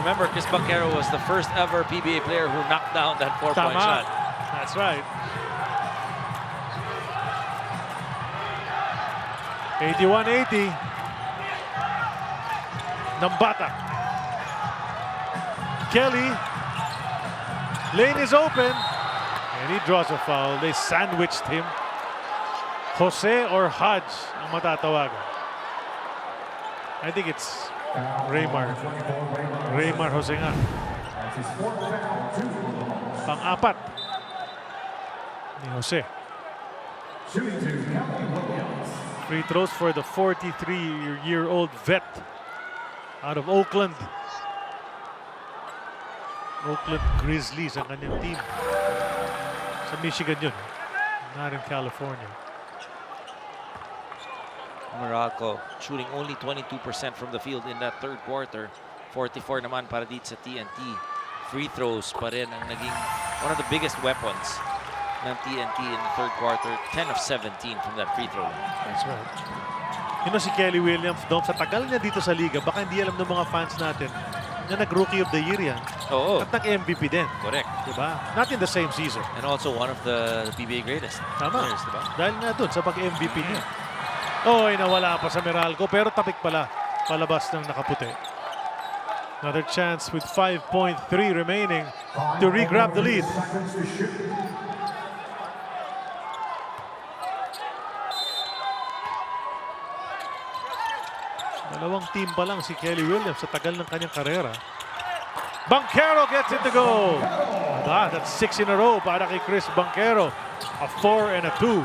Remember, Chris Banquero was the first ever PBA player who knocked down that 4-point shot. That's right. 81-80. Nambatak. Kelly. Lane is open. And he draws a foul. They sandwiched him. Jose or Hodge ang matatawagan? I think it's Raymar. Raymar Jose nga. Pang-apat ni Jose. Free throws for the 43-year-old vet out of Oakland. Oakland Grizzlies ang kanyang team. Sa Michigan yun, not in California. Meralco shooting only 22% from the field in that third quarter. 44 naman para dito sa TNT. Free throws pa rin ang naging one of the biggest weapons ng TNT in the third quarter. 10 of 17 from that free throw. That's right. You know si Kelly Williams, Dom, sa tagal niya dito sa liga, baka hindi alam ng mga fans natin na nag-rookie of the year yan. Oo. At nag-MVP din. Correct. Diba? Not in the same season. And also one of the PBA greatest Tama. players, diba? Dahil nga dun sa pag-MVP niya. Oy, nawala pa sa Meralco, pero tapik pala. Palabas ng nakaputi. Another chance with 5.3 remaining to re-grab the lead. Dalawang team pa lang si Kelly Williams sa tagal ng kanyang karera. Banquero gets it to go. That's 6 in a row para kay Chris Banquero. A 4 and a 2.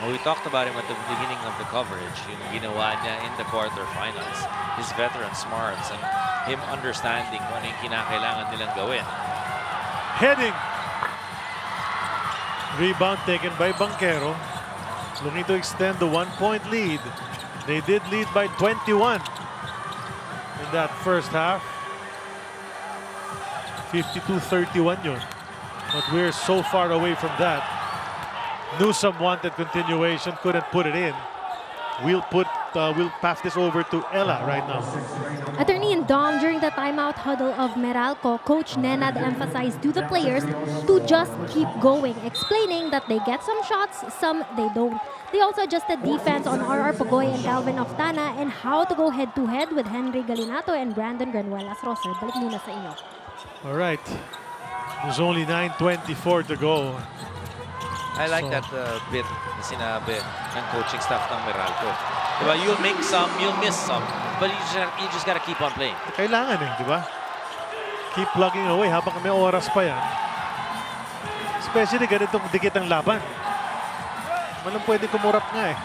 We talked about him at the beginning of the coverage. Yung ginawa niya in the quarterfinals. His veteran smarts and him understanding kung ano yung kinakailangan nilang gawin. Heading. Rebound taken by Banquero. Looking to extend the 1-point lead. They did lead by 21 in that first half. 52-31 yun. But we're so far away from that. Newsome wanted continuation, couldn't put it in. We'll pass this over to Ella right now. Attorney and Dom, during the timeout huddle of Meralco, Coach Nenad emphasized to the players to just keep going, explaining that they get some shots, some they don't. They also adjusted defense on R.R. Pagoy and Calvin Oftana and how to go head-to-head with Henry Galinato and Brandon Granuelas Roser. Balik muna sa inyo. All right. There's only 9:24 to go. I like that bit na sinabi ng coaching staff ng Meralco. Diba? You'll make some, you'll miss some, but you just gotta keep on playing. Kailangan di ba? Keep plugging away habang may oras pa yan. Especially ganitong dikit ang laban. Walang pwede kumurap nga eh.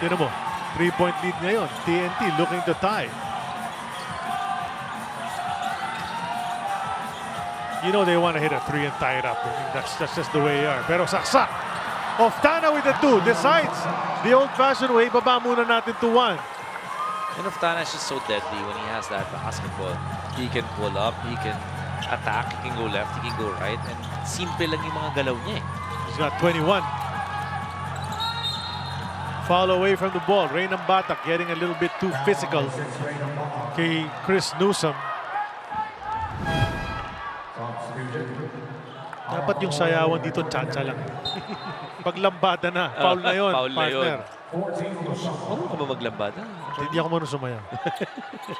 Tignan mo, 3-point lead ngayon. TNT looking to tie. You know they want to hit a 3 and tie it up. I mean, that's just the way they are. Pero saksak. Oftana with the 2. Decides the old-fashioned way. Baba muna natin to 1. And Oftana is just so deadly when he has that basketball. He can pull up, he can attack, he can go left, he can go right. And simple lang yung mga galaw niya eh. He's got 21. Foul away from the ball. Reynam Batak getting a little bit too physical. Kay Chris Newsome. Dapat yung sayawan dito, tsa-tsa lang. Paglambada na, foul na yun, foul partner. Ano ka ba maglambada? Hindi ako marunong sumayaw.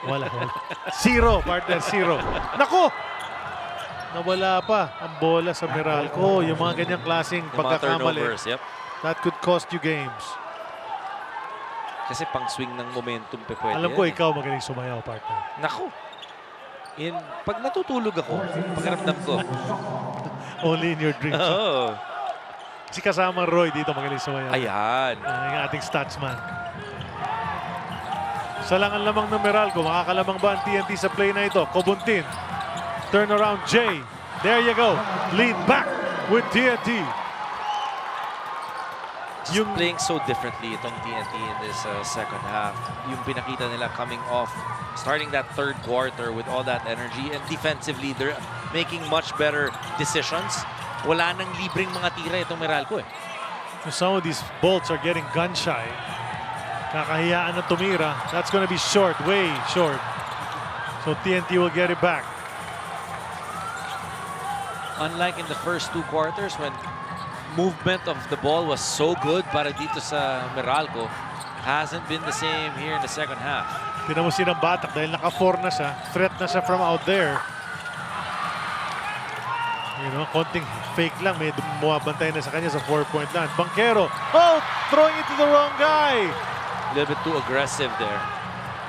Wala. 0, partner, 0. Naku! Nawala pa ang bola sa Meralco. Yung mga ganyang klaseng pagkakamali. Yep. That could cost you games. Kasi pang swing ng momentum pe pwede. Alam ko, ikaw magaling sumayaw, partner. Naku! Pag natutulog ako, pagkaramdam ko. Only in your dreams. Oo. Si kasama Roy dito magaling sumayaw. Ayan. Yung ating statsman. Sa lang ang lamang ng Meralco, makakalamang ba ang TNT sa play na ito? Kobuntin. Turnaround Jay. There you go. Lead back with TNT. Just playing so differently itong TNT in this second half. Yung pinakita nila coming off, starting that third quarter with all that energy, and defensively, they're making much better decisions. Wala nang libreng mga tira itong Meralco eh. Some of these bolts are getting gun shy. Kakahiyaan ng tumira. That's gonna be short, way short. So TNT will get it back. Unlike in the first two quarters when movement of the ball was so good para dito sa Meralco, hasn't been the same here in the second half. Tinan mo sinang Batak dahil naka-4 na siya. Threat na siya from out there. Konting fake lang. May bumabantay na sa kanya sa 4-point line. Banquero. Oh! Throwing it to the wrong guy. A little bit too aggressive there.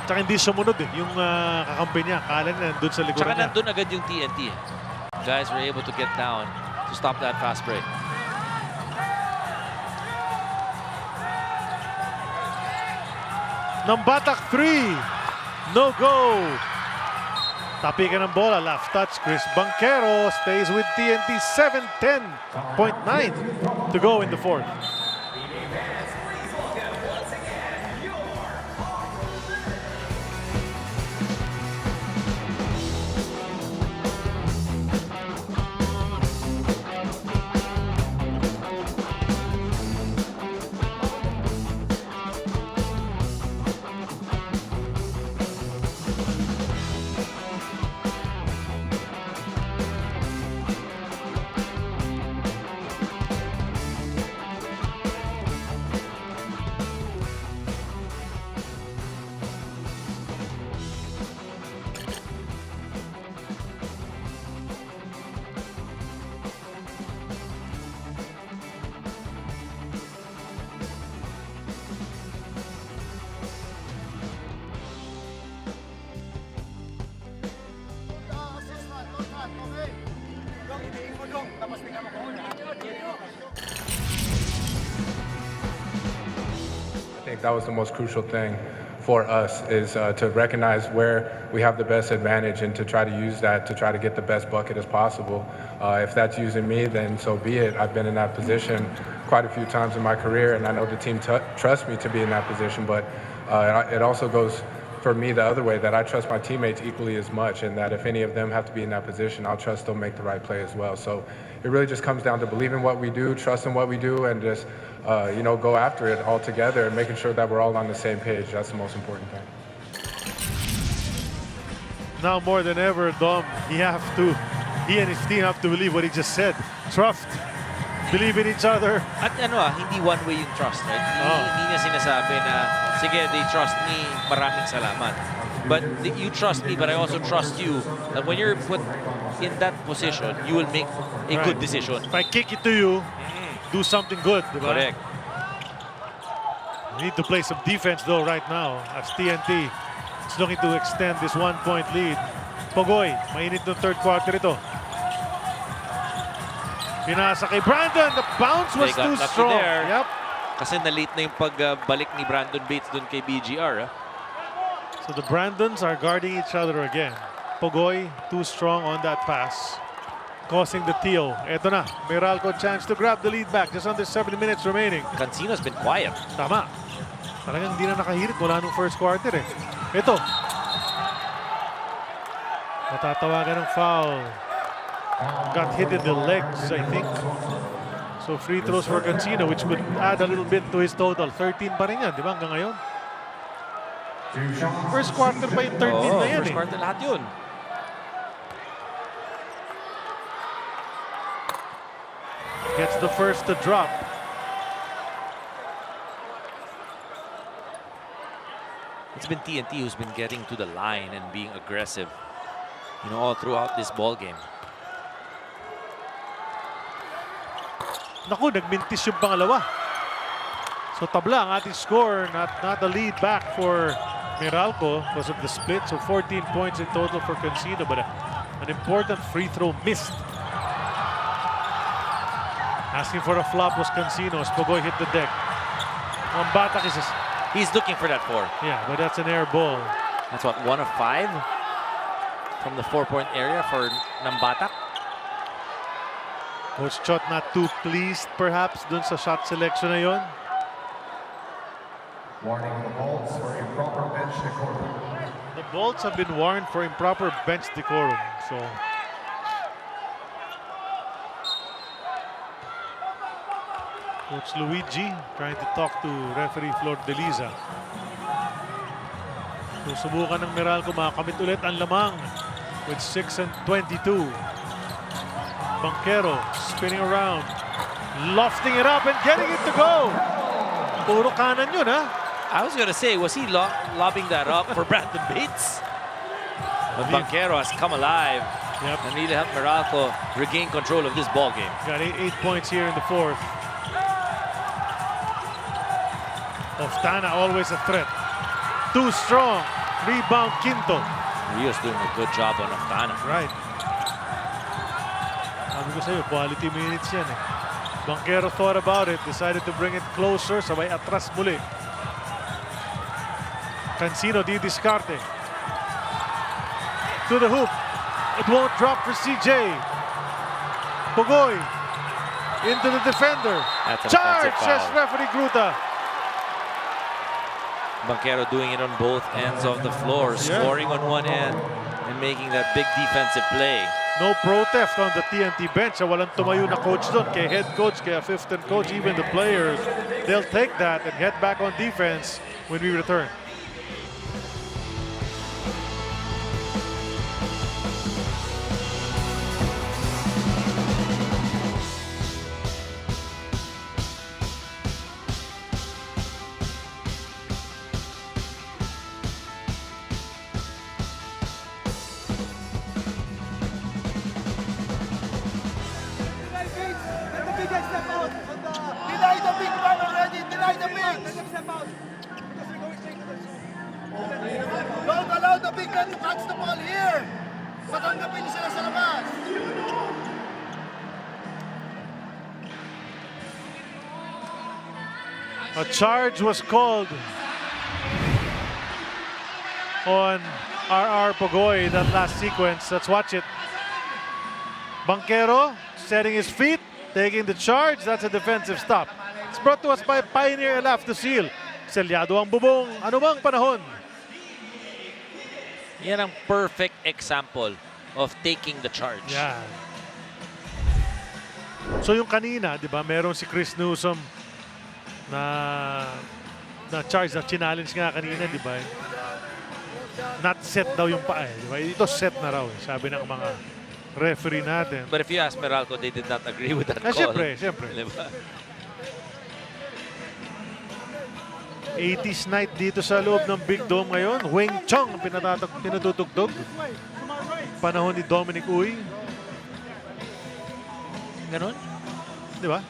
Tsaka hindi sumunod yung kakampi niya. Kala na nandun sa likuran Tsaka niya. nandun agad yung TNT. Guys were able to get down to stop that fast break. Nambatak 3. No go. Tapikan ng bola. Left touch. Chris Banquero stays with TNT. 7-10.9 to go in the fourth. I think that was the most crucial thing for us is to recognize where we have the best advantage and to try to use that to try to get the best bucket as possible. If that's using me, then so be it. I've been in that position quite a few times in my career, and I know the team trusts me to be in that position, but it also goes for me the other way, that I trust my teammates equally as much, and that if any of them have to be in that position, I'll trust they'll make the right play as well. So it really just comes down to believing what we do, trusting what we do, and just go after it all together and making sure that we're all on the same page. That's the most important thing. Now more than ever, Dom, he and his team have to believe what he just said. Trust. Believe in each other. At hindi one-way yung trust, right? Hindi niya sinasabi na, sige, they trust me, maraming salamat. But you trust me, but I also trust you. That when you're put in that position, you will make a good decision. If I kick it to you, do something good, diba? Correct. We need to play some defense though right now as TNT is looking to extend this 1-point lead. Pogoy, mainit ng third quarter ito. Pinasa kay Brandon. The bounce was too strong. There. Yep. Kasi na-late na yung pagbalik ni Brandon Bates dun kay BGR. So the Brandons are guarding each other again. Pogoy too strong on that pass, causing the teal. Eto na, Meralco chance to grab the lead back. Just under 7 minutes remaining. Cancino's been quiet. Tama. Talagang hindi na nakahirit mula nung first quarter eh. Ito. Matatawagan ng foul. Got hit in the legs, I think. So free throws for Cancino, which could add a little bit to his total. 13 pa rin yan, di ba hanggang ngayon? First quarter pa yung 13 na yan first quarter lahat yun. Gets the first to drop. It's been TNT who's been getting to the line and being aggressive, all throughout this ball game. Naku, nagmintis yung pangalawa. So tabla ang ating score, not a lead back for Meralco because of the split. So 14 points in total for Cancino, but an important free throw missed. Asking for a flop was Cancino as Pogoy hit the deck. Nambatak is he's looking for that 4. Yeah, but that's an air ball. That's what, 1 of 5 from the 4-point area for Nambatak. Coach Chot not too pleased perhaps dun sa shot selection na yon. Warning the Bolts for improper bench decorum. The Bolts have been warned for improper bench decorum. So Coach Luigi trying to talk to referee Flor Deliza. So subukan ng Meralco makakamit ulit ang lamang with 6-22. Banquero spinning around, lofting it up and getting it to go. Puro kanan yun, ha? I was gonna say, was he lobbing that up for Brandon Bates? But Banquero has come alive. Yep. And really help Meralco regain control of this ball game. Got 8 points here in the fourth. Oftana always a threat. Too strong. Rebound Quinto. Rio's doing a good job on Oftana. Right. Sabi ko sa'yo, quality minutes yan eh. Banquero thought about it, decided to bring it closer, sabay atras muli. Cancino di discarte. To the hoop. It won't drop for CJ. Pugoy. Into the defender. That's an Charge, offensive says foul. referee Gruta. Banquero doing it on both ends of the floor, scoring on one end and making that big defensive play. No protest on the TNT bench. Walang tumayo na coach doon. Kay head coach, kay assistant coach, even the players. They'll take that and head back on defense when we return. Deny the big man already! Deny the big! Don't allow the big man to catch the ball here! Patanggapin sila sa labas! A charge was called on RR Pugoy, that last sequence. Let's watch it. Banquero setting his feet, taking the charge. That's a defensive stop. It's brought to us by Pioneer LF to seal. Selyado ang bubong, anumang panahon. Yan ang perfect example of taking the charge. Yeah. So yung kanina, di ba, meron si Chris Newsom na charge, na challenge nga kanina, di ba? Not set daw yung paa, di ba? Ito set na raw, sabi ng mga referee natin. But if you ask Meralco, they did not agree with that call. Siyempre. Diba? 80s night dito sa loob ng Big Dome ngayon. Wing Chong pinatutugtog. Panahon ni Dominic Uy. Ganon? Di ba?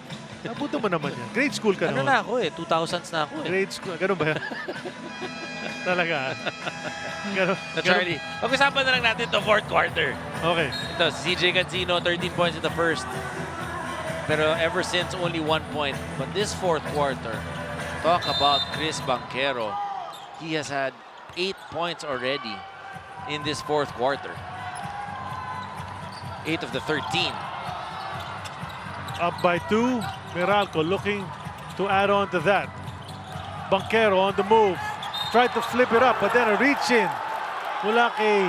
Nabuto mo naman yan. Grade school ka Ano noon. na ako eh, 2000s na ako eh. Grade school. Ganun ba yan? Talaga. Ganun. Charlie, pag-usapan na lang natin to fourth quarter. Okay. Ito, CJ Cancino, 13 points in the first. Pero ever since, only 1 point. But this fourth quarter, talk about Chris Banquero. He has had 8 points already in this fourth quarter. 8 of the 13. Up by 2. Meralco looking to add on to that. Banquero on the move. Tried to flip it up, but then a reach in. Mula kay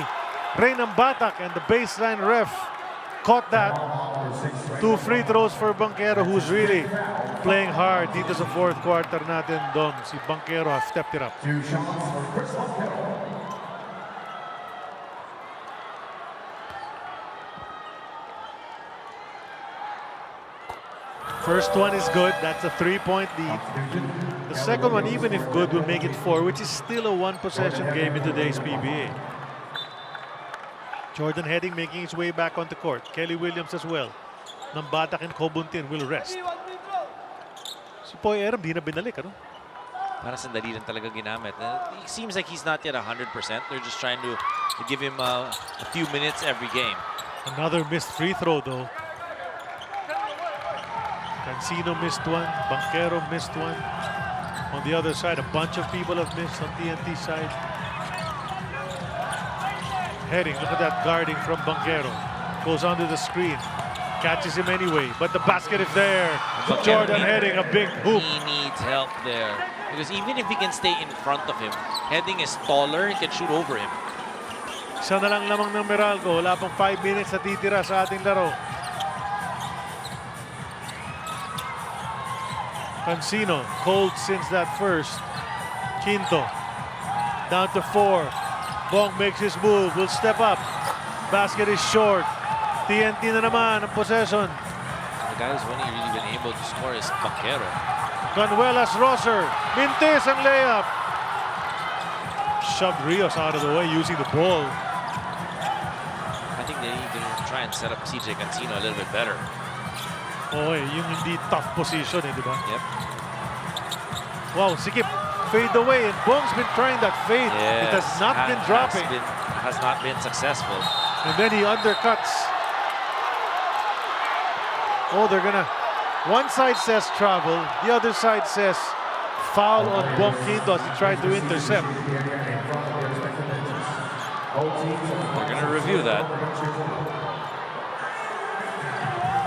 Reynam Batak, and the baseline ref caught that. 2 free throws for Banquero, who's really playing hard dito sa fourth quarter natin, Dom. Si Banquero has stepped it up. 2 shots for Chris Banquero. First one is good. That's a 3-point lead. The second one, even if good, will make it 4, which is still a 1-possession game in today's PBA. Jordan Heading making his way back onto court. Kelly Williams as well. Nambatak and Kobuntin will rest. Si Poy Aram, di na binalik, ano? Para sandali lang talaga ginamit. It seems like he's not yet 100%. They're just trying to give him a few minutes every game. Another missed free throw, though. Cancino missed one. Banquero missed one. On the other side, a bunch of people have missed on TNT side. Heading, look at that guarding from Banquero. Goes under the screen. Catches him anyway, but the basket is there. Jordan Heading, a big hoop. He needs help there. Because even if he can stay in front of him, Heading is taller, he can shoot over him. Isa na lang lamang ng Meralco. Wala pang 5 minutes na titira sa ating laro. Cancino, cold since that first. Quinto, down to 4. Bong makes his move, will step up. Basket is short. TNT na naman ang possession. The guy who's only really been able to score is Banquero. Canuelas Rosser, mintis ang layup. Shoved Rios out of the way using the ball. I think they need to try and set up CJ Cancino a little bit better. Oo, yung hindi tough position, di ba? Yep. Wow, sikip. Fade away, and Bong's been trying that fade. Yes, It has not been dropping. Has not been successful. And then he undercuts. Oh, they're gonna... One side says travel, the other side says foul on Bong Quinto as he tried to intercept. We're gonna review that.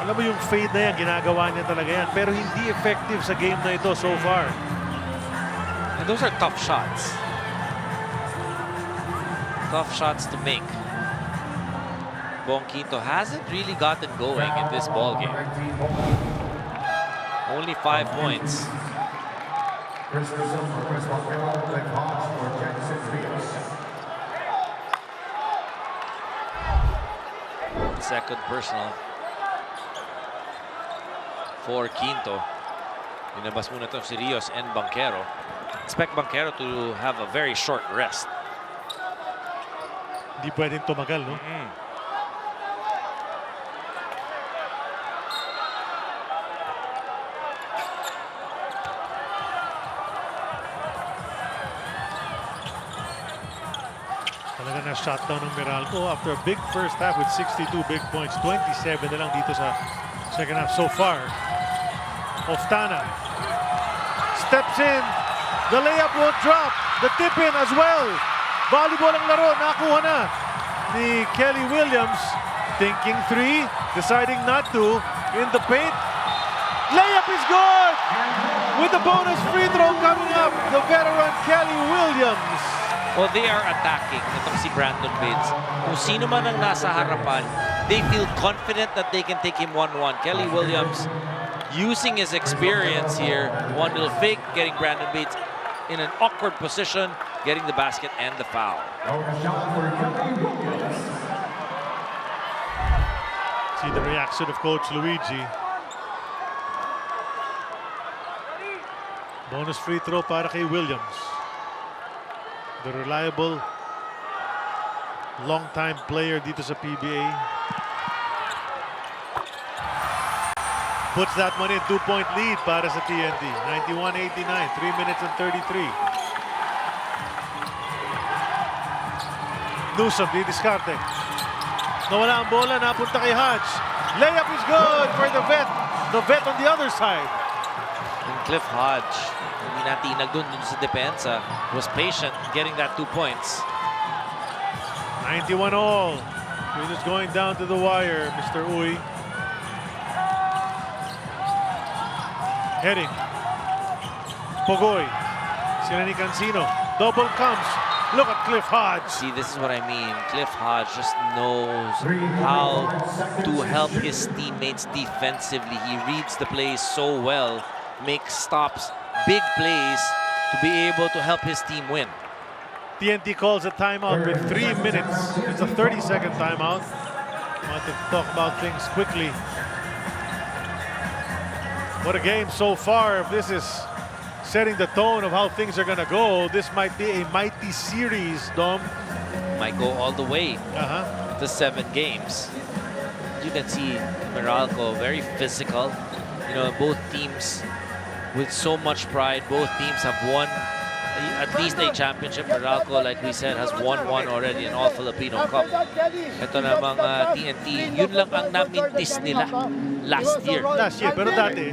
Alam mo yung fade na yan, ginagawa niya talaga yan. Pero hindi effective sa game na ito so far. And those are tough shots. Tough shots to make. Bong Quinto hasn't really gotten going in this ball game. Only 5 points. Second personal for Quinto. Inabas muna ito si Rios and Banquero. Expect Banquero to have a very short rest. Hindi pwedeng tumagal, no? Talaga na shutdown ng Meralco after a big first half with 62 big points. 27 na lang dito sa second half so far. Oftana steps in. The layup won't drop. The tip in as well. Volleyball ang laro. Nakuha na ni Kelly Williams. Thinking three. Deciding not to. In the paint. Layup is good! With the bonus free throw coming up. The veteran Kelly Williams. Well, they are attacking. Itong si Brandon Bates. Kung sino man ang nasa harapan, they feel confident that they can take him 1-1. Kelly Williams, using his experience here, one little fake, getting Brandon Bates in an awkward position, getting the basket and the foul. See the reaction of Coach Luigi. Bonus free throw para kay Williams. The reliable, long-time player dito sa PBA. Puts that one in, 2-point lead para sa TNT. 91-89, 3 minutes and 33. Newsom, di diskarte. Nawala ang bola, napunta kay Hodge. Layup is good for the vet. The vet on the other side. And Cliff Hodge, hindi natinag dun sa depensa, was patient getting that 2 points. 91 all. We're just going down to the wire, Mr. Uy. Heading. Pogoy. Sila ni Cancino. Double comes. Look at Cliff Hodge. See, this is what I mean. Cliff Hodge just knows how to help his teammates defensively. He reads the plays so well, makes stops, big plays to be able to help his team win. TNT calls a timeout with 3 minutes. It's a 30-second timeout. Want to talk about things quickly. What a game so far. If this is setting the tone of how things are going to go, this might be a mighty series, Dom. Might go all the way to 7 games. You can see Meralco very physical. You know, both teams with so much pride. Both teams have won at least a championship. Meralco, like we said, has won one already in All Filipino Cup. Ito namang TNT, yun lang ang namintis nila last year. Last year, pero dati,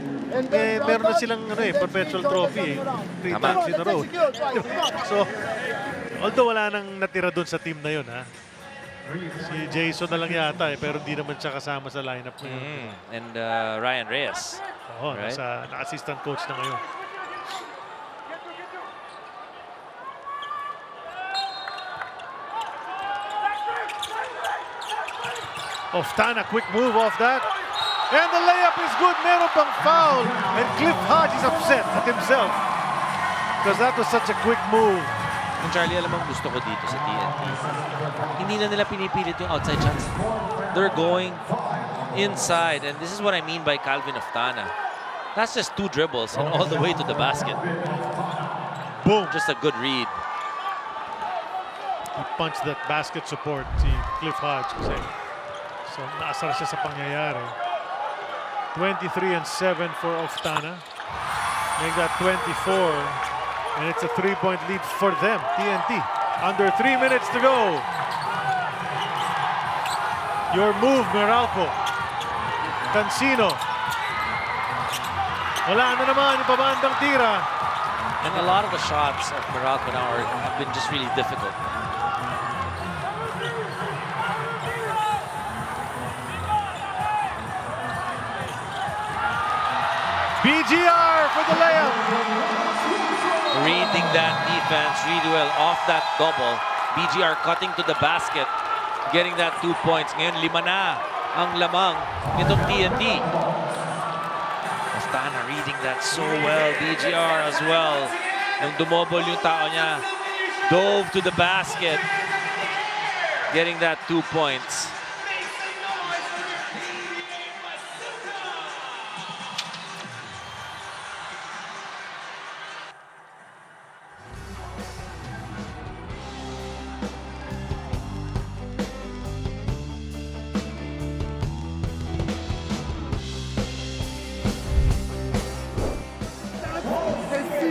meron na silang perpetual trophy. 3 times in a row. So, although wala nang natira dun sa team na yun, si Jason na lang yata, pero hindi naman siya kasama sa lineup na yun. And Ryan Reyes. Oo, right? na-assistant coach na ngayon. Oftana, quick move off that. And the layup is good. Meron pang foul. And Cliff Hodge is upset at himself. Because that was such a quick move. And Charlie, alam ang gusto ko dito sa TNT. Hindi na nila pinipilit yung outside shots. They're going inside. And this is what I mean by Calvin Oftana. That's just 2 dribbles and all the way to the basket. Boom. Just a good read. He punched that basket support, si Cliff Hodge. Kasi So, naasar siya sa pangyayari. 23-7 for Oftana. Make that 24. And it's a 3-point lead for them, TNT. Under 3 minutes to go. Your move, Meralco. Cancino. Wala na naman yung pabandang tira. And a lot of the shots of Meralco now have been just really difficult. BGR for the layup. Reading that defense really well off that double. BGR cutting to the basket, getting that 2 points. Ngayon, 5 na ang lamang nitong TNT. Oftana reading that so well. BGR as well. Nung dumobol yung tao niya, dove to the basket, getting that 2 points.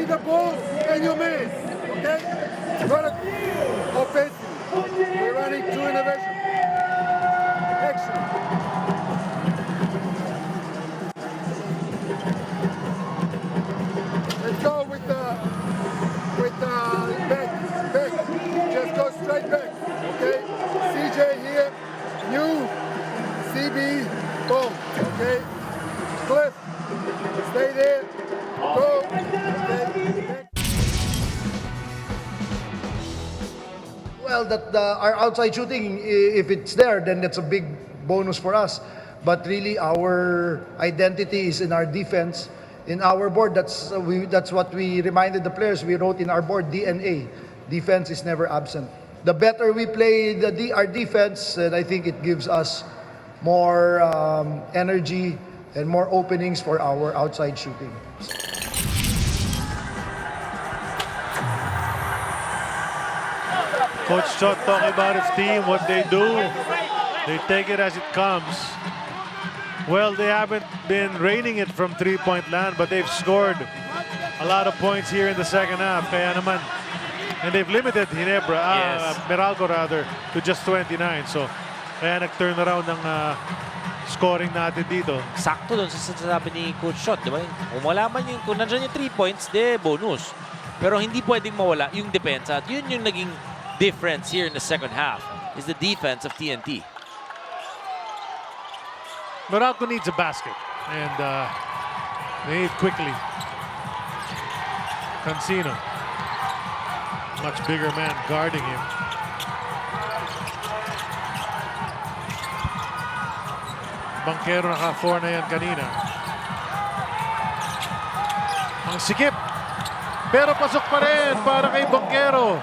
The ball and you miss, okay? Run it offensively. We're running two innovation. Excellent. Let's go with the back. Just go straight back, okay? CJ here, you, CB, boom, okay? Cliff, stay there. Go. Well, our outside shooting, if it's there, then that's a big bonus for us. But really, our identity is in our defense. In our board, that's what we reminded the players. We wrote in our board, DNA. Defense is never absent. The better we play our defense, and I think it gives us more energy and more openings for our outside shooting. Coach Chot talking about his team, what they do. They take it as it comes. Well, they haven't been raining it from three-point land, but they've scored a lot of points here in the second half. Kaya naman, and they've limited Meralco rather, to just 29. So, kaya nag-turn around ng scoring natin dito. Sakto doon sa sinasabi ni Coach Shot, di ba? Kung wala man yung, kung nandiyan yung 3 points, de bonus. Pero hindi pwedeng mawala yung depensa. At yun yung naging difference here in the second half, is the defense of TNT. Meralco needs a basket, and they need quickly. Cancino, much bigger man guarding him. Banquero naka-4 na yan kanina. Ang sikip, pero pasok pa rin para kay Banquero.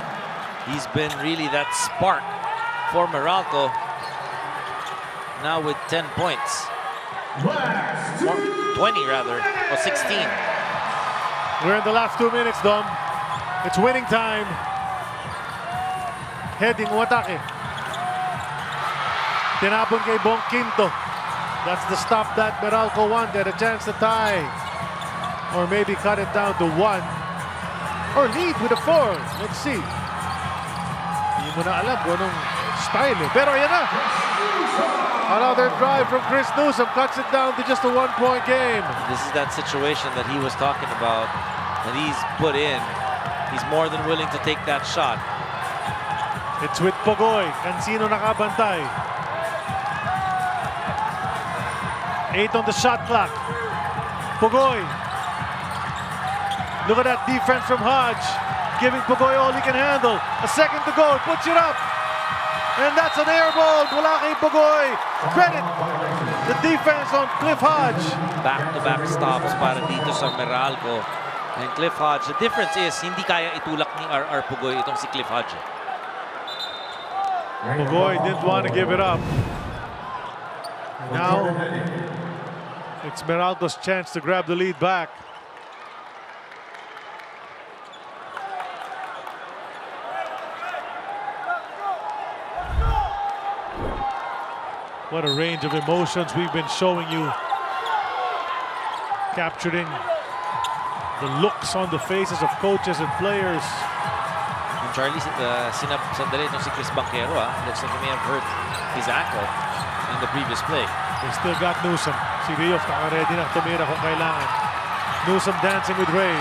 He's been really that spark for Meralco. Now with 10 points. 20 rather, or 16. We're in the last 2 minutes, Dom. It's winning time. Heading Watake. Tinapon kay Bong Quinto. That's the stop that Meralco wanted. A chance to tie. Or maybe cut it down to 1. Or lead with a 4. Let's see. Hindi mo na alam kung anong style eh. Pero yan na. Another drive from Chris Newsom cuts it down to just a 1-point game. This is that situation that he was talking about that he's put in. He's more than willing to take that shot. It's with Pogoy. Cancino nakabantay. 8 on the shot clock. Pogoy. Look at that defense from Hodge. Giving Pogoy all he can handle. A second to go. Puts it up. And that's an air ball. Mula kay Pogoy. Credit the defense on Cliff Hodge. Back-to-back stops para dito sa Meralco. And Cliff Hodge, the difference is hindi kaya itulak ni RR Pogoy itong si Cliff Hodge. Pogoy didn't want to give it up. Now, it's Meralco's chance to grab the lead back. What a range of emotions we've been showing you. Capturing the looks on the faces of coaches and players. Yung Charlie, sandali itong si Chris Banquero, looks like he may have hurt his ankle in the previous play. They still got Newsom. Si Rios naka-ready na tumira kung kailangan. Newsom dancing with Ray.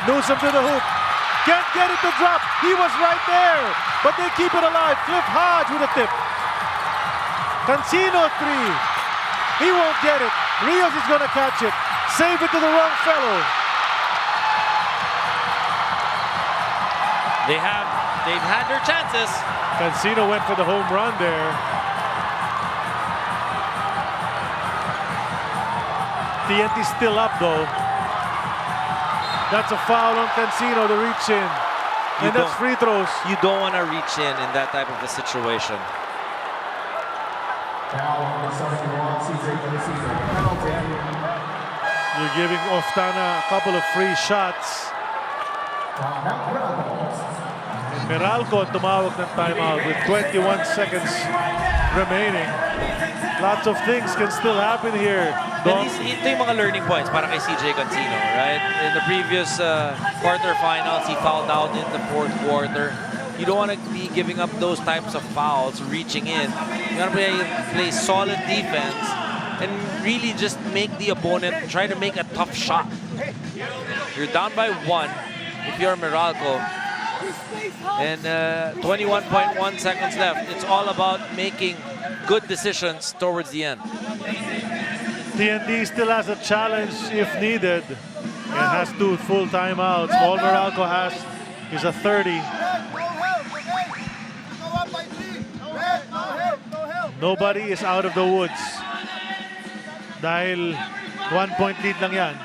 Newsom to the hoop. Can't get it to drop. He was right there. But they keep it alive. Cliff Hodge with a tip. Cancino 3. He won't get it. Rios is going to catch it. Save it to the wrong fellow. They've had their chances. Cancino went for the home run there. TNT still up though. That's a foul on Cancino to reach in. And that's free throws. You don't want to reach in that type of a situation. You're giving Oftana a couple of free shots. Meralco tumawag ng timeout with 21 seconds remaining. Lots of things can still happen here. Ito yung mga learning points para kay CJ Cancino, right? In the previous quarterfinals, he fouled out in the fourth quarter. You don't want to be giving up those types of fouls, reaching in. You want to play solid defense and really just make the opponent try to make a tough shot. You're down by 1 if you're Meralco. And 21.1 seconds left. It's all about making good decisions towards the end. TNT still has a challenge if needed and has 2 full timeouts. All Meralco has is a 30. Nobody is out of the woods. Dahil 1-point lead lang yan.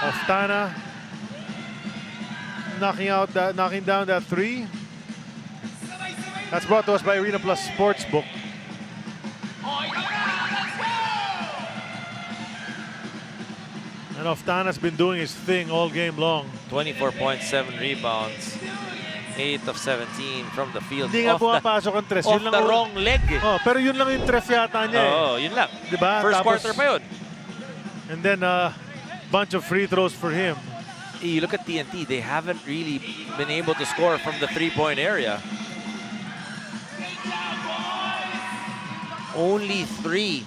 Oftana knocking down that 3. That's brought to us by Arena Plus Sportsbook. And Oftana's been doing his thing all game long. 24.7 rebounds. 8 of 17 from the field. Hindi nga pumapasok ang tres. Off the wrong leg. Oh, pero yun lang yung tres yata niya yun lang. Diba? First quarter pa yun. And then bunch of free throws for him. You look at TNT, they haven't really been able to score from the three-point area. Only 3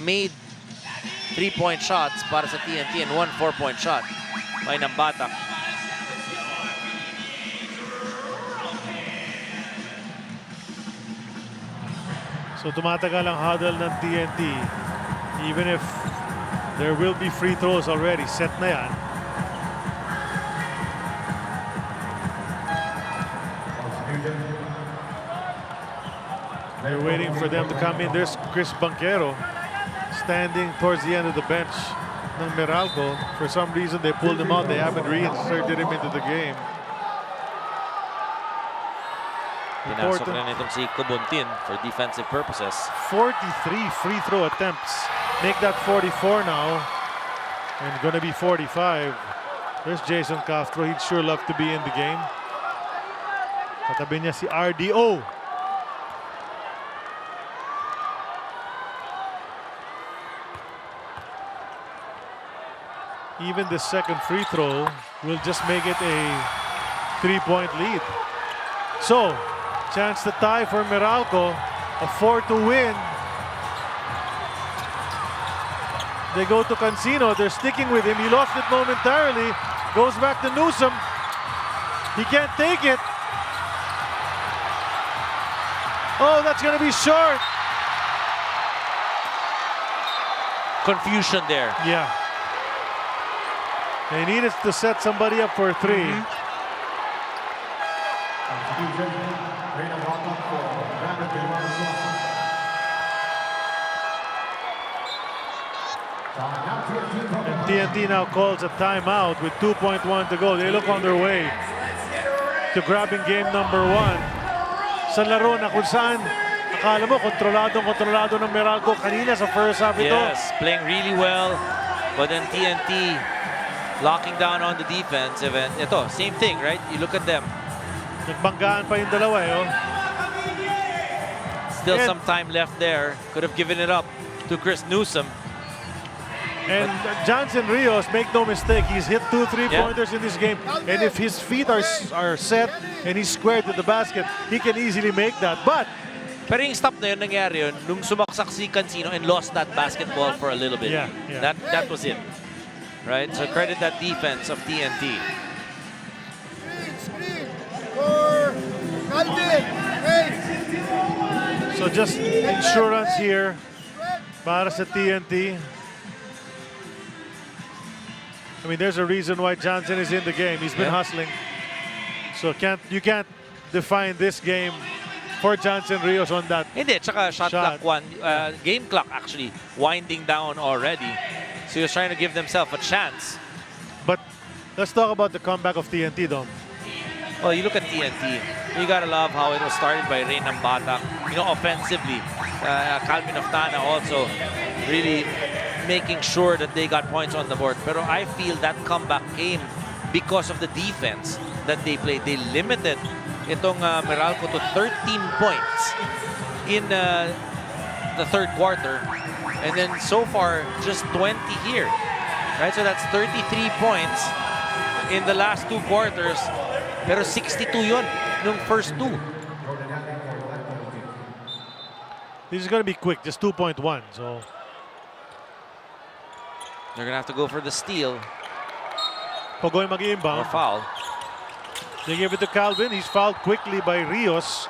made 3-point shots para sa TNT and 1 4-point shot by Nambatak. So tumatagal ang huddle ng TNT. Even if there will be free throws already, set na yan. They're waiting for them to come in. There's Chris Banquero standing towards the end of the bench ng Meralco. For some reason, they pulled him out. They haven't reinserted him into the game. Pinasok na nitong si Kubuntin for defensive purposes. 43 free throw attempts. Make that 44 now. And gonna be 45. There's Jason Castro. He'd sure love to be in the game. Katabi niya si RDO. Even the second free throw will just make it a 3-point lead. So, chance to tie for Meralco. A 4 to win. They go to Cancino. They're sticking with him. He lost it momentarily. Goes back to Newsom. He can't take it. Oh, that's going to be short. Confusion there. Yeah. They needed to set somebody up for 3. And TNT now calls a timeout with 2.1 to go. They look on their way to grabbing game number 1. Sa laro na kung saan akala mo kontrolado ng Meralco kanina sa first half ito. Yes, playing really well. But then TNT locking down on the defense. Ito, same thing, right? You look at them. Nagbanggaan pa yung dalawa, eh, oh. Still some time left there. Could have given it up to Chris Newsom. And Johnson Rios, make no mistake, he's hit 2 3-pointers in this game. And if his feet are set and he's squared to the basket, he can easily make that. But pero yung stop na yun, nangyari yun, nung sumaksak si Cancino and lost that basketball for a little bit. Yeah. That was it. Right? So credit that defense of TNT. So just insurance here para sa TNT. I mean, there's a reason why Johnson is in the game. He's been hustling. So you can't define this game for Johnson Rios on that. Hindi, tsaka shot clock one. Game clock actually winding down already. So he was trying to give themselves a chance. But let's talk about the comeback of TNT, Dom. Well, you look at TNT. You gotta love how it was started by Reynam Batak. You know, offensively, Calvin Oftana also really making sure that they got points on the board. Pero I feel that comeback came because of the defense that they played. They limited itong Meralco to 13 points in the third quarter. And then so far, just 20 here. Right? So that's 33 points in the last 2 quarters. Pero 62 yun nung first 2. This is going to be quick, just 2.1. So they're going to have to go for the steal. Pogoy mag-inbound. Or foul. They give it to Calvin. He's fouled quickly by Rios,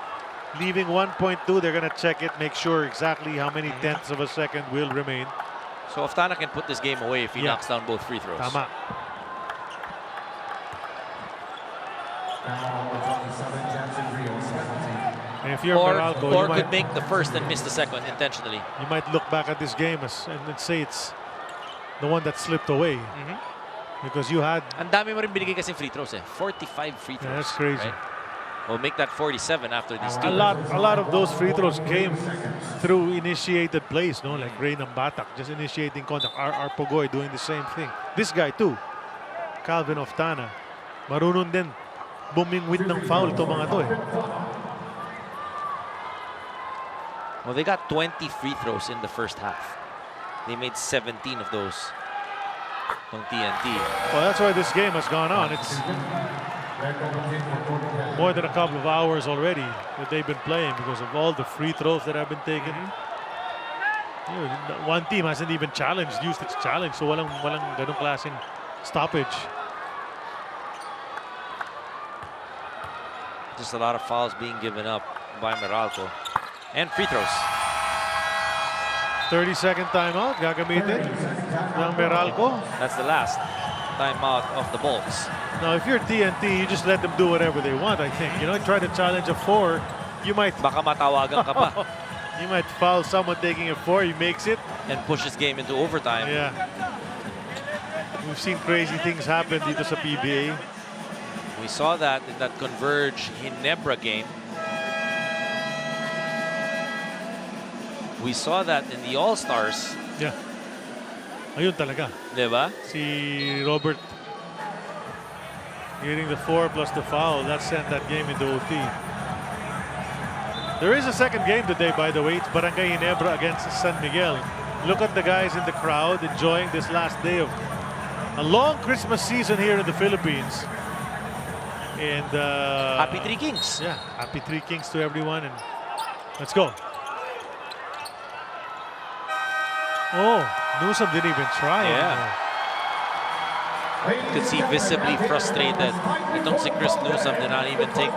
leaving 1.2. They're going to check it, make sure exactly how many tenths of a second will remain. So Oftana can put this game away if he knocks down both free throws. Tama. And if you're Meralco, or could make the first and miss the second intentionally. You might look back at this game and say it's the one that slipped away. Because you had... Ang dami mo rin binigay kasi free throws eh. 45 free throws. Yeah, that's crazy. Right? We'll make that 47 after these 2. A lot of those free throws came through initiated plays, no? Like Reynam Batak, just initiating contact. Our Pogoy doing the same thing. This guy too, Calvin Oftana. Marunong din bumingwit ng foul to mga to eh. Well, they got 20 free throws in the first half. They made 17 of those from TNT. Well, that's why this game has gone on. It's more than a couple of hours already that they've been playing because of all the free throws that have been taken. You know, one team hasn't even used its challenge, so walang ganung klaseng stoppage. Just a lot of fouls being given up by Meralco. And free throws. 30-second timeout, gagamitin ng Meralco. That's the last timeout of the Bolts. Now, if you're TNT, you just let them do whatever they want, I think. You know, try to challenge a 4, you might... Baka matawagan ka pa. You might foul someone taking a 4, he makes it. And push his game into overtime. Yeah. We've seen crazy things happen dito sa PBA. We saw that in that Converge Ginebra game. We saw that in the All-Stars. Yeah. Ayun talaga. Diba? Si Robert getting the 4 plus the foul, that sent that game into OT. There is a second game today, by the way. It's Barangay Ginebra against San Miguel. Look at the guys in the crowd enjoying this last day of a long Christmas season here in the Philippines. And happy Three Kings. Yeah, happy Three Kings to everyone. And let's go. Oh, Newsom didn't even try. Yeah. You could see visibly frustrated. Itong si Chris Newsom did not even take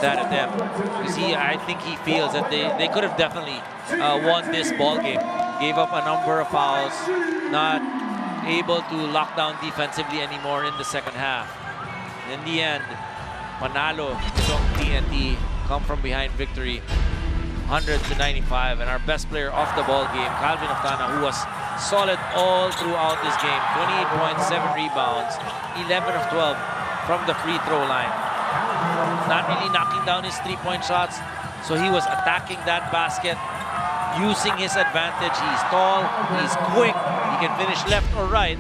that attempt. You see, I think he feels that they could have definitely won this ball game. Gave up a number of fouls, not able to lock down defensively anymore in the second half. In the end, manalo itong TNT, come from behind victory, 100-95, and our best player off the ball game, Calvin Oftana, who was solid all throughout this game. 28 points, 7 rebounds, 11 of 12 from the free throw line. Not really knocking down his three-point shots, so he was attacking that basket, using his advantage. He's tall, he's quick, he can finish left or right,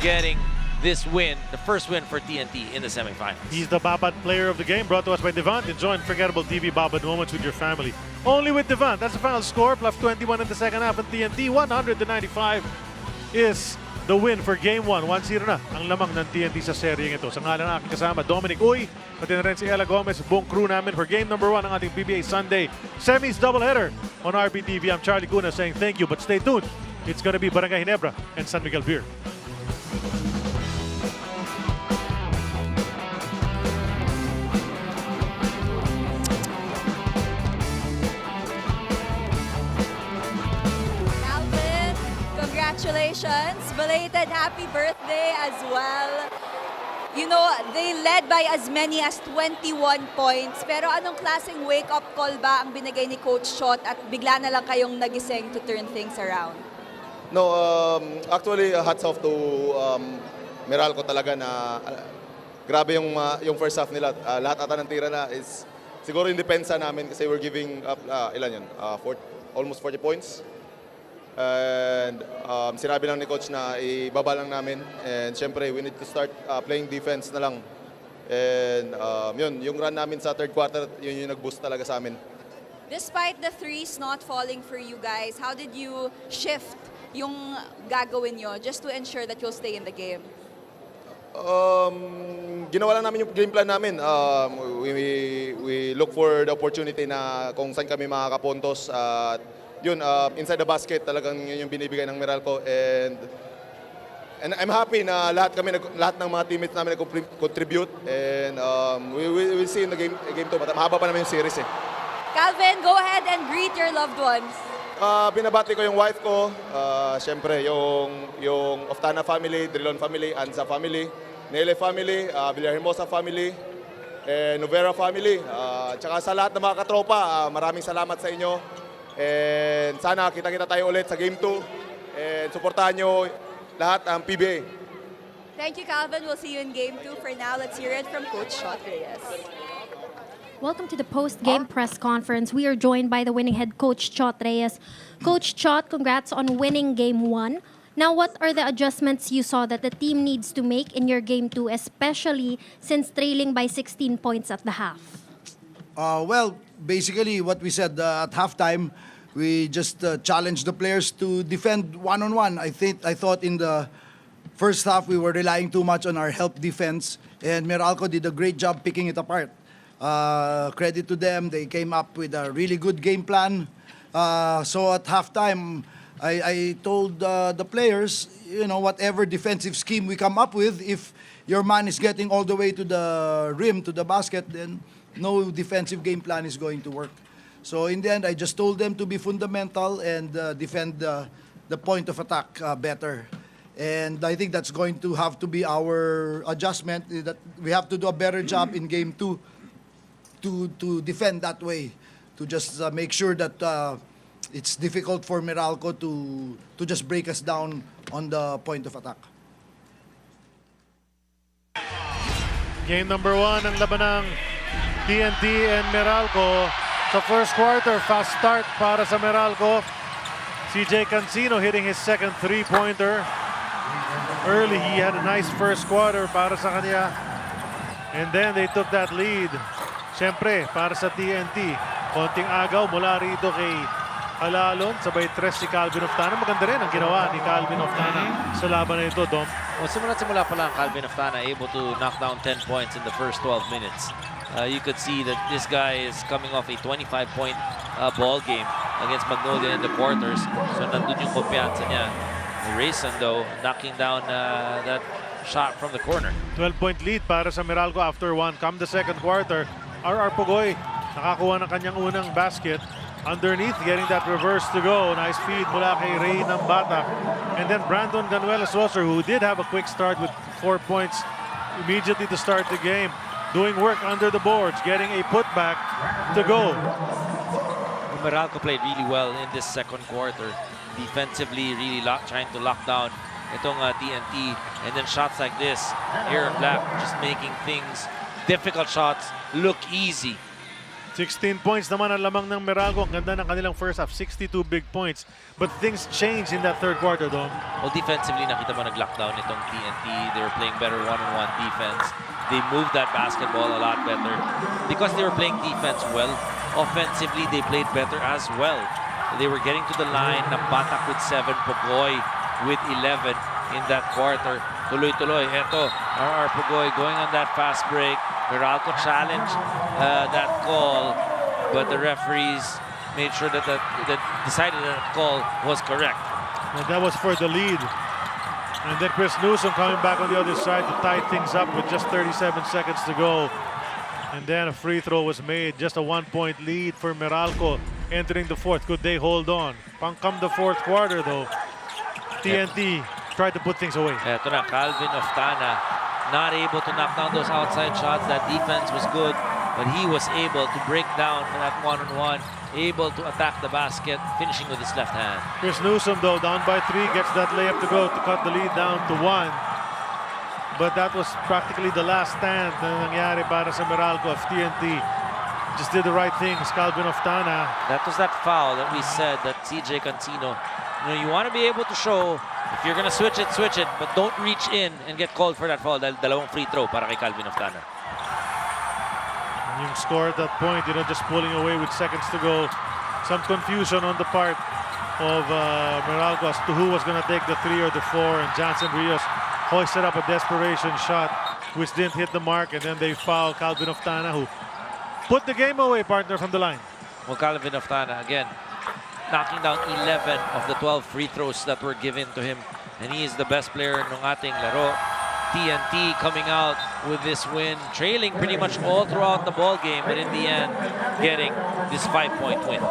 getting this win, the first win for TNT in the semifinals. He's the Babad player of the game, brought to us by Devant. Enjoy unforgettable TV Babad moments with your family. Only with Devant. That's the final score. Plus 21 in the second half, and TNT 100-95 is the win for Game 1. 1-0 na ang lamang ng TNT sa seryeng ito. Sa ngalan ng aking kasama, Dominic Uy, pati na rin si Ella Gomez, buong crew namin for Game number 1 ng ating PBA Sunday Semis doubleheader on RPTV. I'm Charlie Cuna saying thank you, but stay tuned. It's gonna be Barangay Ginebra and San Miguel Beer. Congratulations, belated happy birthday as well. You know, they led by as many as 21 points. Pero anong klaseng wake-up call ba ang binigay ni Coach Shot at bigla na lang kayong nagising to turn things around? No, actually, hats off to Meralco talaga na grabe yung first half nila. Lahat ata ng tira na is siguro yung depensa namin kasi we're giving up, ilan yun? Almost 40 points. And sinabi lang ni Coach na ibaba lang namin. And syempre, we need to start playing defense na lang. And yun, yung run namin sa third quarter, yun yung nag-boost talaga sa amin. Despite the threes not falling for you guys, how did you shift yung gagawin nyo just to ensure that you'll stay in the game? Ginawa lang namin yung game plan namin. We look for the opportunity na kung saan kami makakapuntos. Yun, inside the basket talagang yun yung binibigay ng Meralco, and I'm happy na lahat ng mga teammates namin nag-contribute, and we will see in the game 2. Mahaba pa naman yung series eh. Calvin, go ahead and greet your loved ones. Binabati ko yung wife ko, syempre yung Oftana family, Drilon family, Anza family, Nele family, Villahermosa family, Novera family, tsaka sa lahat ng mga katropa, maraming salamat sa inyo. And sana kita-kita tayo ulit sa Game 2. And suportahan nyo lahat ang PBA. Thank you, Calvin. We'll see you in Game 2. For now, let's hear it from Coach Shot Reyes. Welcome to the post-game press conference. We are joined by the winning head coach, Chot Reyes. Coach Chot, congrats on winning Game 1. Now, what are the adjustments you saw that the team needs to make in your Game 2, especially since trailing by 16 points at the half? Well, basically what we said at halftime, we just challenged the players to defend one-on-one. I thought in the first half we were relying too much on our help defense, and Meralco did a great job picking it apart. Credit to them, they came up with a really good game plan. So at halftime, I told the players, you know, whatever defensive scheme we come up with, if your man is getting all the way to the rim, to the basket, then no defensive game plan is going to work. So in the end, I just told them to be fundamental and defend the point of attack better. And I think that's going to have to be our adjustment, that we have to do a better job in Game 2 to defend that way, to just make sure that it's difficult for Meralco to just break us down on the point of attack. Game number 1 ang laban ng TNT and Meralco. Sa first quarter, fast start para sa Meralco. CJ Cancino hitting his second three-pointer. Early, he had a nice first quarter para sa kanya. And then they took that lead. Siyempre, para sa TNT, konting agaw mula rito kay Alalon. Sabay tres si Calvin Oftana. Maganda rin ang ginawa ni Calvin Oftana sa laban na ito, Dom. Well, simula pa lang, Calvin Oftana able to knock down 10 points in the first 12 minutes. You could see that this guy is coming off a 25-point ball game against Magnolia in the quarters. So nandun yung kumpiyansa niya. Rayson, though, knocking down that shot from the corner. 12-point lead para sa Meralco after 1. Come the second quarter, RR Pugoy nakakuha ng kanyang unang basket. Underneath, getting that reverse to go. Nice feed mula kay Ray ng Bata. And then Brandon Ganuelas-Rosser, who did have a quick start with 4 points immediately to start the game. Doing work under the boards, getting a putback to go. Meralco played really well in this second quarter. Defensively, really trying to lock down itong TNT. And then shots like this, Aaron Black just making things, difficult shots, look easy. 16 points naman ang lamang ng Meralco. Ang ganda ng kanilang first half, 62 big points. But things changed in that third quarter, Dom. Well, defensively, nakita mo nag-lockdown itong TNT. They were playing better one-on-one defense. They moved that basketball a lot better. Because they were playing defense well, offensively, they played better as well. They were getting to the line. Nabatak with 7, Pugoy with 11 in that quarter. Tuloy-tuloy. Ito, RR Pugoy going on that fast break. Meralco challenged that call, but the referees made sure that decided that the call was correct. And that was for the lead. And then Chris Newsom coming back on the other side to tie things up with just 37 seconds to go. And then a free throw was made. Just a 1-point lead for Meralco entering the fourth. Could they hold on? Come the fourth quarter though, TNT tried to put things away. Eto na, Calvin Oftana not able to knock down those outside shots. That defense was good, but he was able to break down that one-on-one, able to attack the basket, finishing with his left hand. Chris Newsom though, down by 3, gets that layup to go to cut the lead down to 1. But that was practically the last stand na nangyari para sa Meralco. Of TNT just did the right things. Calvin Oftana. That was that foul that we said that CJ Cancino, you want to be able to show if you're gonna switch it, but don't reach in and get called for that foul dahil dalawang free throw para kay Calvin Oftana. And yung score at that point, just pulling away with seconds to go. Some confusion on the part of Meralco as to who was gonna take the 3 or the 4, and Johnson Rios hoisted up a desperation shot which didn't hit the mark, and then they foul Calvin Oftana, who put the game away, partner, from the line. Well, Calvin Oftana again knocking down 11 of the 12 free throws that were given to him, and he is the best player ng ating laro. TNT coming out with this win, trailing pretty much all throughout the ball game, but in the end getting this 5-point win.